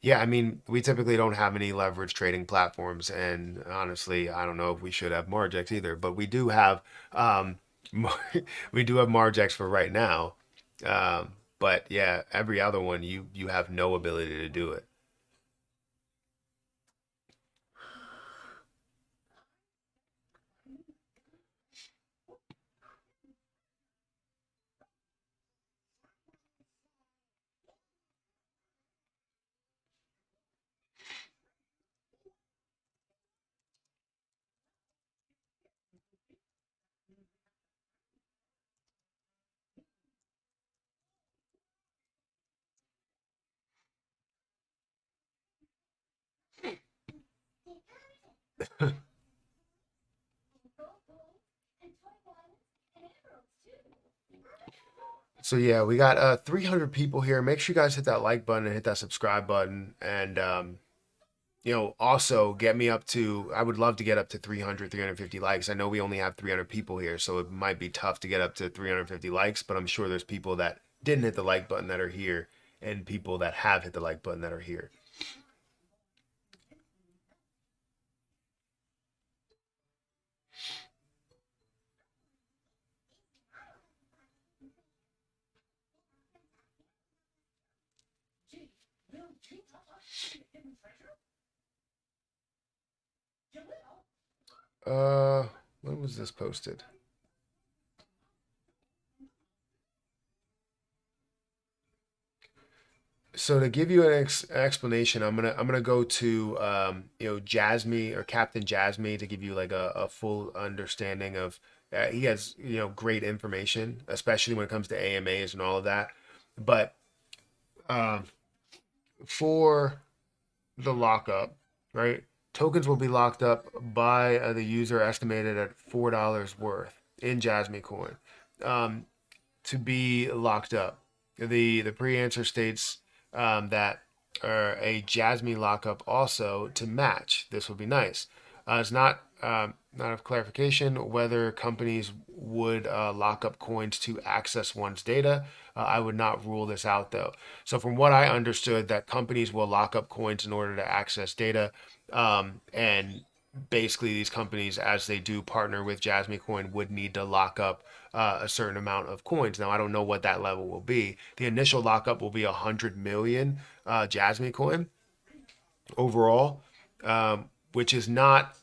Yeah, I mean, we typically don't have any leverage trading platforms, and honestly, I don't know if we should have Margex either, but we do have we do have Margex for right now. But yeah, every other one you have no ability to do it. So yeah, we got 300 people here. Make sure you guys hit that like button and hit that subscribe button, and also get me up to, I would love to get up to 300, 350 likes. I know we only have 300 people here, so it might be tough to get up to 350 likes, but I'm sure there's people that didn't hit the like button that are here and people that have hit the like button that are here. Uh, when was this posted? So to give you an explanation, I'm gonna go to Jasmy or Captain Jasmy to give you like a full understanding of. He has great information, especially when it comes to AMAs and all of that. But um, for the lockup, right? Tokens will be locked up by the user estimated at $4 worth in Jasmy coin. Um, to be locked up. The pre-answer states that a Jasmy lockup also to match. This would be nice. It's not of clarification whether companies would lock up coins to access one's data. I would not rule this out though. So from what I understood, that companies will lock up coins in order to access data, and basically these companies, as they do partner with Jasmy Coin, would need to lock up a certain amount of coins. Now I don't know what that level will be. The initial lockup will be 100 million Jasmy Coin overall, which is not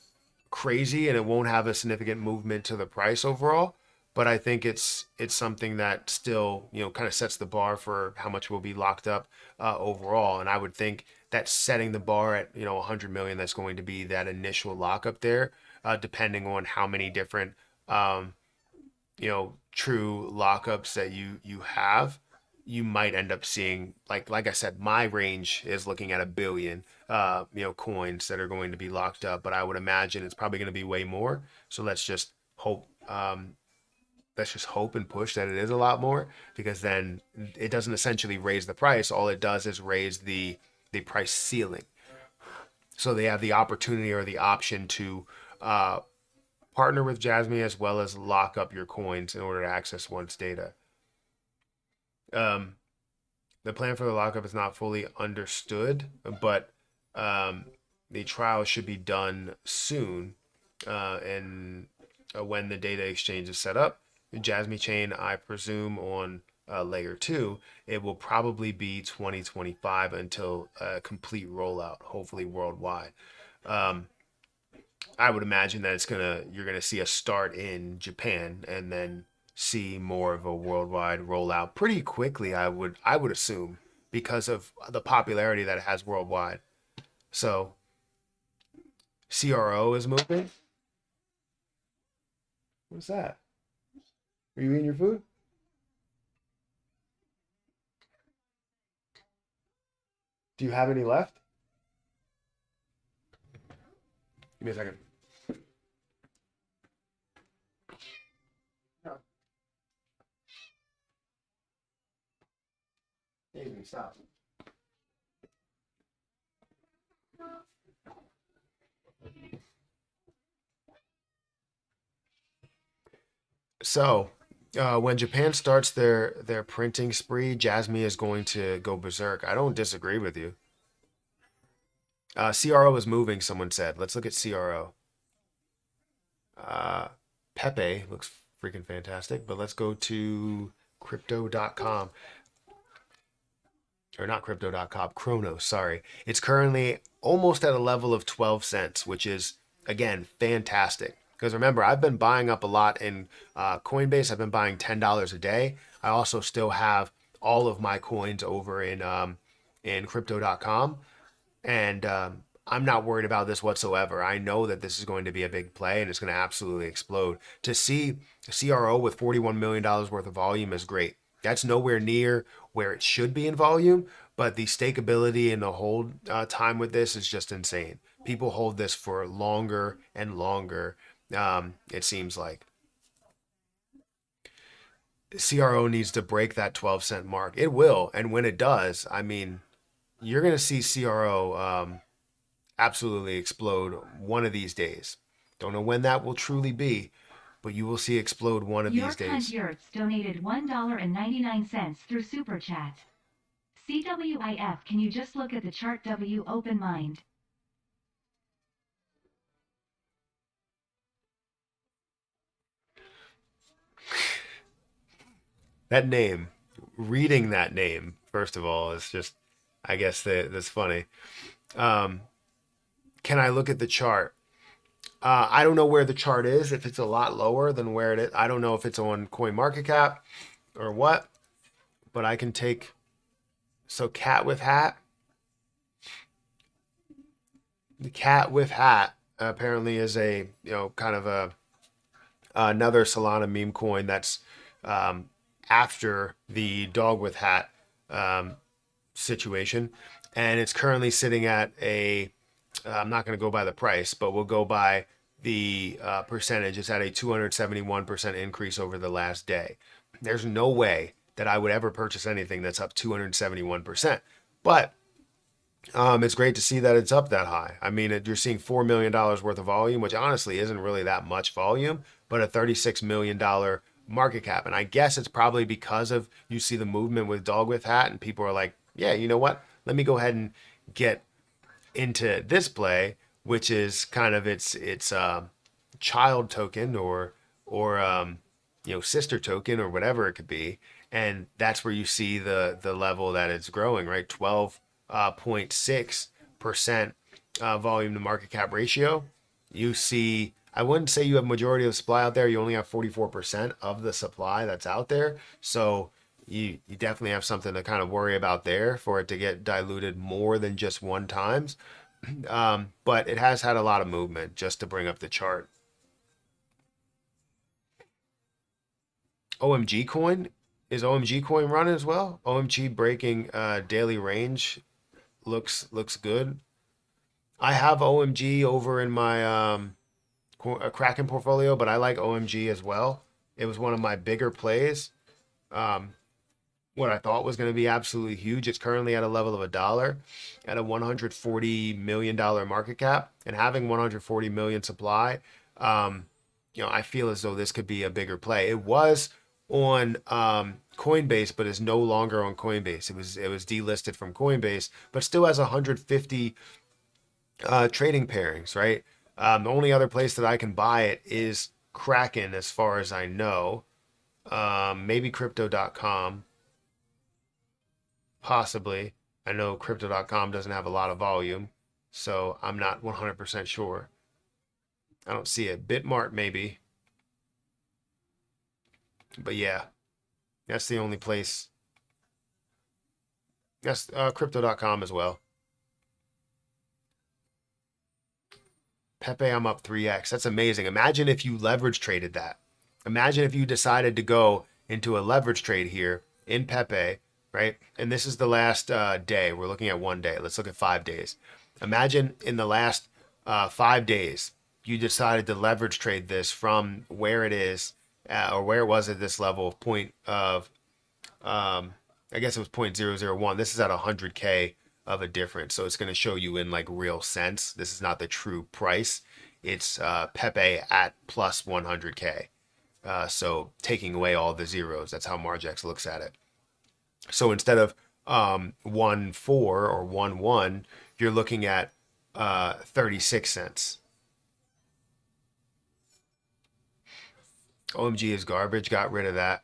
crazy, and it won't have a significant movement to the price overall. But I think it's something that still kind of sets the bar for how much will be locked up overall. And I would think that setting the bar at 100 million, that's going to be that initial lockup there, depending on how many different um, true lockups that you have. You might end up seeing, like I said, my range is looking at a billion coins that are going to be locked up, but I would imagine it's probably going to be way more. So let's just hope and push that it is a lot more, because then it doesn't essentially raise the price. All it does is raise the price ceiling. So they have the opportunity or the option to partner with Jasmy as well as lock up your coins in order to access one's data. Um, the plan for the lockup is not fully understood, but um, the trial should be done soon. And when the data exchange is set up, the Jasmy chain, I presume, on layer two, it will probably be 2025 until a complete rollout, hopefully worldwide. Um, I would imagine that you're gonna see a start in Japan, and then see more of a worldwide rollout pretty quickly. I would assume because of the popularity that it has worldwide. So CRO is moving. What's that? Are you eating your food? Do you have any left? Give me a second. No. Hey, stop. So, when Japan starts their printing spree, Jasmy is going to go berserk. I don't disagree with you. CRO is moving, someone said. Let's look at CRO. Uh, Pepe looks freaking fantastic, but let's go to crypto.com. Or not crypto.com, Chronos, sorry. It's currently almost at a level of 12 cents, which is, again, fantastic. Because remember, I've been buying up a lot in Coinbase. I've been buying $10 a day. I also still have all of my coins over in crypto.com. And I'm not worried about this whatsoever. I know that this is going to be a big play and it's going to absolutely explode. To see CRO with $41 million worth of volume is great. That's nowhere near where it should be in volume, but the stakeability and the hold time with this is just insane. People hold this for longer and longer, it seems like. CRO needs to break that 12-cent mark. It will. And when it does, I mean, you're going to see CRO absolutely explode one of these days. Don't know when that will truly be, but you will see explode one of these days. Your Yurts donated $1.99 through Super Chat. CWIF, can you just look at the chart? W open mind. That name, reading that name, first of all, is just, I guess that's funny. Um, can I look at the chart? I don't know where the chart is. If it's a lot lower than where it is, I don't know if it's on CoinMarketCap or what, but I can take. So cat with hat. The cat with hat apparently is a kind of a another Solana meme coin that's um, after the dog with hat um, situation, and it's currently sitting at a. I'm not going to go by the price, but we'll go by the percentage. It's at a 271% increase over the last day. There's no way that I would ever purchase anything that's up 271%. But it's great to see that it's up that high. I mean, you're seeing $4 million worth of volume, which honestly isn't really that much volume, but a $36 million market cap. And I guess it's probably because of you see the movement with dog with hat, and people are like, yeah, you know what? Let me go ahead and get into this play, which is kind of its child token or sister token or whatever it could be, and that's where you see the level that it's growing, right? 12.6% volume to market cap ratio. You see, I wouldn't say you have majority of the supply out there. You only have 44% of the supply that's out there. So you definitely have something to kind of worry about there for it to get diluted more than just one times. But it has had a lot of movement, just to bring up the chart. OMG coin, is OMG coin running as well? OMG breaking daily range looks good. I have OMG over in my Kraken portfolio, but I like OMG as well. It was one of my bigger plays. Um, what I thought was going to be absolutely huge. It's currently at a level of $1 at a $140 million market cap, and having 140 million supply. Um, I feel as though this could be a bigger play. It was on Coinbase, but is no longer on Coinbase. It was delisted from Coinbase, but still has 150 trading pairings, right? The only other place that I can buy it is Kraken, as far as I know. Maybe crypto.com, possibly. I know crypto.com doesn't have a lot of volume, so I'm not 100% sure. I don't see it. Bitmart, maybe. But yeah, that's the only place. That's crypto.com as well. Pepe, I'm up 3x. That's amazing. Imagine if you leverage traded that. Imagine if you decided to go into a leverage trade here in Pepe, right? And this is the last day. We're looking at one day. Let's look at 5 days. Imagine in the last 5 days, you decided to leverage trade this from where it is or where it was at this level of point of, I guess it was 0.001. This is at 100K of a difference. So it's going to show you in like real sense. This is not the true price. It's Pepe at plus 100K. So taking away all the zeros. That's how Margex looks at it. So instead of 1.4 or 1.1, you're looking at 36 cents. OMG is garbage. Got rid of that.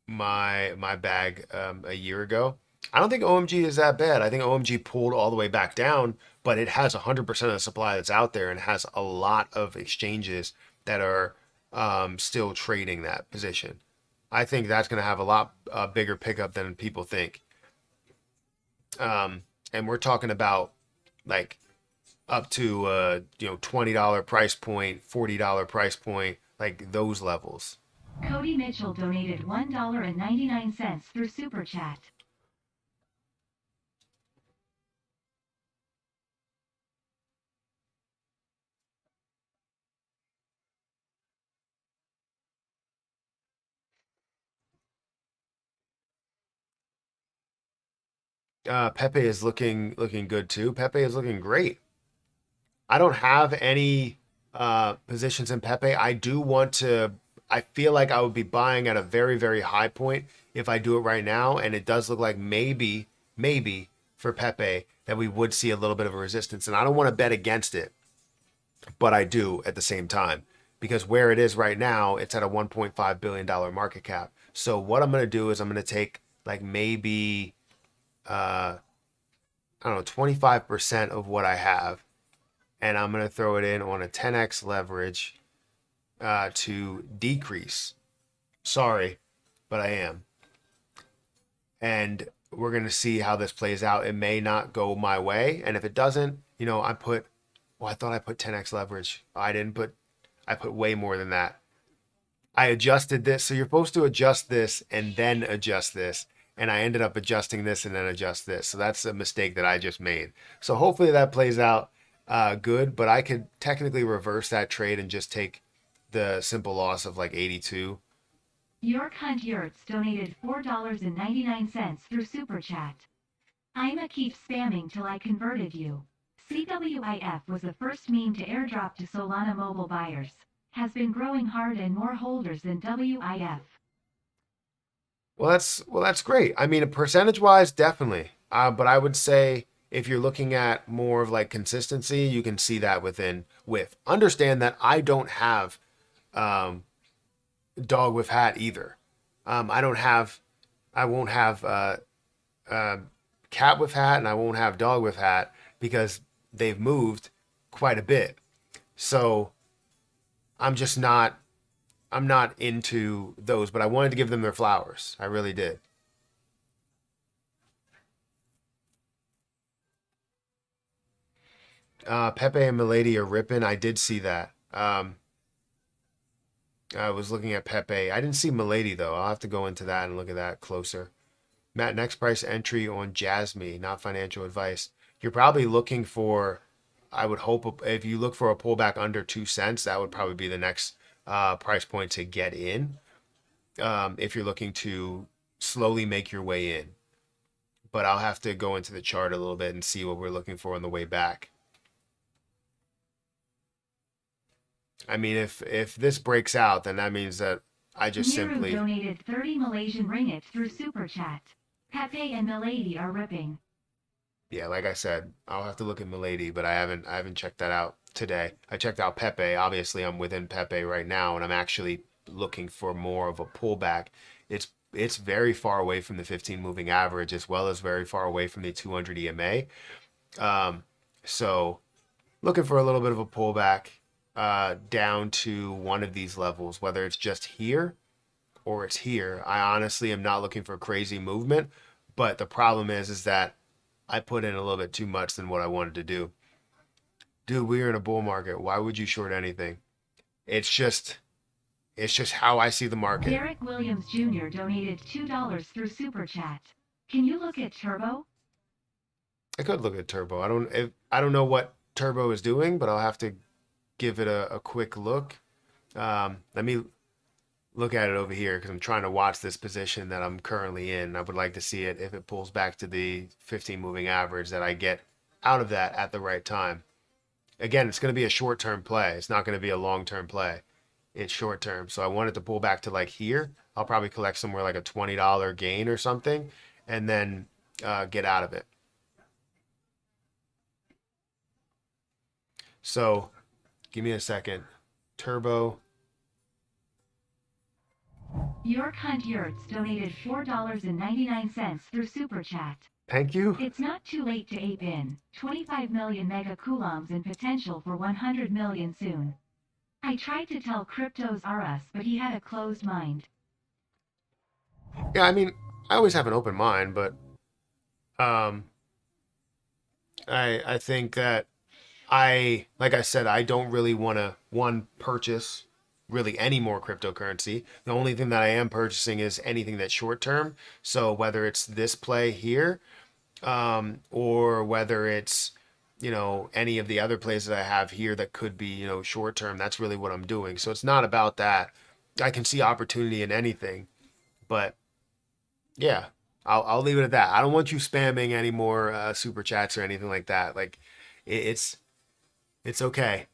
My bag a year ago. I don't think OMG is that bad. I think OMG pulled all the way back down, but it has 100% of the supply that's out there and has a lot of exchanges that are still trading that position. I think that's going to have a lot bigger pickup than people think. And we're talking about like up to $20 price point, $40 price point, like those levels. Cody Mitchell donated $1.99 through Super Chat. Pepe is looking good too. Pepe is looking great. I don't have any positions in Pepe. I do want to. I feel like I would be buying at a very, very high point if I do it right now, and it does look like maybe for Pepe that we would see a little bit of a resistance, and I don't want to bet against it, but I do at the same time because where it is right now, it's at a $1.5 billion market cap. So what I'm going to do is I'm going to take like maybe I don't know 25% of what I have, and I'm going to throw it in on a 10x leverage to decrease. Sorry, but I am. And we're going to see how this plays out. It may not go my way. And if it doesn't, I thought I put 10x leverage. I didn't put, I put way more than that. I adjusted this. So you're supposed to adjust this and then adjust this. And I ended up adjusting this and then adjust this. So that's a mistake that I just made. So hopefully that plays out good. But I could technically reverse that trade and just take the simple loss of like 82. Your Cunt Yurts donated $4.99 through Super Chat. I'ma keep spamming till I converted you. CWIF was the first meme to airdrop to Solana mobile buyers. Has been growing hard and more holders than WIF. Well, that's great. I mean, percentage wise, definitely. But I would say if you're looking at more of like consistency, you can see that within with. Understand that I don't have dog with hat either. I won't have cat with hat, and I won't have dog with hat because they've moved quite a bit. So I'm just not. I'm not into those, but I wanted to give them their flowers. I really did. Pepe and Milady are ripping. I did see that. I was looking at Pepe. I didn't see Milady though. I'll have to go into that and look at that closer. Matt, next price entry on Jasmy, not financial advice. You're probably looking for, I would hope, if you look for a pullback under 2 cents, that would probably be the next price point to get in. If you're looking to slowly make your way in. But I'll have to go into the chart a little bit and see what we're looking for on the way back. I mean, if this breaks out, then that means that I just Miru simply donated 30 Malaysian ringgit through Super Chat. Pepe and Milady are ripping. yeah, like I said, I'll have to look at Milady, but I haven't checked that out today. I checked out Pepe. Obviously, I'm within Pepe right now, and I'm actually looking for more of a pullback. It's very far away from the 15 moving average as well as very far away from the 200 EMA. So looking for a little bit of a pullback down to one of these levels, whether it's just here or it's here. I honestly am not looking for crazy movement, but the problem is that I put in a little bit too much than what I wanted to do. Dude, we're in a bull market. Why would you short anything? It's just how I see the market. Derek Williams Jr. donated $2 through Super Chat. Can you look at Turbo? I could look at Turbo. I don't know what Turbo is doing, but I'll have to give it a quick look. Let me look at it over here because I'm trying to watch this position that I'm currently in. I would like to see it if it pulls back to the 15 moving average, that I get out of that at the right time. Again, it's going to be a short-term play. It's not going to be a long-term play. It's short-term. So I want it to pull back to like here. I'll probably collect somewhere like a $20 gain or something and then get out of it. So give me a second. Turbo. York Hunt Yurts donated $4.99 through Super Chat. Thank you. It's not too late to ape in. 25 million mega coulombs and potential for 100 million soon. I tried to tell Cryptos R Us, but he had a closed mind. Yeah, I mean, I always have an open mind, but I think that like I said, I don't really want to purchase really any more cryptocurrency. The only thing that I am purchasing is anything that's short term. So whether it's this play here, or whether it's, any of the other plays that I have here that could be, short term, that's really what I'm doing. So it's not about that. I can see opportunity in anything, but yeah, I'll leave it at that. I don't want you spamming any more super chats or anything like that. Like it's okay.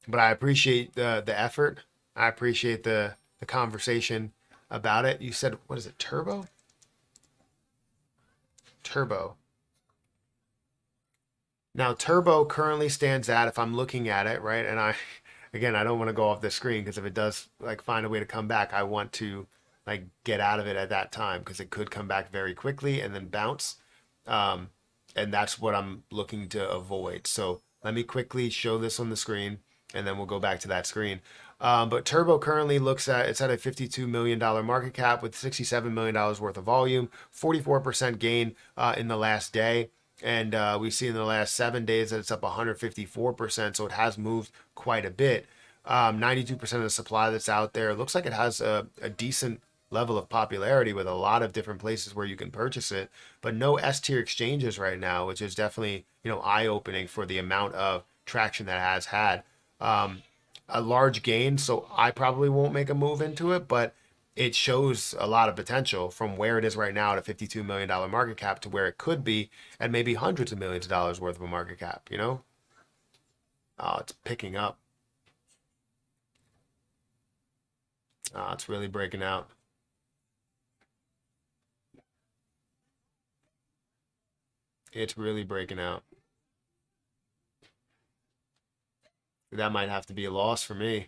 But I appreciate the effort. I appreciate the conversation about it. You said, what is it, Turbo? Turbo. Now, Turbo currently stands at, if I'm looking at it, right, and again, I don't want to go off the screen because if it does like find a way to come back, I want to like get out of it at that time because it could come back very quickly and then bounce. And that's what I'm looking to avoid. So let me quickly show this on the screen and then we'll go back to that screen. But Turbo currently it's at a $52 million market cap with $67 million worth of volume, 44% gain in the last day. And we see in the last 7 days that it's up 154%. So it has moved quite a bit. 92% of the supply that's out there. It looks like it has a decent level of popularity with a lot of different places where you can purchase it, but no S tier exchanges right now, which is definitely, eye-opening for the amount of traction that it has had. A large gain, so I probably won't make a move into it, but it shows a lot of potential from where it is right now at a $52 million market cap to where it could be at maybe hundreds of millions of dollars worth of a market cap, Oh, it's picking up. It's really breaking out. It's really breaking out. That might have to be a loss for me.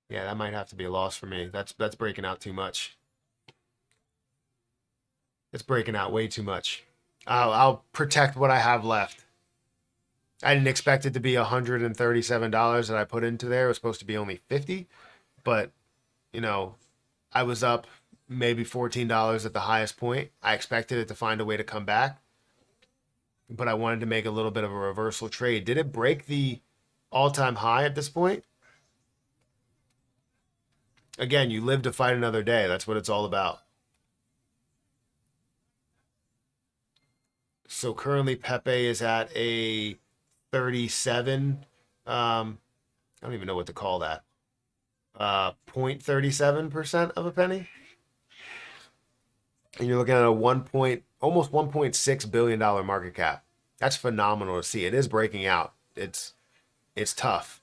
Yeah, that might have to be a loss for me. That's breaking out too much. It's breaking out way too much. I'll protect what I have left. I didn't expect it to be $137 that I put into there. It was supposed to be only 50, but I was up maybe $14 at the highest point. I expected it to find a way to come back, but I wanted to make a little bit of a reversal trade. Did it break the all-time high at this point? Again, you live to fight another day. That's what it's all about. So currently Pepe is at a 37. I don't even know what to call that. 0.37% of a penny. And you're looking at a almost $1.6 billion market cap. That's phenomenal to see. It is breaking out. It's tough.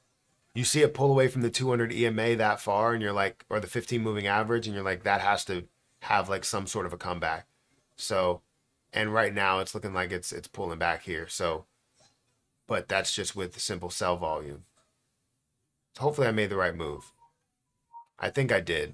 You see it pull away from the 200 EMA that far, and you're like, or the 15 moving average, and you're like, that has to have like some sort of a comeback. So, and right now it's looking like it's pulling back here. So, but that's just with the simple sell volume. So hopefully I made the right move. I think I did.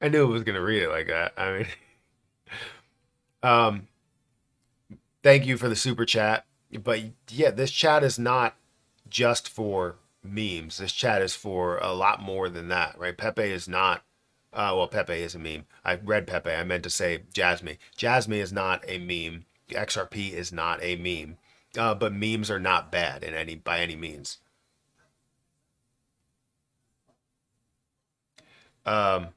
I knew it was gonna read it like that. I mean, um, thank you for the super chat. But yeah, this chat is not just for memes. This chat is for a lot more than that, right? Pepe is not. Well, Pepe is a meme. I read Pepe. I meant to say Jasmy. Jasmy is not a meme. XRP is not a meme. but memes are not bad by any means. Um,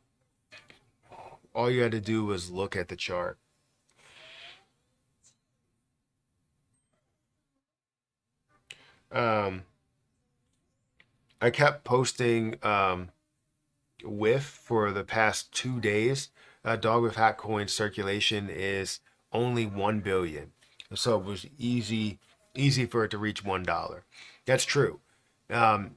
all you had to do was look at the chart. Um, I kept posting WIF for the past 2 days. Dog with Hat Coin circulation is only 1 billion. So it was easy for it to reach $1. That's true. Um,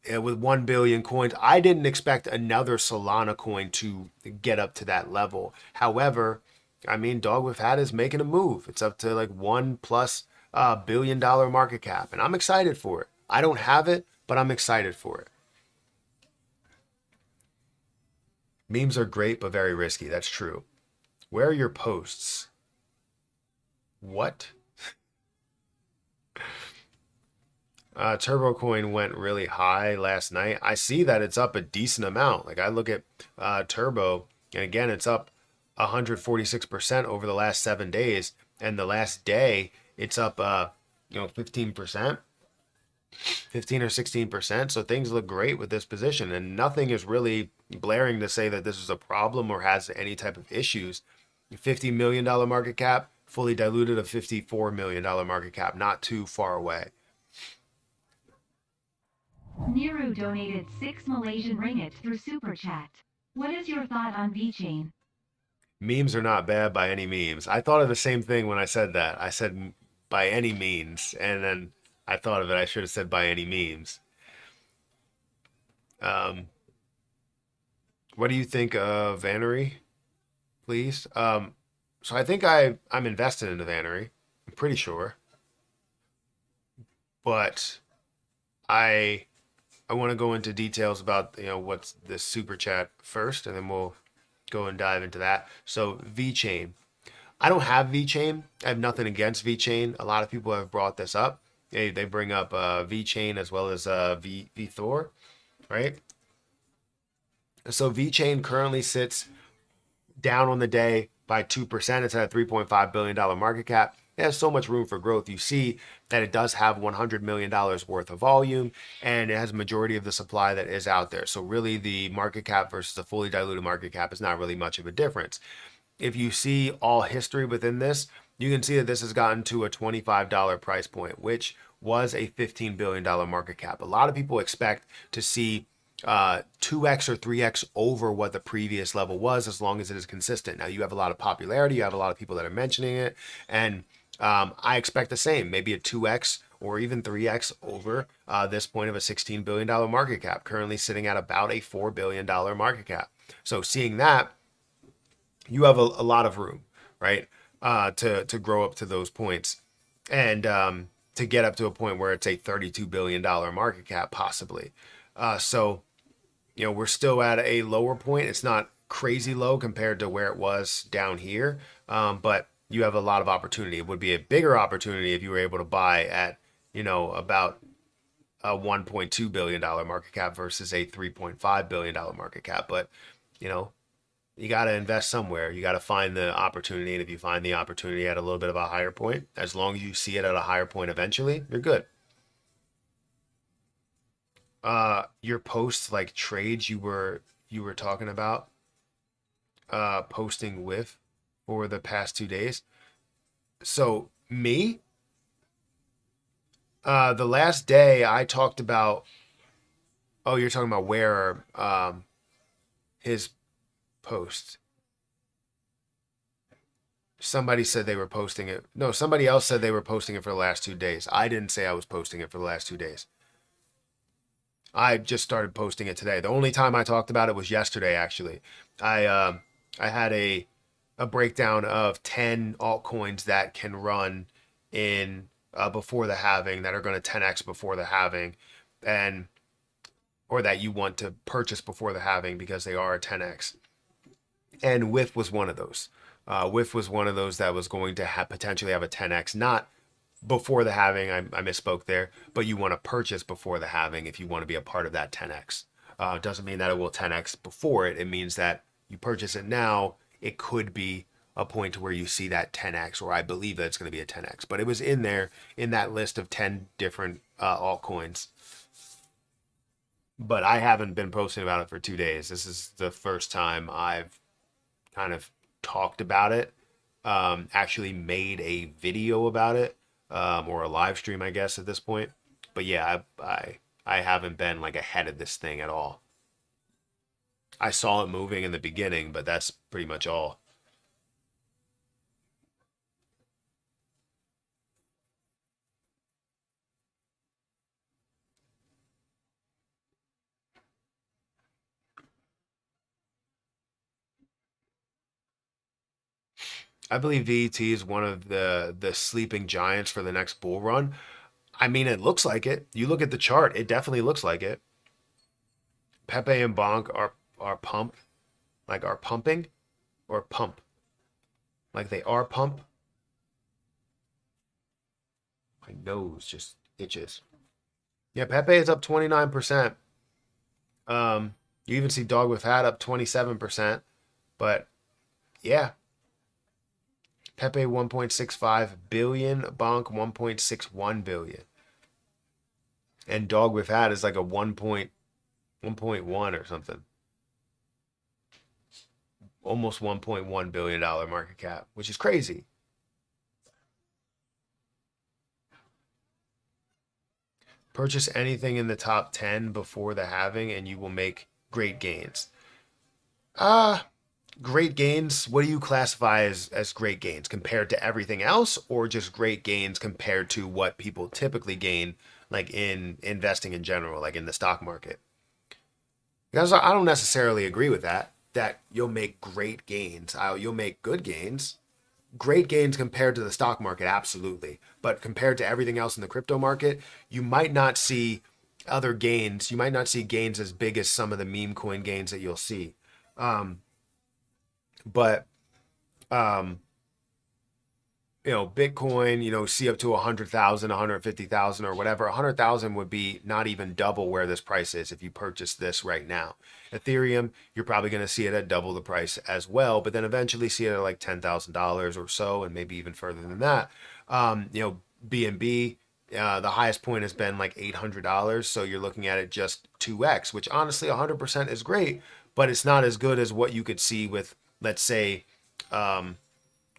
and with 1 billion coins, I didn't expect another Solana coin to get up to that level. However, I mean, Dog with Hat is making a move. It's up to like $1+ billion market cap, and I'm excited for it. I don't have it, but I'm excited for it. Memes are great, but very risky. That's true. Where are your posts? What? Turbo Coin went really high last night. I see that it's up a decent amount. Like I look at Turbo, and again, it's up 146% over the last 7 days, and the last day it's up 15%, 15 or 16%. So things look great with this position, and nothing is really blaring to say that this is a problem or has any type of issues. $50 million market cap, fully diluted of $54 million market cap, not too far away. Niru donated 6 Malaysian ringgit through Super Chat. What is your thought on vChain? Memes are not bad by any means. I thought of the same thing when I said that. I said by any means, and then I thought of it. I should have said by any memes. Um, what do you think of Vannery, please? So I think I'm invested into Vannery. I'm pretty sure, but I I want to go into details about what's this super chat first, and then we'll go and dive into that. So vChain. I don't have vChain. I have nothing against vChain. A lot of people have brought this up. They bring up vChain as well as vThor, right? So vChain currently sits down on the day by 2%. It's at a $3.5 billion market cap. It has so much room for growth. You see that it does have $100 million worth of volume, and it has a majority of the supply that is out there. So really the market cap versus a fully diluted market cap is not really much of a difference. If you see all history within this, you can see that this has gotten to a $25 price point, which was a $15 billion market cap. A lot of people expect to see 2x or 3x over what the previous level was, as long as it is consistent. Now you have a lot of popularity, you have a lot of people that are mentioning it, and I expect the same, maybe a 2x or even 3x over this point of a $16 billion market cap, currently sitting at about a $4 billion market cap. So seeing that, you have a lot of room, right, to grow up to those points, and to get up to a point where it's a $32 billion market cap, possibly. So we're still at a lower point. It's not crazy low compared to where it was down here, but you have a lot of opportunity. It would be a bigger opportunity if you were able to buy at, about a $1.2 billion market cap versus a $3.5 billion market cap. But, you got to invest somewhere. You got to find the opportunity. And if you find the opportunity at a little bit of a higher point, as long as you see it at a higher point eventually, you're good. Your posts, like trades you were talking about posting with for the past 2 days. So me, the last day I talked about, oh, you're talking about where his post. Somebody said they were posting it. No, somebody else said they were posting it for the last 2 days. I didn't say I was posting it for the last 2 days. I just started posting it today. The only time I talked about it was yesterday, actually. I had a breakdown of 10 altcoins that can run in before the halving, that are going to 10x before the halving, and or that you want to purchase before the halving because they are a 10x. And WIF was one of those. WIF was one of those that was going to potentially have a 10x, not before the halving. I misspoke there, but you want to purchase before the halving if you want to be a part of that 10x. Doesn't mean that it will 10x before it. It means that you purchase it now, it could be a point to where you see that 10x, or I believe that it's going to be a 10x. But it was in there in that list of 10 different altcoins. But I haven't been posting about it for 2 days. This is the first time I've kind of talked about it, actually made a video about it, or a live stream, I guess, at this point. But yeah, I haven't been like ahead of this thing at all. I saw it moving in the beginning, but that's pretty much all. I believe VET is one of the sleeping giants for the next bull run. I mean, it looks like it. You look at the chart, it definitely looks like it. Pepe and Bonk are pumping or pump. Like they are pump. My nose just itches. Yeah, Pepe is up 29%. You even see Dog with Hat up 27%. But yeah, Pepe 1.65 billion, Bonk 1.61 billion. And Dog with Hat is like a 1.1 or something. Almost $1.1 billion market cap, which is crazy. Purchase anything in the top 10 before the halving and you will make great gains. Great gains, what do you classify as great gains? Compared to everything else, or just great gains compared to what people typically gain, like in investing in general, like in the stock market? Because I don't necessarily agree with that you'll make great gains. You'll make good gains. Great gains compared to the stock market, absolutely. But compared to everything else in the crypto market, you might not see other gains. You might not see gains as big as some of the meme coin gains that you'll see. But Bitcoin, see up to 100,000, 150,000 or whatever. 100,000 would be not even double where this price is if you purchase this right now. Ethereum, you're probably going to see it at double the price as well, but then eventually see it at like $10,000 or so, and maybe even further than that. BNB, the highest point has been like $800, so you're looking at it just 2x, which honestly 100% is great, but it's not as good as what you could see with, let's say,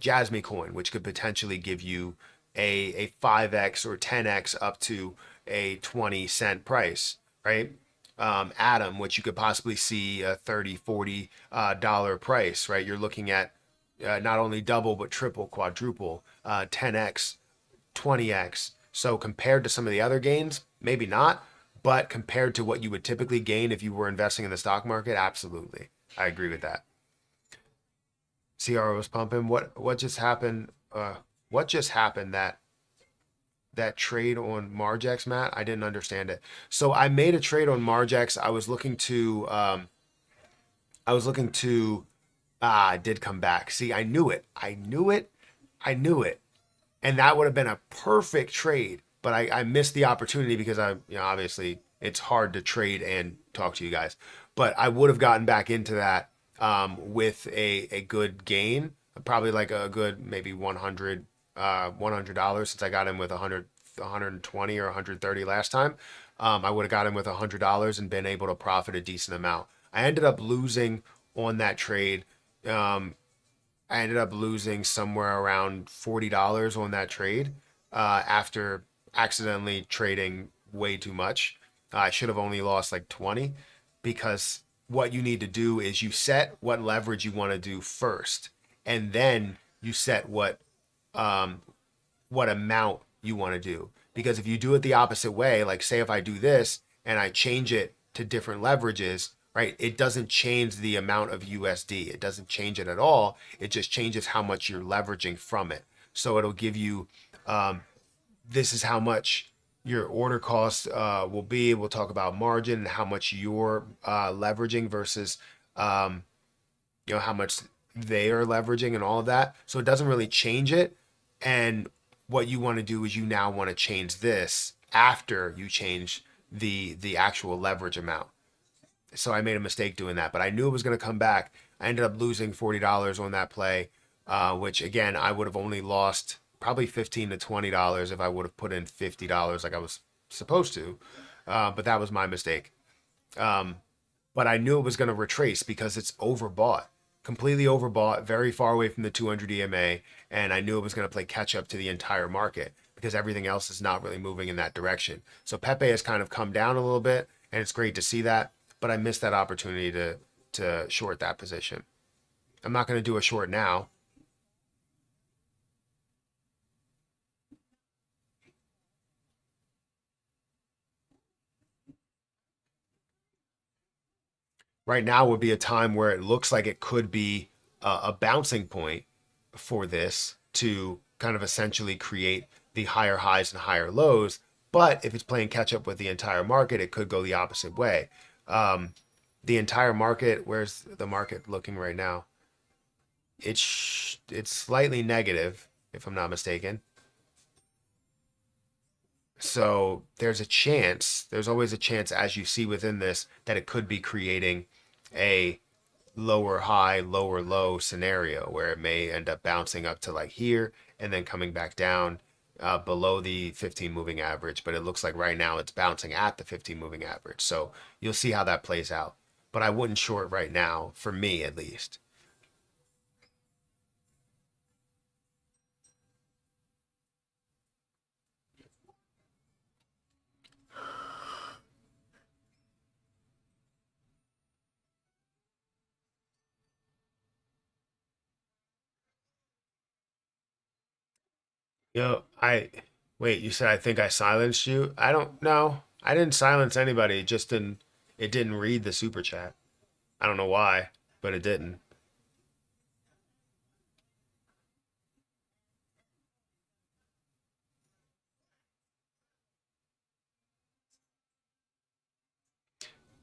Jasmy coin, which could potentially give you a 5x or 10x up to a 20-cent price, right? Atom, which you could possibly see a $30-$40 price, right? You're looking at not only double, but triple, quadruple, 10x, 20x. So compared to some of the other gains, maybe not, but compared to what you would typically gain if you were investing in the stock market, absolutely. I agree with that. CRO was pumping. What just happened? What just happened that trade on Margex, Matt? I didn't understand it. So I made a trade on Margex. I was looking to it did come back. See, I knew it. And that would have been a perfect trade, but I missed the opportunity because obviously it's hard to trade and talk to you guys, but I would have gotten back into that with a good gain, probably like a good maybe $100 since I got in with 120 or 130 last time. I would have got in with $100 and been able to profit a decent amount. I ended up losing on that trade. I ended up losing somewhere around $40 on that trade after accidentally trading way too much. I should have only lost like 20, because what you need to do is you set what leverage you want to do first, and then you set what amount you want to do. Because if you do it the opposite way, like say if I do this and I change it to different leverages, right? It doesn't change the amount of USD. It doesn't change it at all. It just changes how much you're leveraging from it. So it'll give you, this is how much your order cost will be. We'll talk about margin and how much you're leveraging versus, how much they are leveraging and all of that. So it doesn't really change it. And what you want to do is you now want to change this after you change the actual leverage amount. So I made a mistake doing that, but I knew it was going to come back. I ended up losing $40 on that play. which again, I would have only lost probably $15 to $20 if I would have put in $50 like I was supposed to. But that was my mistake. But I knew it was going to retrace because it's overbought, completely overbought, very far away from the 200 EMA. And I knew it was going to play catch up to the entire market because everything else is not really moving in that direction. So Pepe has kind of come down a little bit, and it's great to see that. But I missed that opportunity to short that position. I'm not going to do a short now. Right now would be a time where it looks like it could be a bouncing point for this to kind of essentially create the higher highs and higher lows. But if it's playing catch up with the entire market, it could go the opposite way. The entire market, where's the market looking right now? It's slightly negative, if I'm not mistaken. So there's always a chance, as you see within this, that it could be creating a lower high, lower low scenario where it may end up bouncing up to like here and then coming back down below the 15 moving average. But it looks like right now it's bouncing at the 15 moving average. So you'll see how that plays out. But I wouldn't short right now, for me at least. I wait, you said I think I silenced you? I don't know. I didn't silence anybody. It didn't read the super chat. I don't know why, but it didn't.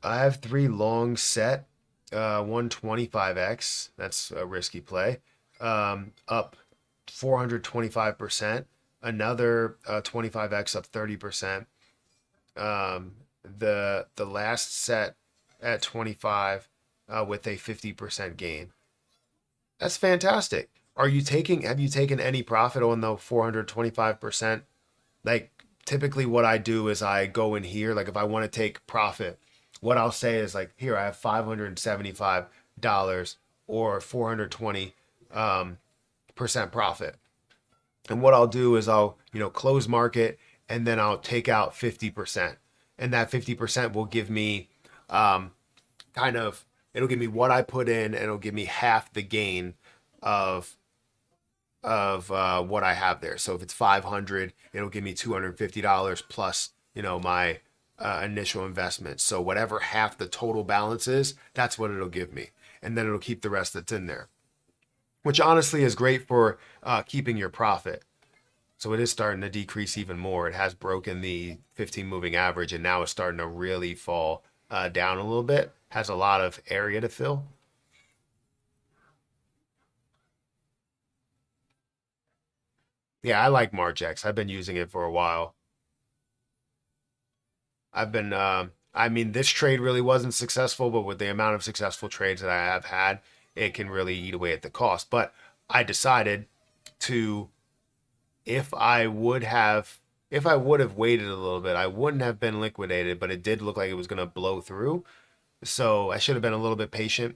I have three long set, 125x. That's a risky play. Up 425%. Another 25x up 30%. The last set at 25 with a 50% gain. That's fantastic. Have you taken any profit on the 425%? Like typically what I do is I go in here, like if I want to take profit, what I'll say is like, here I have $575 or 420 percent profit. And what I'll do is I'll, close market and then I'll take out 50%. And that 50% will give me kind of, it'll give me what I put in and it'll give me half the gain of what I have there. So if it's 500, it'll give me $250 plus, my initial investment. So whatever half the total balance is, that's what it'll give me. And then it'll keep the rest that's in there, which honestly is great for keeping your profit. So it is starting to decrease even more. It has broken the 15 moving average and now it's starting to really fall down a little bit. Has a lot of area to fill. Yeah, I like Margex. I've been using it for a while. I've been, I mean, this trade really wasn't successful, but with the amount of successful trades that I have had, it can really eat away at the cost. But I decided to, if I would have, if I would have waited a little bit, I wouldn't have been liquidated, but it did look like it was going to blow through. So I should have been a little bit patient.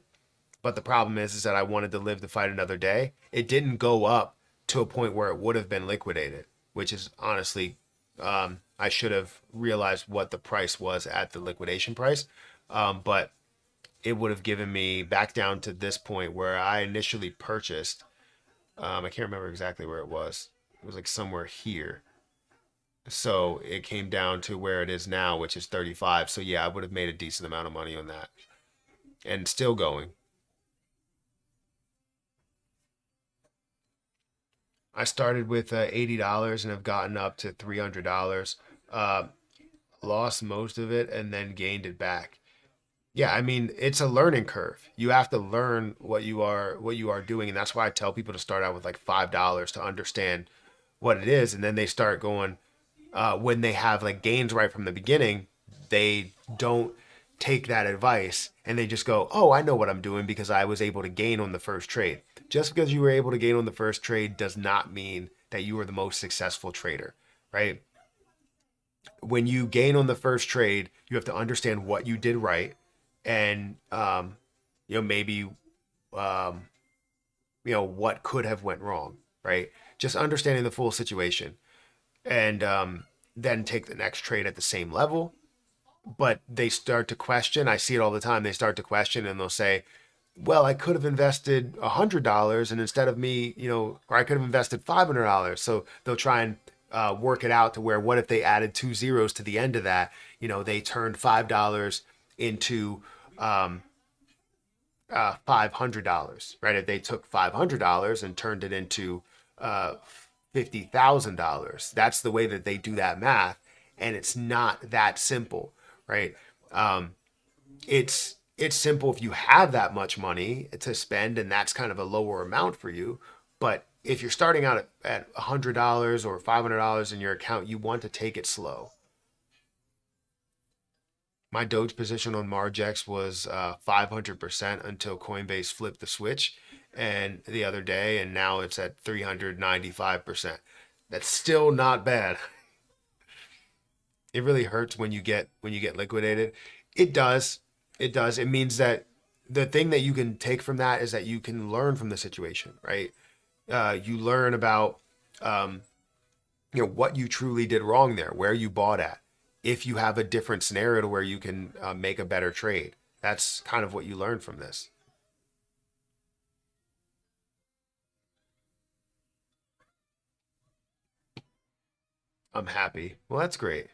But the problem is that I wanted to live to fight another day. It didn't go up to a point where it would have been liquidated, which is honestly, I should have realized what the price was at the liquidation price. But it would have given me back down to this point where I initially purchased. I can't remember exactly where it was. It was like somewhere here. So it came down to where it is now, which is 35. So yeah, I would have made a decent amount of money on that and still going. I started with $80 and have gotten up to $300. Uh, Lost most of it and then gained it back. Yeah, I mean, it's a learning curve. You have to learn what you are doing, and that's why I tell people to start out with like $5 to understand what it is, and then they start going when they have like gains right from the beginning, they don't take that advice and they just go, "Oh, I know what I'm doing because I was able to gain on the first trade." just because you were able to gain on the first trade does not mean that you are the most successful trader, right? When you gain on the first trade, you have to understand what you did right, and maybe what could have went wrong, right? Just understanding the full situation, and then take the next trade at the same level. But they start to question. I see it all the time. They start to question, and they'll say, well, I could have invested $100, and instead of me, or I could have invested $500. So they'll try and work it out to where, what if they added 2 zeros to the end of that? They turned $5 into $500, right? If they took $500 and turned it into $50,000, that's the way that they do that math, and it's not that simple, right? It's simple if you have that much money to spend, and that's kind of a lower amount for you. But if you're starting out at $100 or $500 in your account, you want to take it slow. My Doge position on Margex was 500% until Coinbase flipped the switch and the other day, and now it's at 395%. That's still not bad. It really hurts when you get liquidated. It does. It does. It means that the thing that you can take from that is that you can learn from the situation, right? You learn about what you truly did wrong there, where you bought at. If you have a different scenario to where you can make a better trade, that's kind of what you learn from this. I'm happy. Well, that's great.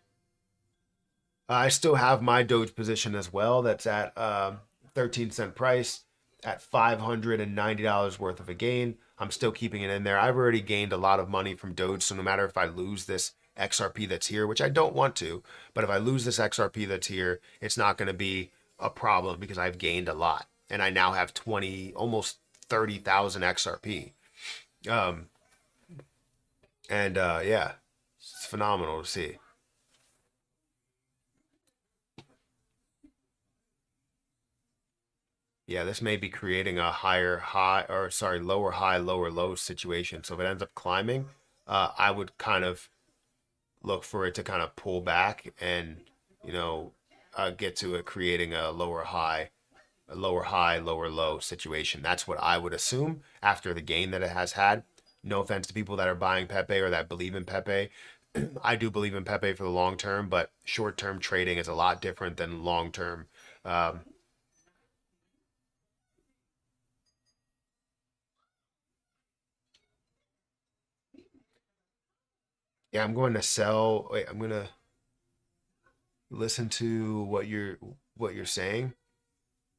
I still have my Doge position as well. That's at 13-cent price at $590 worth of a gain. I'm still keeping it in there. I've already gained a lot of money from Doge. So no matter if I lose this XRP that's here, which I don't want to, but if I lose this XRP that's here, it's not going to be a problem because I've gained a lot. And I now have almost 30,000 XRP. Yeah, it's phenomenal to see. Yeah, this may be creating a lower high, lower low situation. So if it ends up climbing, I would kind of look for it to kind of pull back and, get to it creating a lower high, lower low situation. That's what I would assume after the gain that it has had. No offense to people that are buying Pepe or that believe in Pepe. I do believe in Pepe for the long term, but short term trading is a lot different than long term. Um, yeah, I'm going to sell. Wait, I'm going to listen to what you're saying.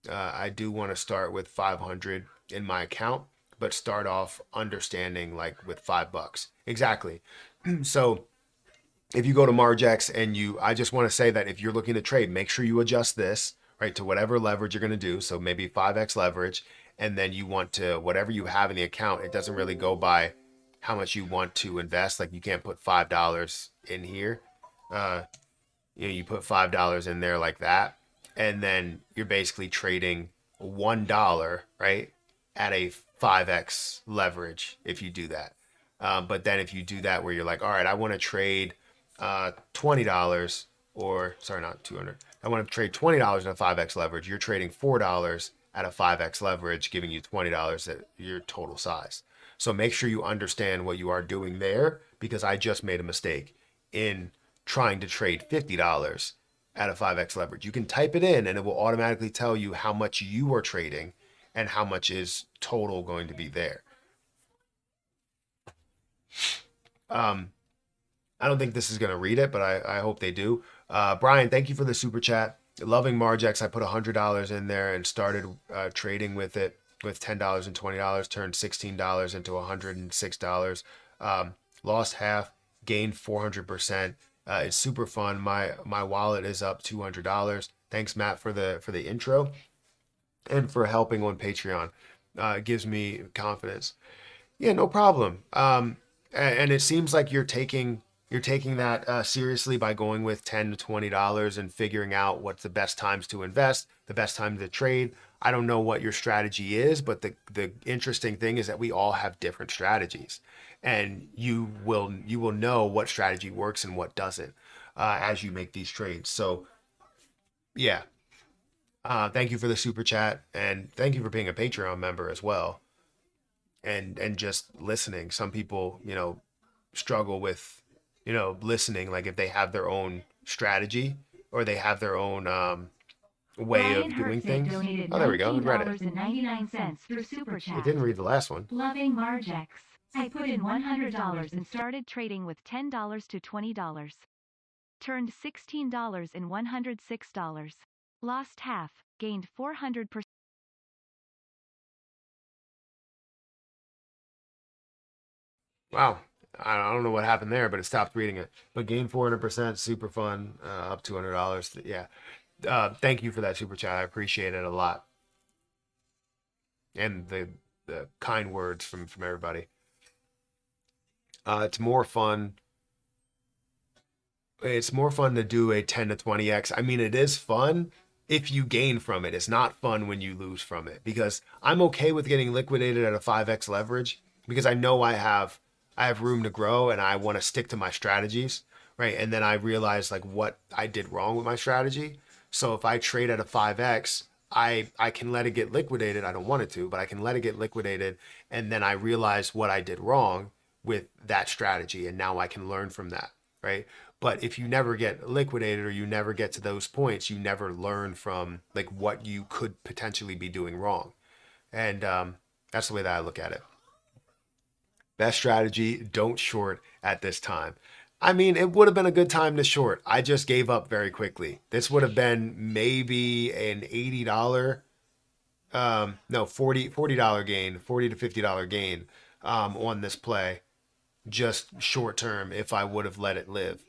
I do want to start with 500 in my account, but start off understanding like with $5. Exactly. So if you go to Margex and I just want to say that if you're looking to trade, make sure you adjust this, right, to whatever leverage you're going to do. So maybe 5x leverage, and then you want to, whatever you have in the account, it doesn't really go by how much you want to invest. Like you can't put $5 in here. Uh, you put $5 in there like that, and then you're basically trading $1, right, at a 5x leverage if you do that. But then if you do that where you're like, all right, I want to trade $20, or sorry, not 200. I want to trade $20 at a 5x leverage. You're trading $4 at a 5x leverage, giving you $20 at your total size. So make sure you understand what you are doing there, because I just made a mistake in trying to trade $50 at a 5x leverage. You can type it in and it will automatically tell you how much you are trading and how much is total going to be there. Um, I don't think this is going to read it, but I hope they do. Brian, thank you for the super chat. Loving Margex. I put $100 in there and started trading with it with $10 and $20, turned $16 into $106. Lost half, gained 400%. It's super fun. My wallet is up $200. Thanks, Matt, for the intro and for helping on Patreon. It gives me confidence. Yeah, no problem. And it seems like you're taking that seriously by going with $10 to $20 and figuring out what's the best times to invest, the best time to trade. I don't know what your strategy is, but the interesting thing is that we all have different strategies, and you will know what strategy works and what doesn't as you make these trades. So yeah, thank you for the super chat, and thank you for being a Patreon member as well, and just listening. Some people, struggle with, listening, like if they have their own strategy or they have their own way Brian of doing Hertzig things. donated Oh, there we go. I read it. $19.99 through Super It Chat. didn't read the last one. Loving Margex. I put in $100 and started trading with $10 to $20. Turned $16 in $106. Lost half, gained 400%. Wow. I don't know what happened there, but it stopped reading it. But gained 400%, super fun, up $200. Yeah. Thank you for that super chat. I appreciate it a lot. And the kind words from everybody. It's more fun. It's more fun to do a 10 to 20x. I mean, it is fun if you gain from it. It's not fun when you lose from it, because I'm okay with getting liquidated at a 5x leverage because I know I have room to grow and I want to stick to my strategies, right? And then I realize like what I did wrong with my strategy. So if I trade at a 5x, I can let it get liquidated. I don't want it to, but I can let it get liquidated, and then I realize what I did wrong with that strategy, and now I can learn from that, right? But if you never get liquidated or you never get to those points, you never learn from like what you could potentially be doing wrong. And that's the way that I look at it. Best strategy, don't short at this time. I mean, it would have been a good time to short. I just gave up very quickly. This would have been maybe an $80, no, $40 gain, $40 to $50 gain on this play, just short term if I would have let it live.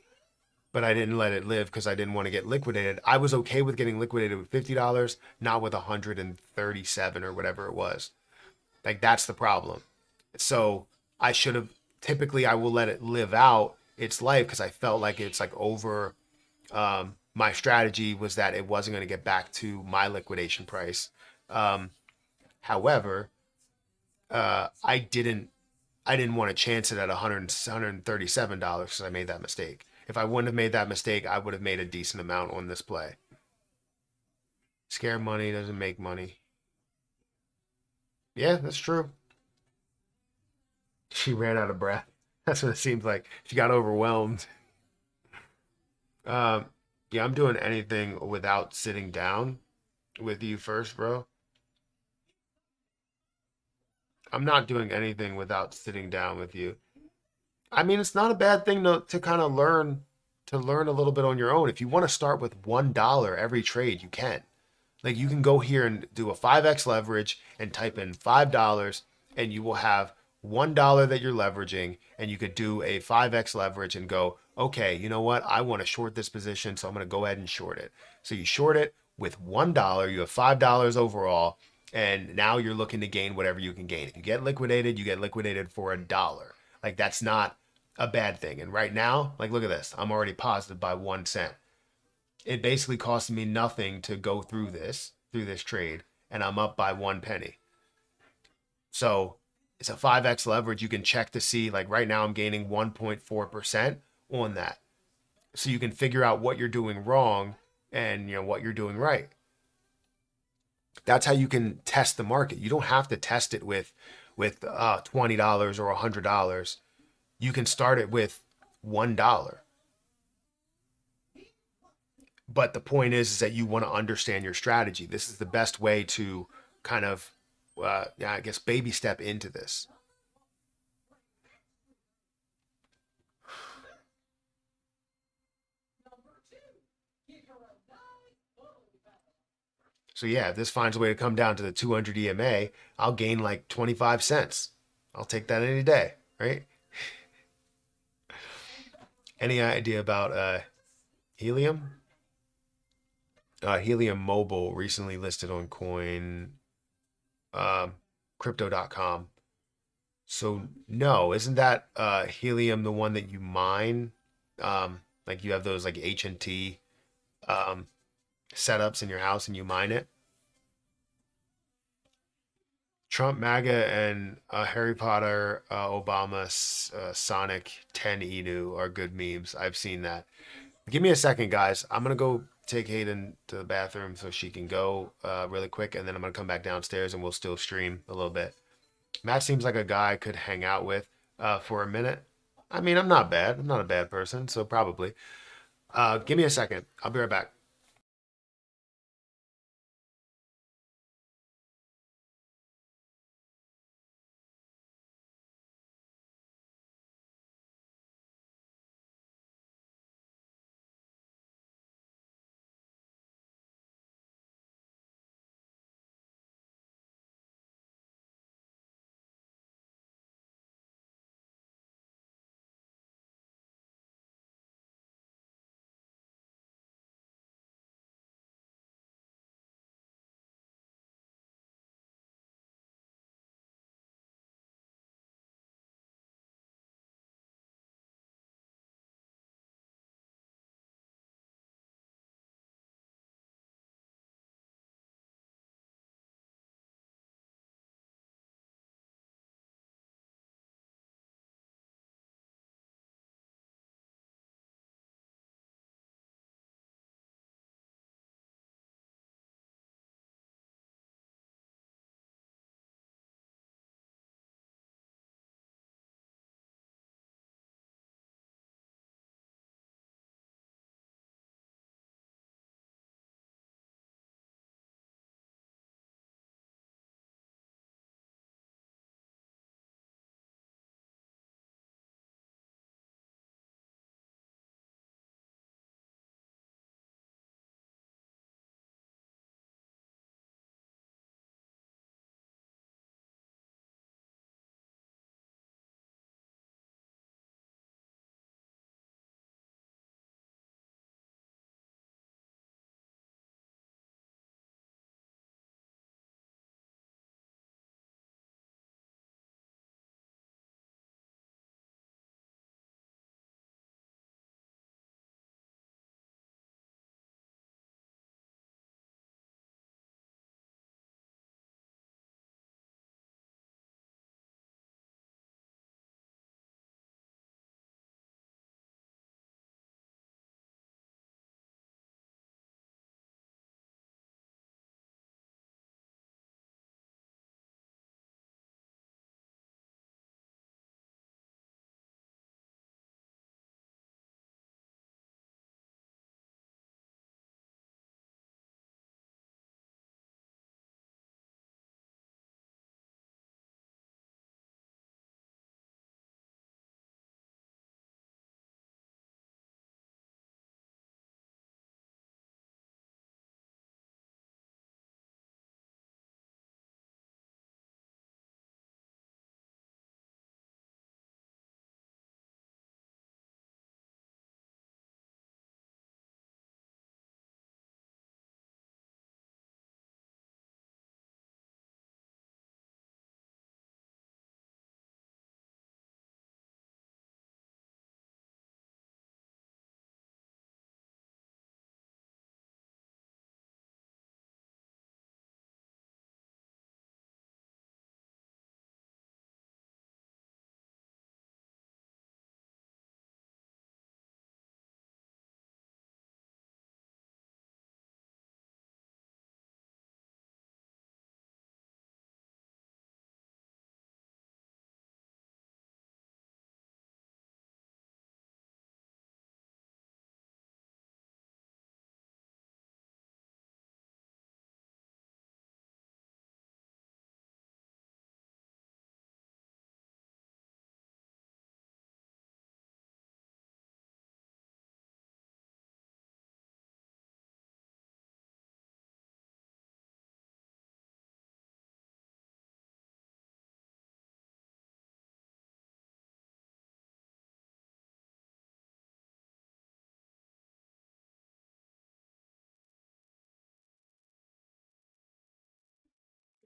But I didn't let it live because I didn't want to get liquidated. I was okay with getting liquidated with $50, not with 137 or whatever it was. Like that's the problem. So I should have, typically I will let it live out its life because I felt like it's like over. My strategy was that it wasn't going to get back to my liquidation price. However, I didn't want to chance it at $137 because I made that mistake. If I wouldn't have made that mistake, I would have made a decent amount on this play. Scare money doesn't make money. Yeah, that's true. She ran out of breath. That's what it seems like. She got overwhelmed. Um, yeah, I'm doing anything without sitting down with you first, bro. I'm not doing anything without sitting down with you. I mean, it's not a bad thing to kind of learn a little bit on your own. If you want to start with $1 every trade, you can. Like you can go here and do a 5x leverage and type in $5 and you will have $1 that you're leveraging, and you could do a 5x leverage and go, okay, you know what? I want to short this position, so I'm going to go ahead and short it. So you short it with $1, you have $5 overall, and now you're looking to gain whatever you can gain. If you get liquidated for $1. Like that's not a bad thing. And right now, like look at this. I'm already positive by 1 cent. It basically cost me nothing to go through this trade, and I'm up by 1 penny. So it's a 5x leverage. You can check to see, like right now I'm gaining 1.4% on that. So you can figure out what you're doing wrong and what you're doing right. That's how you can test the market. You don't have to test it with $20 or $100. You can start it with $1. But the point is that you want to understand your strategy. This is the best way to kind of, I guess, baby step into this. So yeah, if this finds a way to come down to the 200 EMA, I'll gain like 25 cents. I'll take that any day, right? Any idea about helium? Helium Mobile recently listed on crypto.com. So no, isn't that helium the one that you mine? Like you have those like HNT setups in your house and you mine it? Trump, MAGA, and Harry Potter, Obama, Sonic 10 Inu are good memes. I've seen that. Give me a second, guys. I'm gonna go take Hayden to the bathroom so she can go really quick, and then I'm gonna come back downstairs and we'll still stream a little bit. Matt seems like a guy I could hang out with for a minute. I mean, I'm not bad. I'm not a bad person, so probably. Give me a second. I'll be right back.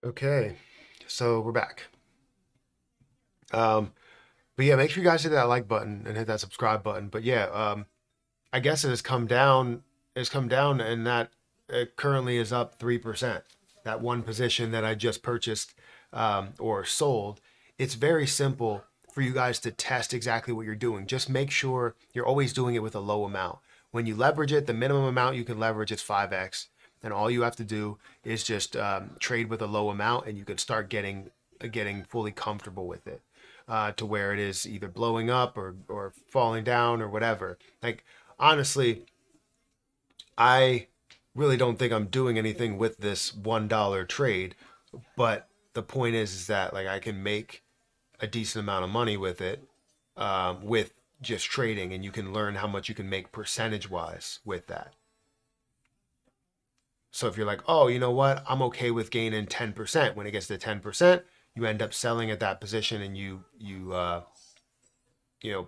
Okay, so we're back. But yeah, make sure you guys hit that like button and hit that subscribe button. But yeah, I guess it has come down. It's come down, and that it currently is up 3%. That one position that I just purchased or sold, it's very simple for you guys to test exactly what you're doing. Just make sure you're always doing it with a low amount. When you leverage it, the minimum amount you can leverage is 5x. And all you have to do is just trade with a low amount, and you can start getting fully comfortable with it, to where it is either blowing up or falling down or whatever. Like, honestly, I really don't think I'm doing anything with this $1 trade, but the point is that like I can make a decent amount of money with it, with just trading, and you can learn how much you can make percentage wise with that. So if you're like, oh, you know what, I'm okay with gaining 10%. When it gets to 10%, you end up selling at that position, and you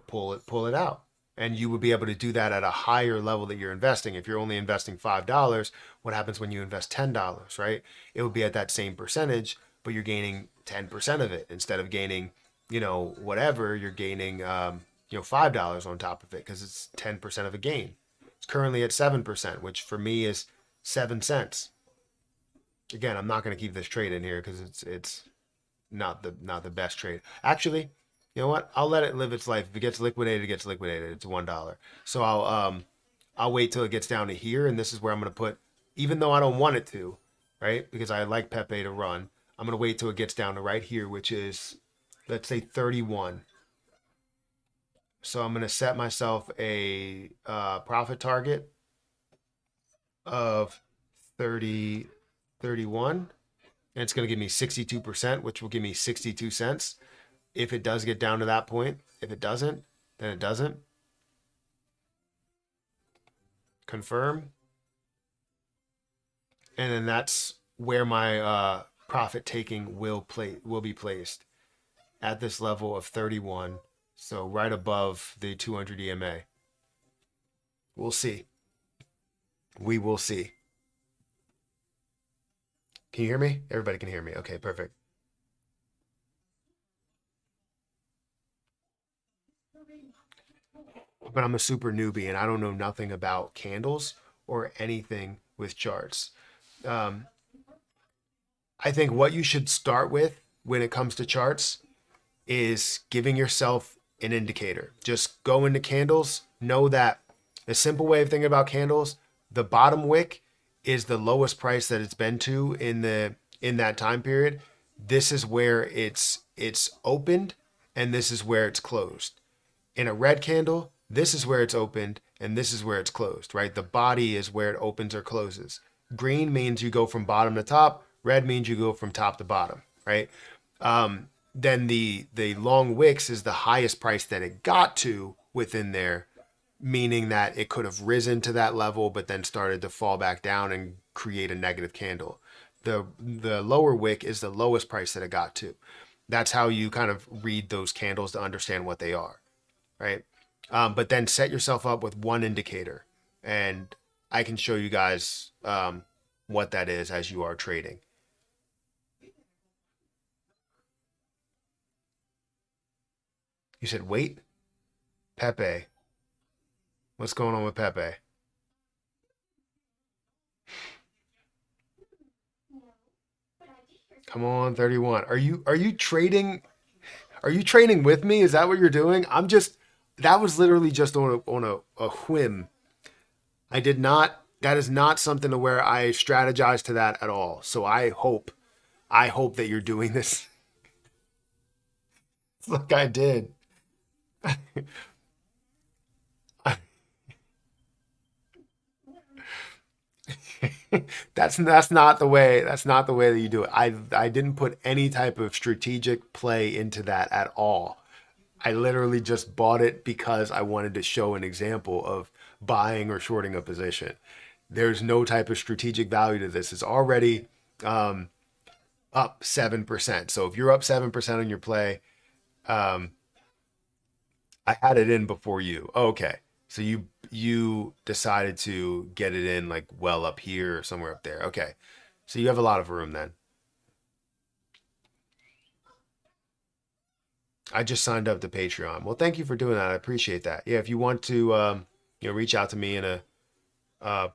pull it out. And you would be able to do that at a higher level that you're investing. If you're only investing $5, what happens when you invest $10, right? It would be at that same percentage, but you're gaining 10% of it instead of gaining, whatever. You're gaining, $5 on top of it because it's 10% of a gain. It's currently at 7%, which for me is 7 cents. Again, I'm not going to keep this trade in here because it's not the best trade. Actually, you know what? I'll let it live its life. If it gets liquidated, it gets liquidated. It's $1. So I'll wait till it gets down to here, and this is where I'm gonna put, even though I don't want it to, right? Because I like Pepe to run. I'm gonna wait till it gets down to right here, which is, let's say 31. So I'm gonna set myself a profit target of 31, and it's gonna give me 62%, which will give me 62 cents. If it does get down to that point. If it doesn't, then it doesn't. Confirm. And then that's where my profit taking will be placed, at this level of 31. So right above the 200 EMA. We'll see. We will see. Can you hear me? Everybody can hear me. Okay, perfect. But I'm a super newbie and I don't know nothing about candles or anything with charts. Um, I think what you should start with when it comes to charts is giving yourself an indicator. Just go into candles. Know that the simple way of thinking about candles, the bottom wick is the lowest price that it's been to in that time period. This is where it's opened, and this is where it's closed. In a red candle, this is where it's opened, and this is where it's closed, right? The body is where it opens or closes. Green means you go from bottom to top. Red means you go from top to bottom, right? Then the long wicks is the highest price that it got to within there, meaning that it could have risen to that level, but then started to fall back down and create a negative candle. The lower wick is the lowest price that it got to. That's how you kind of read those candles to understand what they are, right? But then set yourself up with one indicator, and I can show you guys what that is as you are trading. You said, wait, Pepe. What's going on with Pepe? Come on, 31. Are you trading? Are you trading with me? Is that what you're doing? That was literally just on a whim. I did not, that is not something to where I strategize to that at all. So I hope that you're doing this like I did. That's not the way. That's not the way that you do it. I didn't put any type of strategic play into that at all. I literally just bought it because I wanted to show an example of buying or shorting a position. There's no type of strategic value to this. It's already up 7%. So if you're up 7% on your play, um, I had it in before you. Okay. So you decided to get it in like well up here or somewhere up there. Okay. So you have a lot of room then. I just signed up to Patreon. Well, thank you for doing that. I appreciate that. Yeah, if you want to reach out to me in a uh,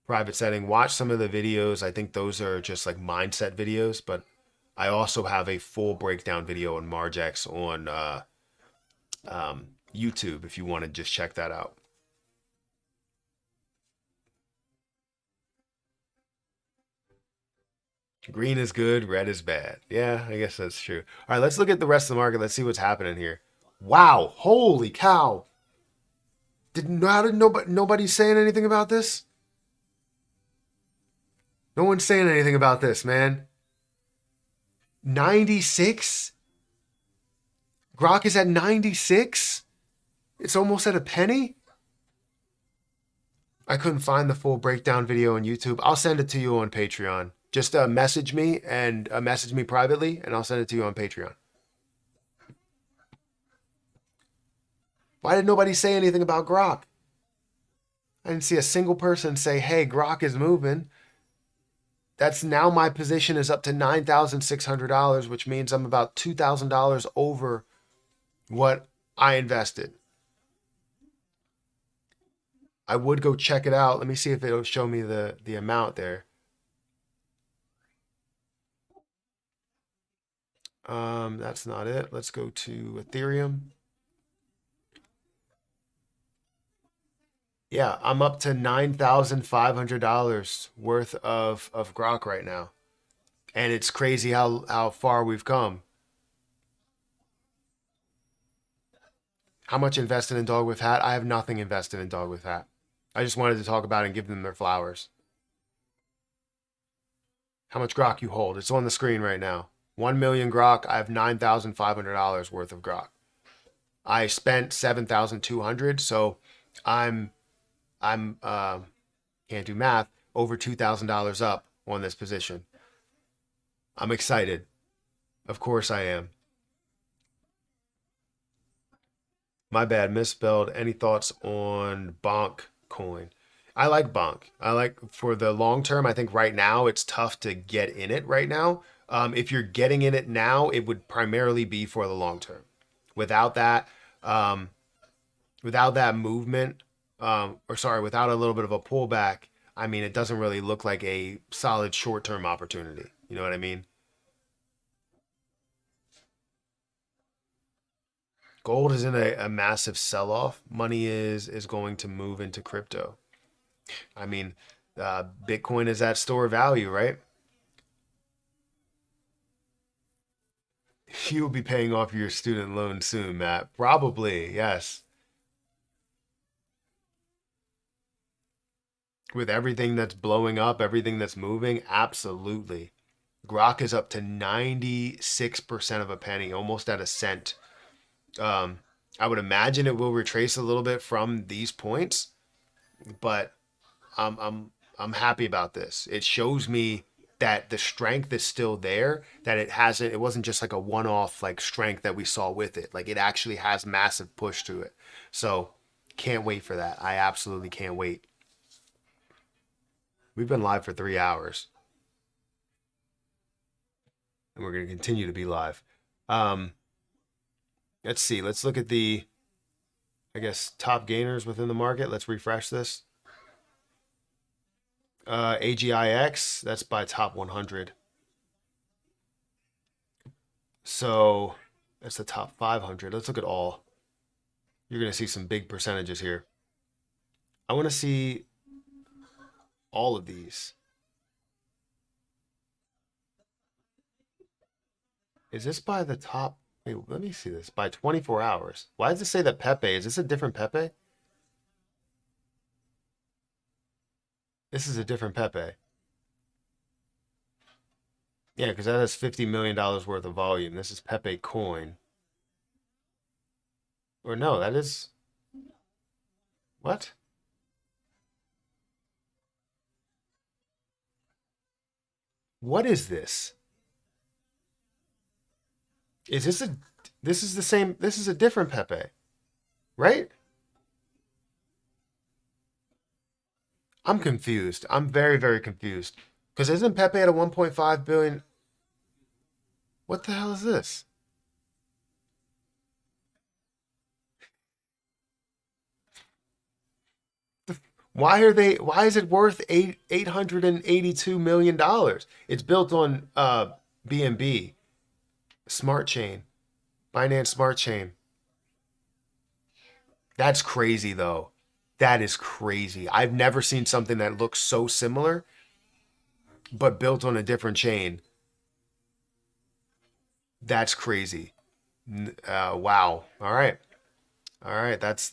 private setting, watch some of the videos. I think those are just like mindset videos, but I also have a full breakdown video on Margex on YouTube if you want to just check that out. Green is good, red is bad. Yeah, I guess that's true. All right, let's look at the rest of the market. Let's see what's happening here. Wow, holy cow. How did nobody saying anything about this? No one's saying anything about this, man. 96? Grok is at 96? It's almost at a penny? I couldn't find the full breakdown video on YouTube. I'll send it to you on Patreon. Just message me and message me privately, and I'll send it to you on Patreon. Why did nobody say anything about Grok? I didn't see a single person say, hey, Grok is moving. That's now my position is up to $9,600, which means I'm about $2,000 over what I invested. I would go check it out. Let me see if it'll show me the amount there. That's not it. Let's go to Ethereum. Yeah, I'm up to $9,500 worth of Grok right now. And it's crazy how far we've come. How much invested in Dog with Hat? I have nothing invested in Dog with Hat. I just wanted to talk about it and give them their flowers. How much Grok you hold? It's on the screen right now. 1 million Grok. I have $9,500 worth of Grok. I spent 7,200, so I'm can't do math, over $2,000 up on this position. I'm excited. Of course I am. My bad, misspelled. Any thoughts on Bonk coin? I like Bonk. I like for the long term. I think right now it's tough to get in it right now. If you're getting in it now, it would primarily be for the long term. Without that movement, without a little bit of a pullback, I mean, it doesn't really look like a solid short-term opportunity. You know what I mean? Gold is in a massive sell-off. Money is going to move into crypto. I mean, Bitcoin is at store value, right? You'll be paying off your student loan soon, Matt. Probably, yes. With everything that's blowing up, everything that's moving, absolutely. Grok is up to 96% of a penny, almost at a cent. I would imagine it will retrace a little bit from these points, but I'm happy about this. It shows me that the strength is still there, that it wasn't just like a one-off like strength that we saw with it. Like it actually has massive push to it. So can't wait for that. I absolutely can't wait. We've been live for 3 hours. And we're going to continue to be live. Let's see. Let's look at the, I guess, top gainers within the market. Let's refresh this. AGIX, that's by top 100. So that's the top 500. Let's look at all. You're going to see some big percentages here. I want to see all of these. Is this by the top? Wait, let me see this. By 24 hours. Why does it say that Pepe? Is this a different Pepe? This is a different Pepe. Yeah, because that has $50 million worth of volume. This is Pepe coin. Or no, that is... What? What is this? Is this a... This is the same... This is a different Pepe. Right? I'm confused. I'm very, very confused. Because isn't Pepe at a 1.5 billion? What the hell is this? Why is it worth $882 million? It's built on BNB, Smart Chain, Binance Smart Chain. That's crazy though. That is crazy. I've never seen something that looks so similar, but built on a different chain. That's crazy. Wow. All right. All right. That's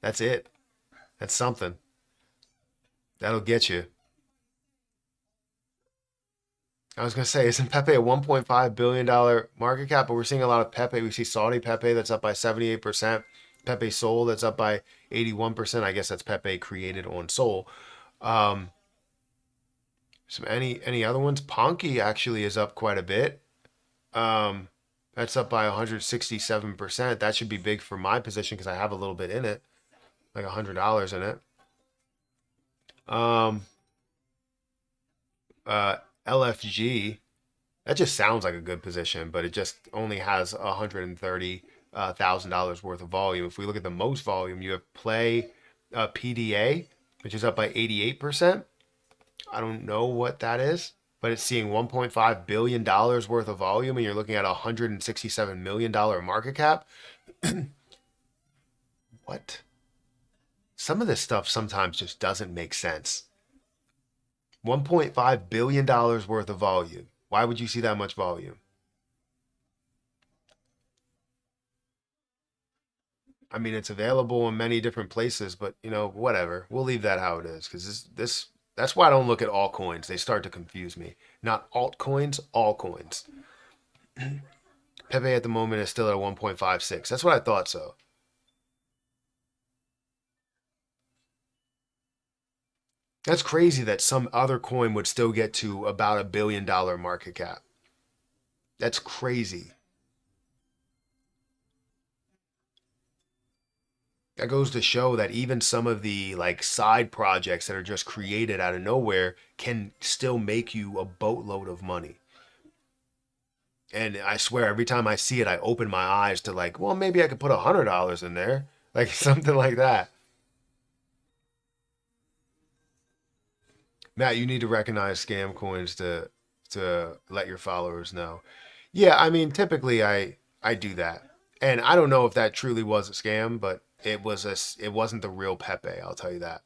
it. That's something. That'll get you. I was gonna say, isn't Pepe a $1.5 billion market cap? But we're seeing a lot of Pepe. We see Saudi Pepe that's up by 78%. Pepe Sol that's up by 81%. I guess that's Pepe created on Sol. Um, any other ones? Ponky actually is up quite a bit. Um, that's up by 167%. That should be big for my position because I have a little bit in it, like $100 in it. Um, LFG, that just sounds like a good position, but it just only has $130,000 worth of volume. If we look at the most volume, you have Play PDA, which is up by 88%. I don't know what that is, but it's seeing $1.5 billion worth of volume, and you're looking at a $167 million market cap. What? Some of this stuff sometimes just doesn't make sense. $1.5 billion worth of volume. Why would you see that much volume? I mean, it's available in many different places, but whatever. We'll leave that how it is because that's why I don't look at altcoins. They start to confuse me. Not altcoins, all coins. Pepe at the moment is still at 1.56. That's what I thought so. That's crazy that some other coin would still get to about $1 billion market cap. That's crazy. That goes to show that even some of the like side projects that are just created out of nowhere can still make you a boatload of money. And I swear every time I see it, I open my eyes to like, well, maybe I could put $100 in there, like something like that. Matt, you need to recognize scam coins to let your followers know. Yeah, I mean, typically I do that, and I don't know if that truly was a scam, but it wasn't the real Pepe. I'll tell you that.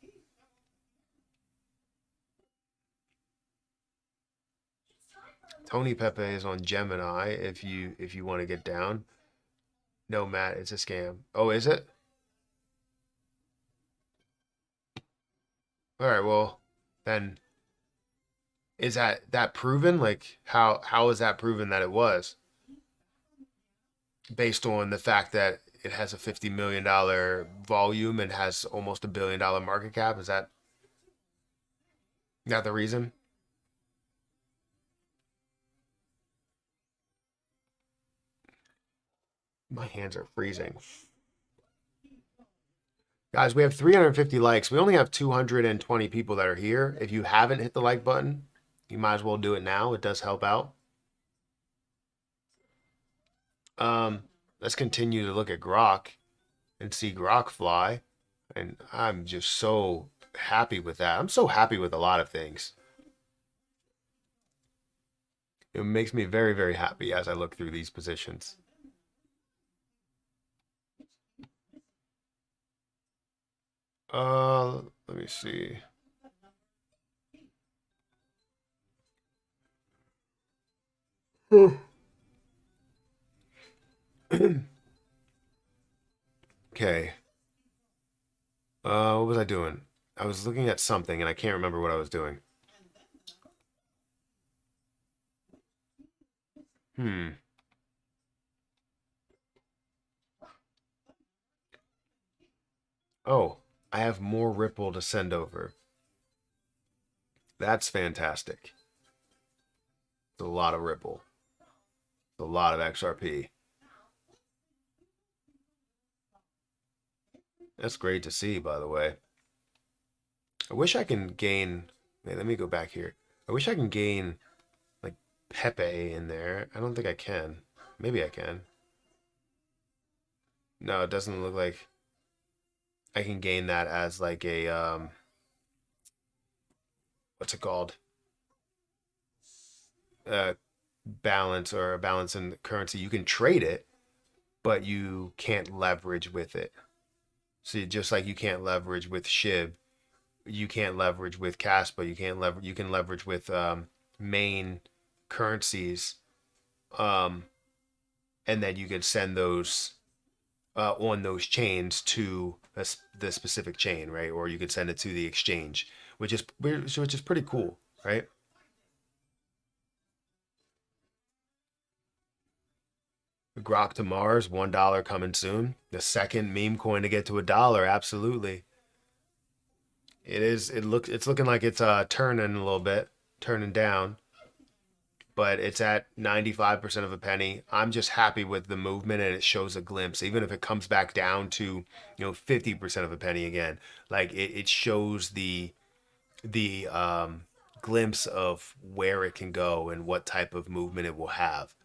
Tony Pepe is on Gemini. If you want to get down. No, Matt, it's a scam. Oh, is it? All right. Well, then is that proven? Like how is that proven that it was based on the fact that it has a $50 million volume and has almost $1 billion market cap? Is that the reason? My hands are freezing. Guys, we have 350 likes. We only have 220 people that are here. If you haven't hit the like button, you might as well do it now. It does help out. Let's continue to look at Grok and see Grok fly. And I'm just so happy with that. I'm so happy with a lot of things. It makes me very, very happy as I look through these positions. Let me see. Okay. What was I doing? I was looking at something and I can't remember what I was doing. Hmm. Oh, I have more Ripple to send over. That's fantastic. It's a lot of Ripple. It's a lot of XRP. That's great to see, by the way. I wish I can gain. Wait, let me go back here. I wish I can gain like Pepe in there. I don't think I can. Maybe I can. No, it doesn't look like I can gain that as like a what's it called? Uh balance or a balance in the currency. You can trade it, but you can't leverage with it. See, just like you can't leverage with SHIB, you can't leverage with Casper. You can't leverage. You can leverage with main currencies, um, and then you can send those on those chains to the specific chain, right? Or you could send it to the exchange, which is pretty cool, right? Grok to Mars, $1 coming soon. The second meme coin to get to $1, absolutely. It is. It's looking like it's turning a little bit, turning down, but it's at 95% of a penny. I'm just happy with the movement, and it shows a glimpse. Even if it comes back down to 50% of a penny again, like it shows the glimpse of where it can go and what type of movement it will have.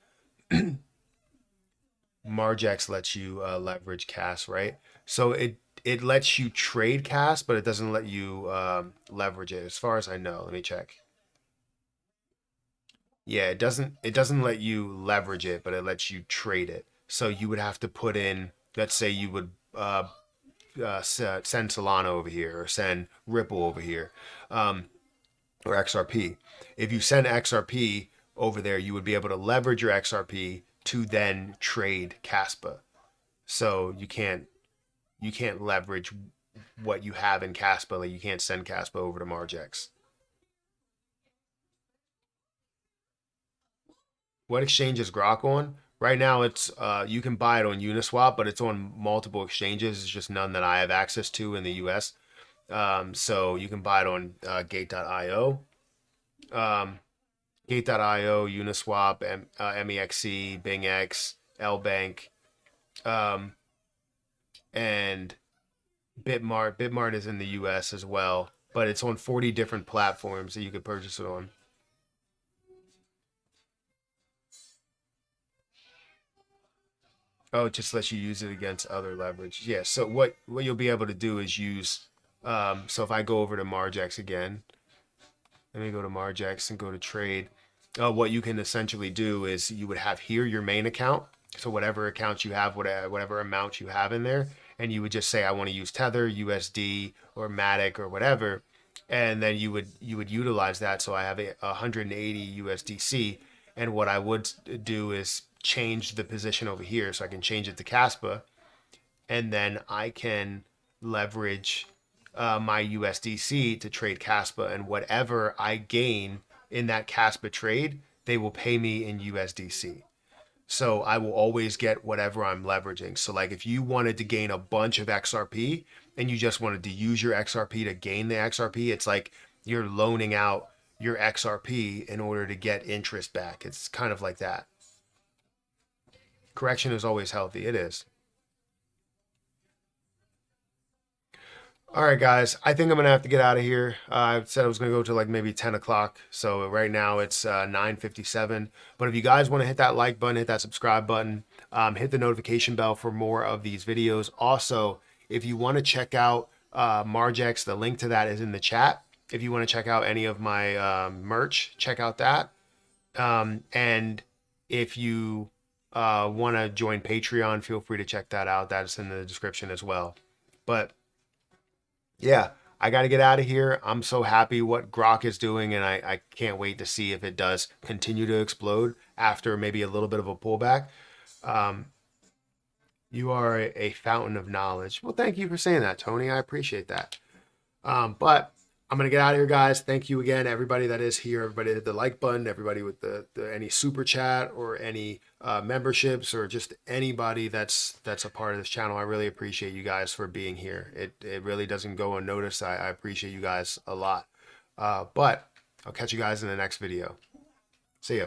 Margex lets you leverage CAS, right? So it lets you trade CAS, but it doesn't let you leverage it, as far as I know. Let me check. Yeah, it doesn't let you leverage it, but it lets you trade it. So you would have to put in, let's say you would send Solana over here or send Ripple over here, or XRP. If you send XRP over there, you would be able to leverage your XRP to then trade Casper. So you can't leverage what you have in Casper. Like you can't send Casper over to Margex. What exchange is Grok on? Right now, it's you can buy it on Uniswap, but it's on multiple exchanges. It's just none that I have access to in the U.S. So you can buy it on Gate.io, Gate.io, Uniswap, MEXC, BingX, LBank, um, and Bitmart. Bitmart is in the U.S. as well, but it's on 40 different platforms that you could purchase it on. Oh, it just lets you use it against other leverage. Yeah. So what you'll be able to do is use. So if I go over to Margex again, let me go to Margex and go to trade. What you can essentially do is you would have here your main account. So whatever account you have, whatever amount you have in there, and you would just say I want to use Tether, USD, or Matic, or whatever, and then you would utilize that. So I have 180 USDC, and what I would do is change the position over here, so I can change it to Caspa, and then I can leverage my USDC to trade Caspa, and whatever I gain in that Caspa trade, they will pay me in USDC. So I will always get whatever I'm leveraging. So like if you wanted to gain a bunch of XRP and you just wanted to use your XRP to gain the XRP, it's like you're loaning out your XRP in order to get interest back. It's kind of like that. Correction is always healthy. It is. All right, guys. I think I'm gonna have to get out of here. I said I was gonna go to like maybe 10 o'clock. So right now it's 9:57. But if you guys want to hit that like button, hit that subscribe button, hit the notification bell for more of these videos. Also, if you want to check out Margex, the link to that is in the chat. If you want to check out any of my merch, check out that. And if you want to join Patreon, feel free to check that out. That's in the description as well. But yeah, I got to get out of here. I'm so happy what Grok is doing, and I can't wait to see if it does continue to explode after maybe a little bit of a pullback. Um, you are a fountain of knowledge. Well, thank you for saying that, Tony. I appreciate that. But I'm gonna get out of here, guys. Thank you again, everybody that is here, everybody that hit the like button, everybody with the any super chat or any memberships, or just anybody that's a part of this channel. I really appreciate you guys for being here. It really doesn't go unnoticed. I appreciate you guys a lot. But I'll catch you guys in the next video. See ya.